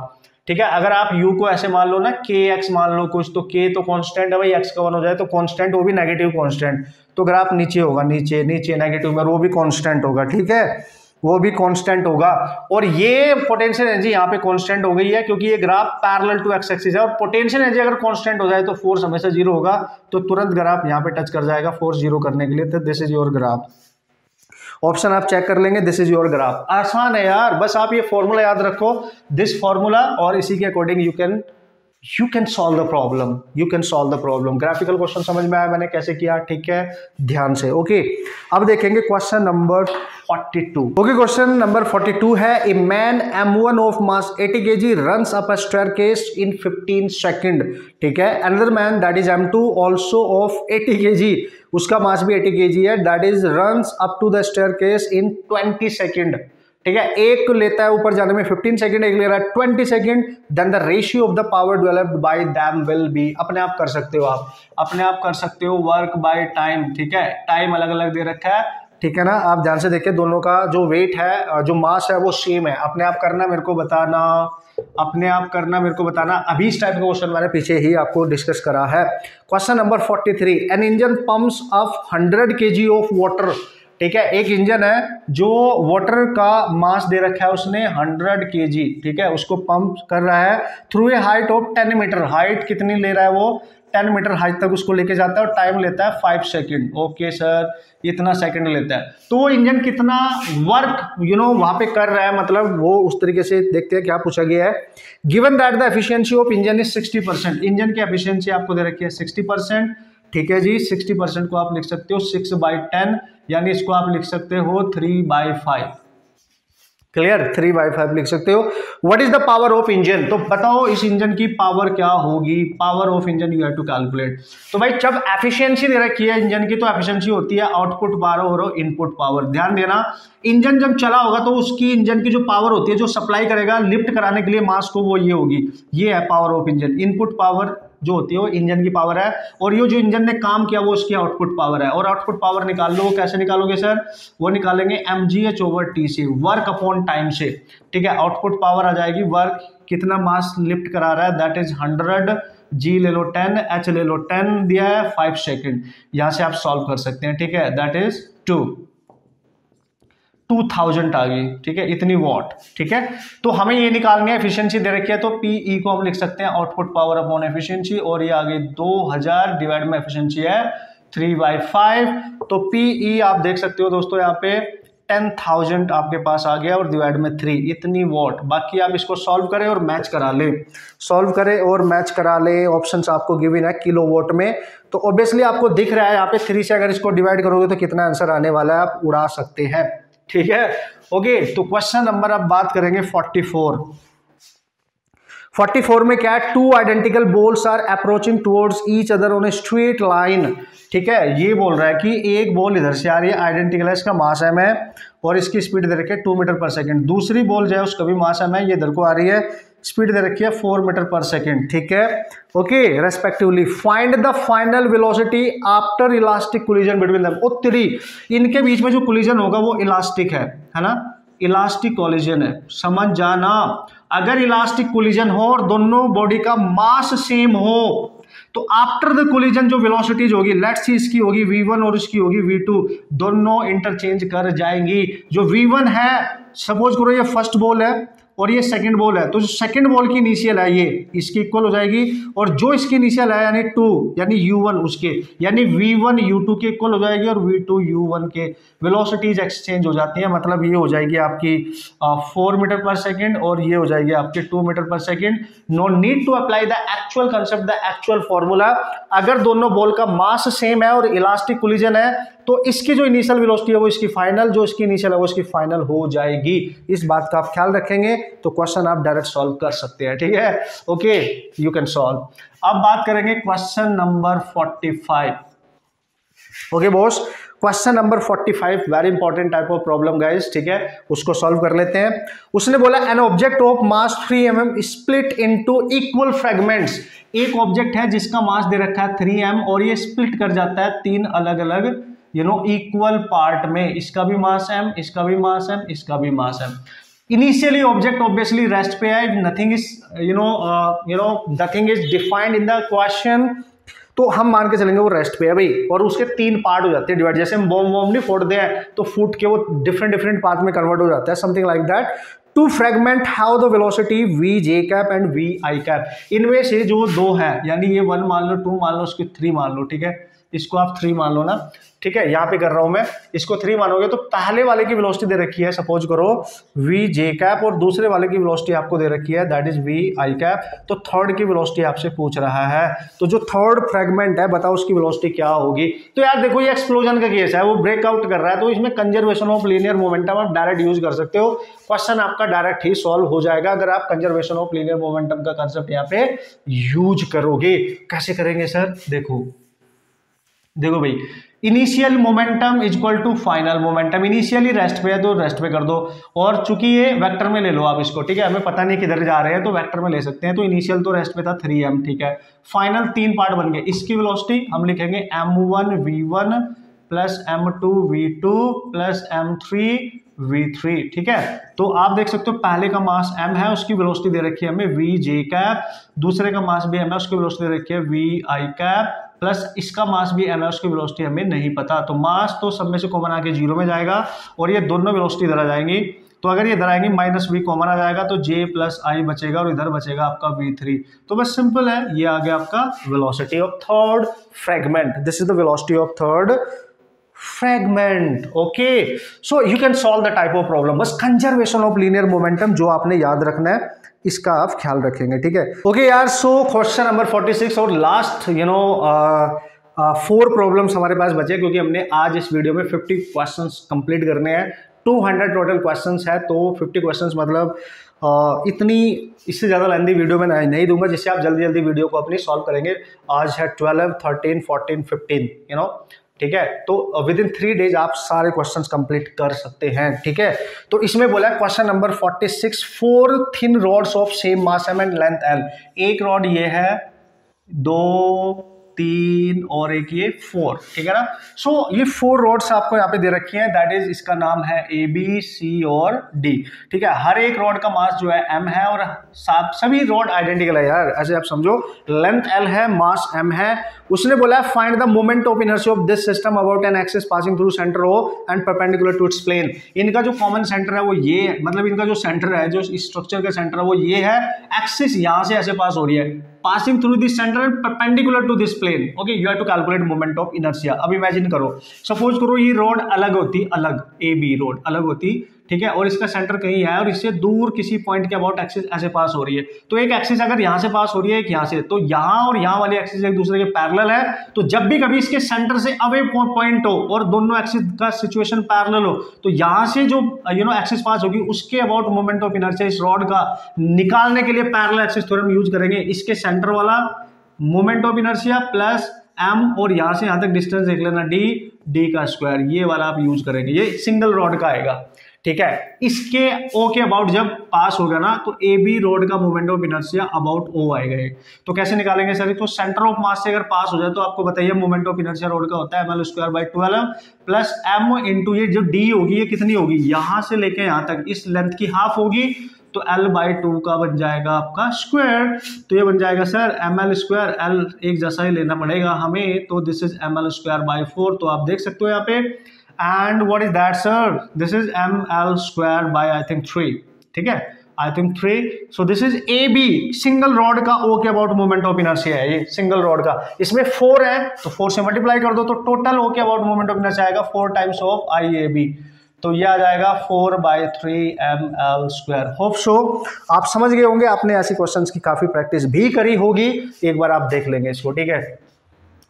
ठीक है? अगर आप u को ऐसे मान लो ना, के एक्स मान लो कुछ, तो k तो कांस्टेंट है भाई, x का 1 हो जाए तो कांस्टेंट, वो भी नेगेटिव कांस्टेंट, तो ग्राफ नीचे होगा, नीचे नीचे नेगेटिव में, वो भी कांस्टेंट होगा, ठीक है? वो भी कांस्टेंट होगा, और ये पोटेंशियल एनर्जी यहाँ पे कांस्टेंट हो गई है क्योंकि ये graph parallel to X axis है, और पोटेंशियल एनर्जी अगर कांस्टेंट हो जाए तो फोर्स हमेशा जीरो होगा, तो तुरंत ग्राफ यहाँ पे टच कर जाएगा फोर्स जीरो करने के लिए, तो this is your graph. Option आप चेक कर लेंगे, दिस इज योर ग्राफ। आसान है यार, बस आप ये फॉर्मूला याद रखो, दिस फॉर्मूला, और इसी के according you can solve the problem, you can solve the problem. Graphical question समझ में आया मैंने कैसे किया, ठीक है? ध्यान से, ओके। अब देखेंगे question number 42। Okay, question number 42 है, a man m1 of mass 80 kg runs up a staircase in 15 second, ठीक है? Another man that is m2 also of 80 kg, उसका मास भी 80 kg है, that is runs up to the staircase in 20 second, ठीक है? एक लेता है ऊपर जाने में 15 सेकंड, एक ले रहा है 20 second, then the ratio of the power developed by them will be, अपने आप कर सकते हो, आप अपने आप कर सकते हो, वर्क बाय टाइम, ठीक है? टाइम अलग अलग दे रखा है, ठीक है ना? आप ध्यान से देखिए, दोनों का जो वेट है, जो मास है वो सेम है, अपने आप करना, मेरे को बताना, अपने आप करना, मेरे को बताना। अभी इस टाइप का क्वेश्चन मैंने पीछे ही आपको डिस्कस करा है। Question number 43, an engine pumps up 100 kg of water, ठीक है? एक इंजन है जो वाटर का मास दे रखा है उसने 100 kg, ठीक है? उसको पंप कर रहा है through a height of 10 metre, height कितनी ले रहा है वो? 10 मीटर हाइट तक उसको लेके जाता है, और टाइम लेता है 5 सेकंड। ओके सर, इतना सेकंड लेता है, तो वो इंजन कितना वर्क वहां पे कर रहा है, मतलब वो उस तरीके से देखते हैं क्या पूछा गया है। Given that the efficiency of engine is 60%, engine की एफिशिएंसी आपको दे रखी है 60%, ठीक है जी? 60% को आप लिख सकते हो 6/10, यानी इसको आप लिख सकते हो 3/5, क्लियर? 3/5 लिख सकते हो। What is the power of engine, तो बताओ इस इंजन की पावर क्या होगी? Power of engine you have to calculate. तो भाई जब एफिशिएंसी दे रखी है इंजन की, तो एफिशिएंसी होती है आउटपुट पावर और इनपुट पावर। ध्यान देना, इंजन जब चला होगा तो उसकी इंजन की जो पावर होती है, जो सप्लाई करेगा लिफ्ट कराने के लिए मास को, वो ये होगी, ये है power of engine. Input power जो होती है वो इंजन की पावर है, और ये जो इंजन ने काम किया वो उसकी आउटपुट पावर है। और आउटपुट पावर निकाल लो, वो कैसे निकालोगे सर? वो निकालेंगे mgh/t से, वर्क अपॉन टाइम से, ठीक है? आउटपुट पावर आ जाएगी वर्क, कितना मास लिफ्ट करा रहा है, दैट इज 100, g ले लो 10, h ले लो 10, दिया है 5 सेकंड, यहां से आप सॉल्व कर सकते हैं, ठीक है? दैट इज 2000 आ गई, ठीक है? इतनी वॉट, ठीक है? तो हमें ये निकालनी है, एफिशिएंसी दे रखी है, तो PE को हम लिख सकते हैं आउटपुट पावर अपॉन एफिशिएंसी, और ये आ गई 2000 डिवाइड में एफिशिएंसी है 3/5, तो PE आप देख सकते हो दोस्तों यहाँ पे 10,000 आपके पास आ गया, और डिवाइड में 3, इतनी वॉट। बाकी आप इसको सॉल्व करें और मैच करा ले, सॉल्व करें और मैच करा ले, ऑप्शंस आपको गिवन है किलोवाट में, तो ऑब्वियसली आपको दिख रहा है यहाँ पे 3 से अगर इसको डिवाइड करोगे तो कितना आंसर आने वाला है, आप उड़ा सकते हैं, ठीक है? ओके, तो क्वेश्चन नंबर अब बात करेंगे 44 में क्या है? 2 identical balls are approaching towards each other on a straight line, ठीक है? ये बोल रहा है कि एक बॉल इधर से आ रही है, आइडेंटिकल है, इसका मास है m, और इसकी स्पीड दे रखी है 2 मीटर पर सेकंड। दूसरी बॉल जो है उसका भी मास m, ये इधर को आ रही है, स्पीड दे रखी है 4 मीटर पर सेकंड, ठीक है? Okay, respectively find the final velocity after elastic collision between them. ओ तेरी, इनके बीच में जो कोलिजन होगा वो इलास्टिक है ना? इलास्टिक कोलिजन है, समझ जाना। अगर इलास्टिक कोलिजन हो और दोनों बॉडी का मास सेम हो, तो आफ्टर द कोलिजन जो वेलोसिटीज होगी, लेट्स सी इसकी होगी v1 और इसकी होगी v2, दोनों इंटरचेंज कर जाएंगी। जो v1 है, सपोज करो ये फर्स्ट बॉल है और ये सेकंड बॉल है, तो जो सेकंड बॉल की इनिशियल है ये इसकी इक्वल हो जाएगी, और जो इसकी इनिशियल है यानी 2 यानी u1 उसके, यानी v1 u2 के इक्वल हो जाएगी और v2 u1 के। वेलोसिटीज एक्सचेंज हो जाती है, मतलब ये हो जाएगी आपकी 4 मीटर पर सेकेंड और ये हो जाएगी आपकी 2 मीटर पर second. No need to apply the actual concept, the actual formula. अगर दोनों बॉल का मास सेम है और इलास्टिक कोलिजन है तो इसकी जो इनिशियल वेलोसिटी है वो इसकी फाइनल, जो इसकी इनिशियल है वो इसकी फाइनल हो जाएगी। इस बात का आप ख्याल रखेंगे तो क्वेश्चन आप डायरेक्ट सॉल्व कर सकते हैं, ठीक है। Okay, you can solve. अब बात करेंगे question number 45। Okay boss, question number 45 very important type of problem guys, ठीक है, उसको सॉल्व कर लेते हैं। उसने बोला an object of mass 3 mm split into equal fragments. एक ऑब्जेक्ट है जिसका मास दे रखा है 3 m और ये स्प्लिट कर जाता है 3 अलग अलग इक्वल पार्ट में। इसका भी मास m, इसका भी मास m, इसका भी मास m। Initially object obviously rest पे है, nothing is nothing is defined in the question, तो हम मान के चलेंगे वो रेस्ट पे है भाई, और उसके 3 पार्ट हो जाते हैं डिवाइड। जैसे हम बॉम्ब नहीं फोड़ते हैं तो फूट के वो डिफरेंट पार्ट में कन्वर्ट हो जाता है, something like that. Two fragment how the velocity v j cap and v I cap. इनमें से जो 2 है, यानी ये 1 मान लो, 2 मान लो, उसकी 3 मान लो, ठीक है, इसको आप 3 मान लो ना, ठीक है, यहाँ पे कर रहा हूं मैं, इसको 3 मानोगे तो पहले वाले की वेलोसिटी दे रखी है, सपोज करो v j कैप, और दूसरे वाले की वेलोसिटी आपको दे रखी है that is v I cap. तो थर्ड की वेलोसिटी आपसे पूछ रहा है, तो जो थर्ड फ्रेगमेंट है बताओ उसकी वेलोसिटी क्या होगी। तो यार देखो ये एक्सप्लोजन का केस है, वो ब्रेकआउट कर रहा है, तो इसमें कंजर्वेशन ऑफ लीनियर मोमेंटम आप डायरेक्ट यूज कर सकते हो, क्वेश्चन आपका डायरेक्ट ही सॉल्व हो जाएगा अगर आप कंजर्वेशन ऑफ लीनियर मोमेंटम का कंसेप्ट यहाँ पे यूज करोगे। कैसे करेंगे सर? देखो भाई, initial momentum is equal to final momentum. Initially rest पे है तो रेस्ट पे कर दो, और चूंकि ये वेक्टर में ले लो आप इसको, ठीक है, हमें पता नहीं किधर जा रहे हैं तो वेक्टर में ले सकते हैं। तो इनिशियल तो रेस्ट पे था 3 m, ठीक है, फाइनल 3 पार्ट बन गए। इसकी वेलोसिटी हम लिखेंगे m1 v1 plus m2 v2 plus m3 v3, ठीक है। तो आप देख सकते हो पहले का मास m है, उसकी वेलोसिटी दे रखी है हमें v j कैप, दूसरे का मास भी m है, उसकी वेलोसिटी दे रखी है v I कैप, प्लस इसका मास भी m है, उसकी वेलोसिटी हमें नहीं पता। तो मास तो सब में से कॉमन आके 0 में जाएगा और ये दोनों वेलोसिटी इधर आ जाएंगी। तो अगर ये इधर आएंगी माइनस v कॉमन आ जाएगा तो j प्लस I बचेगा और इधर बचेगा आपका v3। तो बस सिंपल है, ये आ गया आपका velocity of third fragment. This is the velocity of third fragment. Okay, so you can solve the type of problem. बस कंजर्वेशन ऑफ लीनियर मोमेंटम जो आपने याद रखना है, इसका आप ख्याल रखेंगे, ठीक है। ओके यार, सो क्वेश्चन नंबर 46 और लास्ट 4 प्रॉब्लम्स हमारे पास बचे, क्योंकि हमने आज इस वीडियो में 50 क्वेश्चंस कंप्लीट करने हैं। 200 टोटल क्वेश्चंस है, तो 50 क्वेश्चंस मतलब इतनी, इससे ज़्यादा लेंथी वीडियो में नहीं दूंगा, जिससे आप जल्दी जल्दी वीडियो को अपनी सॉल्व करेंगे। आज है 12, 13, 14, 15 ठीक है। तो विद इन 3 डेज आप सारे क्वेश्चंस कंप्लीट कर सकते हैं, ठीक है। तो इसमें बोला question number 46, 4 thin rods of same mass M and length L. एक रॉड ये है, 2, 3 और एक ये 4, ठीक है ना। सो ये 4 रॉड्स आपको यहाँ पे दे रखी हैं, दैट इज इसका नाम है ए बी सी और डी, ठीक है। हर एक रॉड का मास जो है m है और सभी रॉड आइडेंटिकल है यार, ऐसे आप समझो, लेंथ l है, मास m है। उसने बोला find the moment of inertia of this system about an axis passing through centre O and perpendicular to its plane. इनका जो कॉमन सेंटर है वो ये है, मतलब इनका जो सेंटर है, जो स्ट्रक्चर का सेंटर है वो ये है, एक्सिस यहां से ऐसे पास हो रही है, passing through this centre and perpendicular to this plane. Okay, you have to calculate moment of inertia. अब इमेजिन करो, सपोज करो ये रोड अलग होती, अलग ए बी रोड अलग होती, ठीक है, और इसका सेंटर कहीं है और इससे दूर किसी पॉइंट के अबाउट एक्सिस ऐसे पास हो रही है। तो एक एक्सिस अगर यहां से पास हो रही है, एक यहां से, तो यहां और यहां वाली एक्सिस एक दूसरे के पैरेलल है। तो जब भी कभी इसके सेंटर से अवे पॉइंट हो और दोनों एक्सिस का सिचुएशन पैरेलल हो, तो यहां से जो एक्सिस पास होगी उसके अबाउट मोमेंट ऑफ इनर्शिया इस रॉड का निकालने के लिए पैरेलल एक्सिस थ्योरम यूज करेंगे। इसके सेंटर वाला moment of inertia plus m और यहां से यहां तक डिस्टेंस देख लेना d का स्क्वायर, ये वाला आप यूज करेंगे, ये सिंगल रॉड का आएगा, ठीक है। इसके ओ के अबाउट जब पास होगा ना तो ए बी रोड का मोमेंट ऑफ इनर्शिया अबाउट ओ आएगा। तो कैसे निकालेंगे सर? तो सेंटर ऑफ मास से अगर पास हो जाए तो आपको बताइए मोमेंट ऑफ इनर्शिया रोड का होता है ml²/12 प्लस m इंटू ये जो d होगी ये कितनी होगी, यहां से लेके यहां तक इस लेंथ की हाफ होगी तो L/2 का बन जाएगा आपका स्क्वायर। तो ये बन जाएगा सर ml², L एक जैसा ही लेना पड़ेगा हमें, तो दिस इज ml²/4। तो आप देख सकते हो यहाँ पे, and what is that sir? This is ml² by I think 3, ठीक है, I think 3। So this is A B, single rod का ओ के अबाउट मोमेंट ऑफ इनर्शिया है ये, सिंगल रॉड का। इसमें 4 है तो 4 से मल्टीप्लाई कर दो तो टोटल ओ के अबाउट मोमेंट ऑफ इनर्शिया आएगा 4 टाइम्स ऑफ IAB। तो ये आ जाएगा 4/3 ml²। होप सो आप समझ गए होंगे, आपने ऐसी क्वेश्चंस की काफी प्रैक्टिस भी करी होगी, एक बार आप देख लेंगे इसको, ठीक है,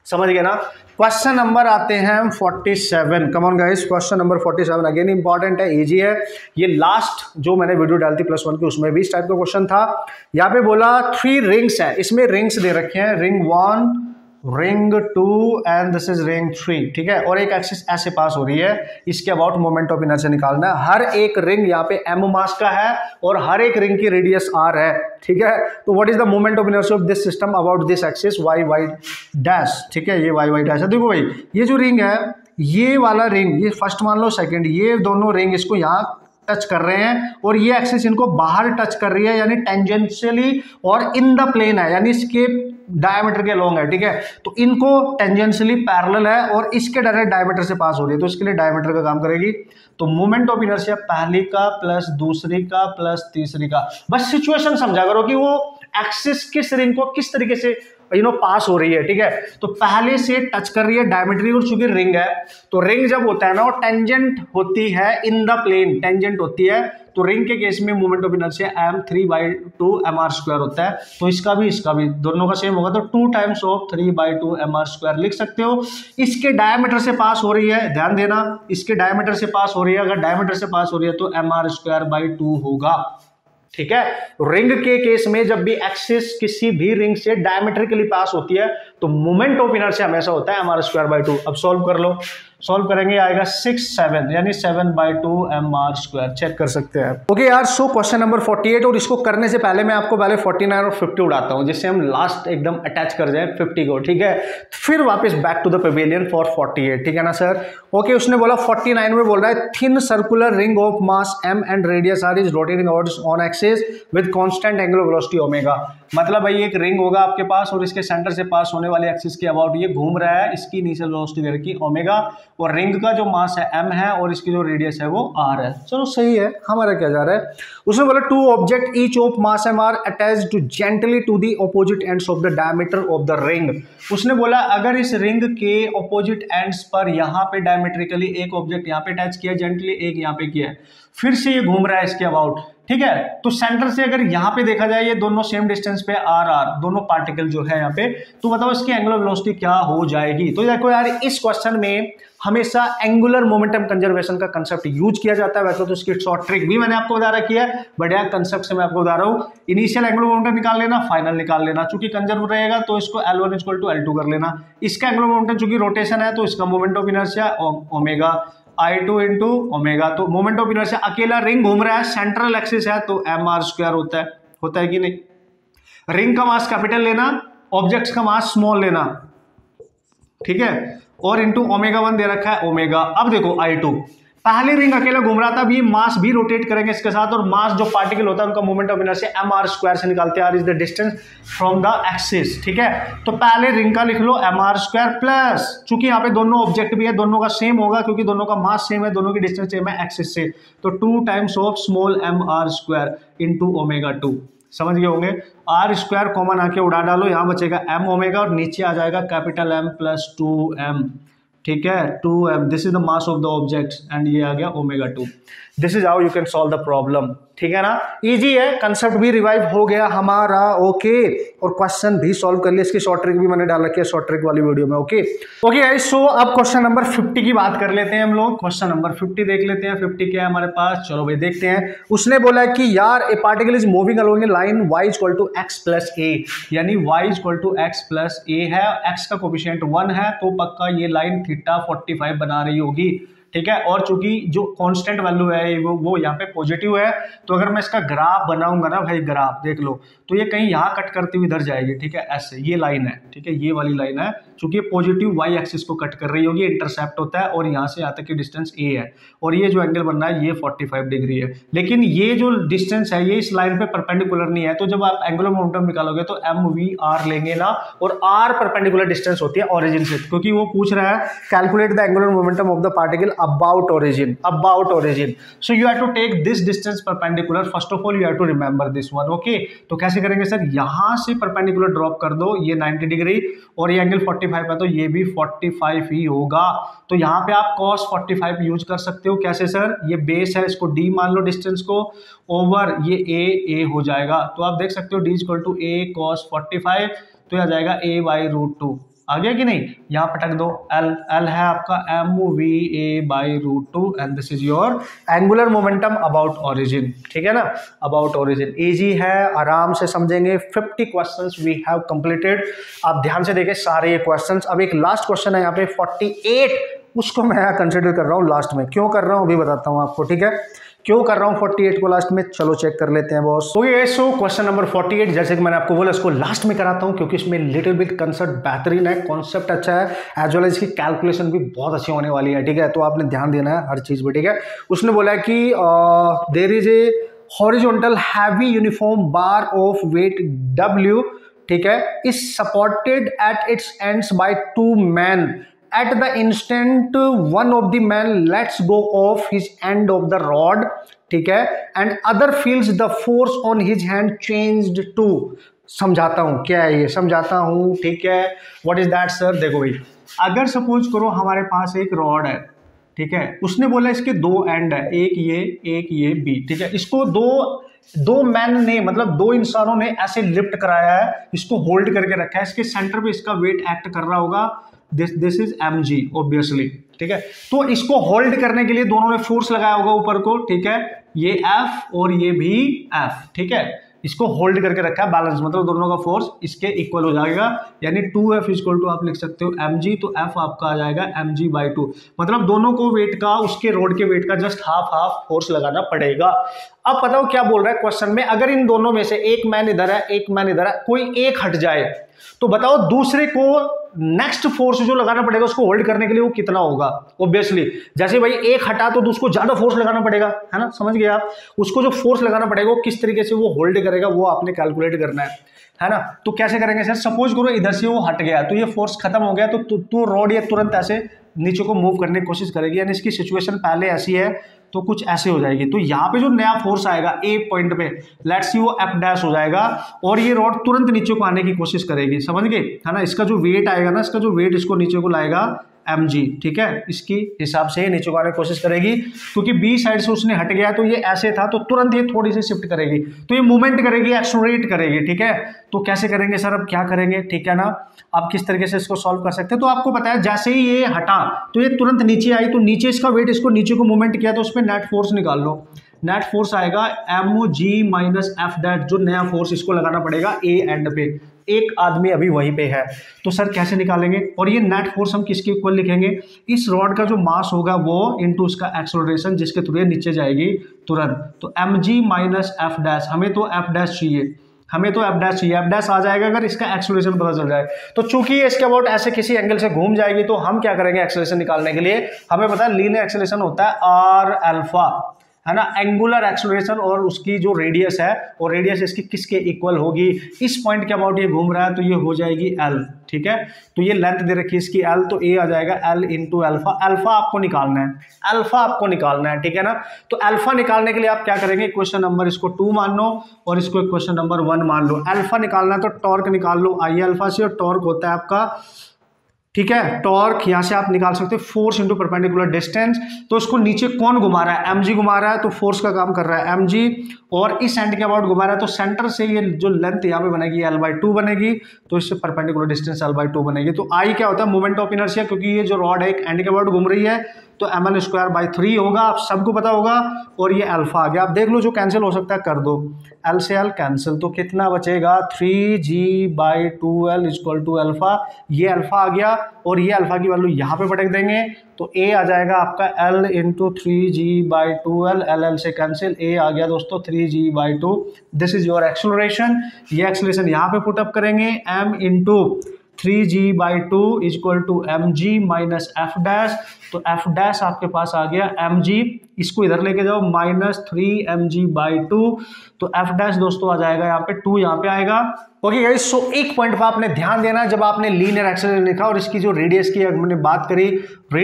समझ गए ना। क्वेश्चन नंबर आते हैं 47। Come on guys, question number 47 again important है, इजी है। ये लास्ट जो मैंने वीडियो डाली थी +1 की उसमें भी इस टाइप का क्वेश्चन था। यहाँ पे बोला 3 रिंग्स है, इसमें रिंग्स दे रखे हैं, ring 1, ring 2 and this is ring 3, ठीक है, और एक एक्सिस ऐसे पास हो रही है, इसके अबाउट मोमेंट ऑफ इनर्शिया निकालना है। हर एक रिंग यहाँ पे m मास का है और हर एक रिंग की रेडियस r है, ठीक है। तो what is the moment of inertia of this system about this axis y ठीक है, ये y है। देखो भाई ये जो रिंग है, ये वाला रिंग, ये फर्स्ट मान लो, सेकंड, ये दोनों रिंग इसको यहाँ टच कर रहे हैं और ये एक्सिस इनको बाहर टच कर रही है, यानी टेंजेंशियली और इन द प्लेन है, यानी इसके डायमीटर के लॉन्ग है, ठीक है। तो इनको टेंजेंशियली पैरेलल है और इसके डायरेक्ट डायमीटर से पास हो रही है, तो इसके लिए डायमीटर का काम करेगी। तो मोमेंट ऑफ इनर्शिया पहली का प्लस दूसरी का प्लस तीसरी का, बस सिचुएशन समझा करो कि वो एक्सिस किस रिंग को किस तरीके से पास हो रही है, ठीक है। तो पहले से टच कर रही है डायमीटर, और चूंकि रिंग है तो रिंग जब होता है ना वो टेंजेंट होती है इन द प्लेन, टेंजेंट होती है, तो रिंग के केस में moment of inertia m3/2 mr² होता है। तो इसका भी दोनों का सेम होगा, तो 2 टाइम्स ऑफ 3/2 mr² लिख सकते हो। इसके डायमीटर से पास हो रही है, ध्यान देना, इसके डायमीटर से पास हो रही है, अगर डायमीटर से पास हो रही है तो mr²/2 होगा, ठीक है। रिंग के केस में जब भी एक्सिस किसी भी रिंग से डायमीटर के लिए पास होती है तो मोमेंट ऑफ इनर्शिया हमेशा होता है mr²/2। अब सॉल्व कर लो, सॉल्व करेंगे आएगा 6 7 यानी 7/2 mr², चेक कर सकते हैं। ओके यार, सो क्वेश्चन नंबर 48, और इसको करने से पहले मैं आपको पहले 49 और 50 उड़ाता हूं, जिससे हम लास्ट एकदम अटैच कर जाए 50 को, ठीक है, फिर वापस back to the pavilion for 48, ठीक है ना सर। ओके, उसने बोला 49 में बोल रहा है thin circular ring of mass m and radius r is rotating on axis with constant angular velocity omega. मतलब भाई एक रिंग होगा आपके पास और इसके सेंटर से पास होने वाले एक्सिस के अबाउट ये घूम रहा है, इसकी इनिशियल वेलोसिटी दे रखी ओमेगा, और रिंग का जो मास है m है और इसकी जो रेडियस है वो r है। चलो सही है, हमारा क्या जा रहा है। उसने बोला 2 object each of mass m are attached to gently to the opposite ends of the diameter of the ring. उसने बोला अगर इस रिंग के ऑपोजिट एंड्स पर यहाँ पे डायमेट्रिकली एक ऑब्जेक्ट यहाँ पे अटैच किया जेंटली, एक यहाँ पे किया है, फिर से ये घूम रहा है इसके अबाउट, ठीक है। तो सेंटर से अगर यहाँ पे देखा जाए ये दोनों सेम डिस्टेंस पे r दोनों पार्टिकल जो है यहाँ पे, तो बताओ इसकी एंगुलर वेलोसिटी क्या हो जाएगी। तो देखो यार, इस क्वेश्चन में हमेशा एंगुलर मोमेंटम कंजर्वेशन का कंसेप्ट यूज किया जाता है। वैसे तो इसकी शॉर्ट ट्रिक भी मैंने आपको बता रखी है, बट यार कंसेप्ट से मैं आपको बता रहा हूँ, इनिशियल एंगुलर मोमेंटम निकाल लेना, फाइनल निकाल लेना। चूंकि कंजर्व रहेगा तो इसको L1 = L2 कर लेना। इसका एंगुलर मोमेंटम चूंकि रोटेशन है तो इसका moment of inertia omega I2 × omega. तो मोमेंट ऑफ इनर्शिया अकेला रिंग घूम रहा है, सेंट्रल एक्सिस है तो mr² होता है कि नहीं। रिंग का मास कैपिटल लेना, ऑब्जेक्ट्स का मास स्मॉल लेना, ठीक है, और इंटू ω1 दे रखा है ओमेगा। अब देखो I2, पहले रिंग अकेला घूम रहा था, अभी मास भी रोटेट करेंगे इसके साथ, और मास जो पार्टिकल होता है उनका मोमेंट ऑफ इनर्शिया mr² से निकालते हैं, r is the distance from the axis, ठीक है। तो पहले रिंग का लिख लो mr² प्लस, चूंकि यहाँ पे दोनों ऑब्जेक्ट भी है, दोनों का सेम होगा क्योंकि दोनों का मास सेम है, दोनों की डिस्टेंस सेम है एक्सिस से, तो 2 times of small mr² into ω2। समझ गए होंगे। r² कॉमन आके उड़ा डालो, यहाँ बचेगा m ओमेगा और नीचे आ जाएगा कैपिटल M + 2m, ठीक है, 2m। This is the mass of the object and ये आ गया ω2। This is how you can solve the problem, ठीक है ना। इजी है, कंसेप्ट भी रिवाइव हो गया हमारा, ओके, और क्वेश्चन भी सॉल्व कर लिया। इसकी शॉर्ट ट्रिक भी मैंने डाल रखी है शॉर्ट ट्रिक वाली वीडियो में, ओके ओके गाइस। सो अब क्वेश्चन नंबर 50 की बात कर लेते हैं हम लोग। क्वेश्चन नंबर 50 देख लेते हैं, 50 क्या है हमारे पास, चलो भाई देखते हैं। उसने बोला कि यार ए particle is moving along A line y = x + a, यानी y = x + a है, x का कोफिशिएंट 1 है, तो पक्का ये लाइन θ 45 बना रही होगी, ठीक है। और चूंकि जो कांस्टेंट वैल्यू है वो यहाँ पे पॉजिटिव है, तो अगर मैं इसका ग्राफ बनाऊंगा ना भाई, ग्राफ देख लो, तो ये कहीं यहाँ कट करती हुई इधर जाएगी, ठीक है, ऐसे ये लाइन है, ठीक है, ये वाली लाइन है, चूंकि ये पॉजिटिव वाई एक्सिस को कट कर रही होगी, इंटरसेप्ट होता है, और यहाँ से यहाँ तक की डिस्टेंस ए है, और ये जो एंगल बन रहा है ये 45 डिग्री है। लेकिन ये जो डिस्टेंस है ये इस लाइन पे परपेंडिकुलर नहीं है, तो जब आप एंगुलर मोमेंटम निकालोगे तो एम वी आर लेंगे ना, और आर परपेंडिकुलर डिस्टेंस होती है ओरिजिन से, क्योंकि वो पूछ रहा है calculate the angular momentum of the particle about origin, about origin. So you have to take this distance perpendicular, first of all you have to remember this one, okay. तो कैसे करेंगे सर, यहां से परपेंडिकुलर ड्रॉप कर दो, ये 90 degree, और ये एंगल 45 है तो ये भी 45 ही होगा। तो यहाँ पे आप cos 45 यूज कर सकते हो। कैसे सर, ये बेस है, इसको d मान लो डिस्टेंस को, ओवर ये a हो जाएगा, तो आप देख सकते हो d equal to a cos 45, तो यह आ जाएगा a/√2, आ गया कि नहीं, यहाँ पटक दो, l है आपका mva/√2 and this is your angular momentum about origin, ठीक है ना, अबाउट ओरिजिन। इजी है, आराम से समझेंगे। 50 क्वेश्चंस वी हैव कंप्लीटेड। आप ध्यान से देखें सारे ये क्वेश्चंस। अब एक लास्ट क्वेश्चन है यहाँ पे 48, उसको मैं कंसिडर कर रहा हूँ लास्ट में। क्यों कर रहा हूँ अभी बताता हूँ आपको, ठीक है, क्यों कर रहा हूँ 48 को लास्ट में, चलो चेक कर लेते हैं बॉस। तो ये सो क्वेश्चन नंबर 48, जैसे कि मैंने आपको बोला इसको लास्ट में कराता हूँ, क्योंकि इसमें लिटिल बिट कंसेप्ट बेहतरीन है, कॉन्सेप्ट अच्छा है, एज वेल एज इसकी कैलकुलेशन भी बहुत अच्छी होने वाली है, ठीक है। तो आपने ध्यान देना है हर चीज पे, ठीक है। उसने बोला है कि there is a horizontal heavy uniform bar of weight W, ठीक है, is supported at its ends by 2 men. At the instant one of the men lets go of his end of the rod, ठीक है, and other feels the force on his hand changed to, समझाता हूं क्या है ये, समझाता हूं, ठीक है। व्हाट इज दैट सर, देखो भाई, अगर सपोज करो हमारे पास एक रॉड है, ठीक है, उसने बोला इसके 2 एंड है, एक ये बी, ठीक है, इसको दो मैन ने, मतलब 2 इंसानों ने ऐसे लिफ्ट कराया है, इसको होल्ड करके रखा है, इसके सेंटर पे इसका वेट एक्ट कर रहा होगा, दिस इज mg ऑब्वियसली, ठीक है। तो इसको होल्ड करने के लिए दोनों ने फोर्स लगाया होगा ऊपर को, ठीक है, ये F और ये भी F, ठीक है, इसको होल्ड करके रखा है, बैलेंस, मतलब दोनों का फोर्स इसके इक्वल हो जाएगा, यानी 2F इक्वल टू आप लिख सकते हो mg, तो F आपका आ जाएगा mg/2, मतलब दोनों को वेट का, उसके रोड के वेट का जस्ट हाफ फोर्स लगाना पड़ेगा। अब बताओ क्या बोल रहा है क्वेश्चन में, अगर इन दोनों में से एक मैन इधर है, एक मैन इधर है, कोई एक हट जाए, तो बताओ दूसरे को नेक्स्ट फोर्स जो लगाना पड़ेगा उसको होल्ड करने के लिए वो कितना होगा। ऑब्वियसली जैसे भाई एक हटा तो उसको ज्यादा फोर्स लगाना पड़ेगा, है ना, समझ गए आप। उसको जो फोर्स लगाना पड़ेगा वो किस तरीके से वो होल्ड करेगा वो आपने कैलकुलेट करना है ना। तो कैसे करेंगे सर, सपोज करो इधर से वो हट गया तो ये फोर्स खत्म हो गया, तो रॉड ये तुरंत ऐसे नीचे को मूव करने की कोशिश करेगी, यानी इसकी सिचुएशन पहले ऐसी है तो कुछ ऐसे हो जाएगी। तो यहाँ पे जो नया फोर्स आएगा ए पॉइंट पे, लेट्स सी वो F' हो जाएगा, और ये रॉड तुरंत नीचे को आने की कोशिश करेगी, समझ गए, है ना। इसका जो वेट आएगा ना, इसका जो वेट इसको नीचे को लाएगा mg, ठीक है, इसकी हिसाब से नीचे को आने की कोशिश करेगी, क्योंकि बी साइड से उसने हट गया तो ये ऐसे था, तो तुरंत ये थोड़ी सी शिफ्ट करेगी, तो ये मूवमेंट करेगी, एक्सलरेट करेगी, ठीक है। तो कैसे करेंगे सर, अब क्या करेंगे, ठीक है ना, आप किस तरीके से इसको सॉल्व कर सकते हैं। तो आपको पता है जैसे ही ये हटा तो ये तुरंत नीचे आई, तो नीचे इसका वेट इसको नीचे को मूवमेंट किया, तो उसमें नेट फोर्स निकाल लो। नेट फोर्स आएगा mg-F', जो नया फोर्स इसको लगाना पड़ेगा ए एंड पे, एक आदमी अभी वहीं पे है। तो सर कैसे निकालेंगे, और ये नेट फोर्स हम किसके इक्वल लिखेंगे, इस रॉड का जो मास होगा वो इनटू उसका एक्सेलरेशन जिसके थ्रू ये नीचे जाएगी तुरंत। तो mg-F', हमें तो F' चाहिए, हमें तो F' चाहिए, F' आ जाएगा अगर इसका एक्सेलरेशन पता चल जाए। तो चूंकि ये इसके अबाउट ऐसे किसी एंगल से घूम जाएगी, तो हम क्या करेंगे एक्सेलरेशन निकालने के लिए, हमें पता है लीनियर एक्सेलरेशन होता है r∠, है ना, एंगुलर एक्सेलरेशन, और उसकी जो रेडियस है और रेडियस इसकी किसके इक्वल होगी, इस पॉइंट के अबाउट ये घूम रहा है तो ये हो जाएगी l, ठीक है। तो ये लेंथ दे रखी है इसकी l, तो a आ जाएगा l इंटू अल्फा। अल्फा आपको निकालना है, अल्फा आपको निकालना है, ठीक है ना। तो अल्फा निकालने के लिए आप क्या करेंगे, क्वेश्चन नंबर इसको 2 मान लो और इसको क्वेश्चन नंबर 1 मान लो। अल्फा निकालना है तो टॉर्क निकाल लो आई अल्फा से, और टॉर्क होता है आपका, ठीक है, टॉर्क यहाँ से आप निकाल सकते हो फोर्स इंटू परपेंडिकुलर डिस्टेंस। तो इसको नीचे कौन घुमा रहा है, mg घुमा रहा है, तो फोर्स का काम कर रहा है mg, और इस एंड के अबाउट घुमा रहा है, तो सेंटर से ये जो लेंथ यहाँ पे बनेगी l/2 बनेगी, तो इससे परपेंडिकुलर डिस्टेंस l/2 बनेगी। तो I क्या होता है, मोमेंट ऑफ इनर्शिया, क्योंकि ये जो रॉड है एक एंड के अबाउट घूम रही है, तो ml²/3 होगा, आप सबको पता होगा। और ये अल्फा आ गया, आप देख लो जो कैंसिल हो सकता है कर दो, एल से एल कैंसिल, तो कितना बचेगा 3g/2l इक्वल टू अल्फा। ये अल्फा आ गया और ये अल्फा की वैल्यू यहाँ पे पटक देंगे तो a आ जाएगा आपका l इंटू 3g/2l, एल से कैंसिल, a आ गया दोस्तों 3g/2। This is your acceleration. ये एक्सेलरेशन यहाँ पे पुट अप करेंगे, m into 3g/2 equal to mg minus F dash, तो एफ डैश आपके पास आ गया mg, इसको इधर लेके जाओ -3mg/2, तो एफ डैश दोस्तों आ जाएगा यहाँ पे 2, यहाँ पे आएगा। ओके गाइस, सो एक पॉइंट पर आपने ध्यान देना है, जब आपने लीनियर एक्सेलरेशन लिखा और इसकी जो रेडियस की हमने बात करी,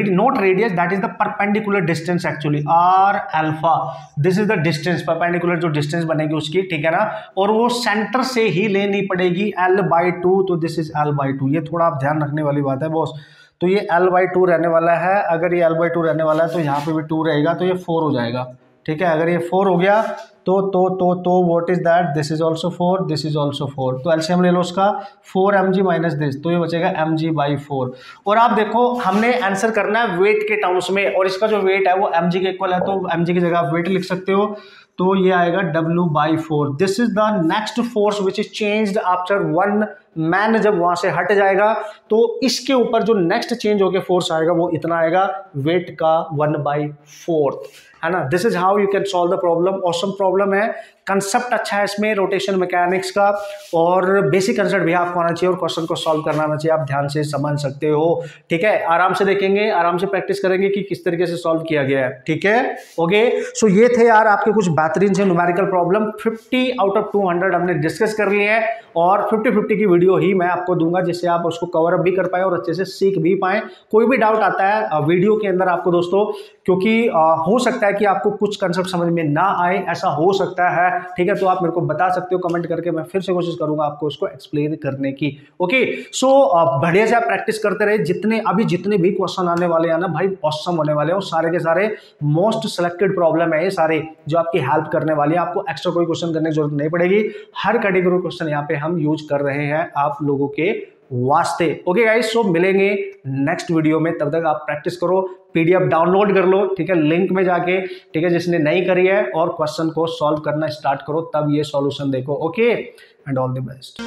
not radius, that is the perpendicular distance actually, R alpha, this is the distance, perpendicular जो डिस्टेंस बनेगी उसकी, ठीक है ना, और वो सेंटर से ही लेनी पड़ेगी l/2, तो दिस इज l/2। ये थोड़ा आप ध्यान रखने वाली बात है बॉस, तो ये l/2 रहने वाला है। अगर ये l/2 रहने वाला है तो यहाँ पे भी 2 रहेगा, तो ये 4 हो जाएगा, ठीक है। अगर ये 4 हो गया तो what is that, this is also 4, this is also 4, तो एलसीएम ले लो उसका 4mg माइनस दिस, तो ये बचेगा mg/4। और आप देखो हमने आंसर करना है वेट के टर्म्स में, और इसका जो वेट है वो mg के इक्वल है, तो mg की जगह आप वेट लिख सकते हो, तो ये आएगा W/4। This is the next force which is changed after 1 man, जब वहां से हट जाएगा तो इसके ऊपर जो नेक्स्ट चेंज होकर फोर्स आएगा वो इतना आएगा, वेट का 1/4, है ना। This is how you can solve the problem. Awesome problem है, कंसेप्ट अच्छा है इसमें रोटेशन मैकेनिक्स का, और बेसिक कंसेप्ट भी आपको आना चाहिए और क्वेश्चन को सॉल्व करना आना चाहिए, आप ध्यान से समझ सकते हो, ठीक है। आराम से देखेंगे, आराम से प्रैक्टिस करेंगे कि किस तरीके से सॉल्व किया गया है, ठीक है। ओके, सो ये थे यार आपके कुछ बेहतरीन से न्यूमेरिकल प्रॉब्लम, 50 आउट ऑफ 200 हमने डिस्कस कर लिए हैं, और 50-50 की वीडियो ही मैं आपको दूंगा जिससे आप उसको कवर अप भी कर पाए और अच्छे से सीख भी पाए। कोई भी डाउट आता है वीडियो के अंदर आपको दोस्तों, क्योंकि हो सकता है कि आपको कुछ कंसेप्ट समझ में ना आए, ऐसा हो सकता है, ठीक है, तो आप मेरे को बता सकते हो कमेंट करके, मैं फिर से कोशिश करूंगा आपको उसको एक्सप्लेन करने की। ओके, सो बढ़िया से आप प्रैक्टिस करते रहे, जितने भी क्वेश्चन आने वाले हैं ना भाई, ऑसम होने वाले हैं, सारे के सारे मोस्ट सिलेक्टेड प्रॉब्लम है ये सारे, जो आपकी हेल्प करने वाली है, आपको एक्स्ट्रा कोई क्वेश्चन करने की जरूरत नहीं पड़ेगी, हर कैटेगरी क्वेश्चन यहाँ पे हम यूज कर रहे हैं आप लोगों के वास्ते। ओके गाइस, सो मिलेंगे नेक्स्ट वीडियो में, तब तक आप प्रैक्टिस करो, पीडीएफ डाउनलोड कर लो, ठीक है, लिंक में जाके, ठीक है, जिसने नहीं करी है, और क्वेश्चन को सॉल्व करना स्टार्ट करो, तब ये सॉल्यूशन देखो। Okay, and all the best.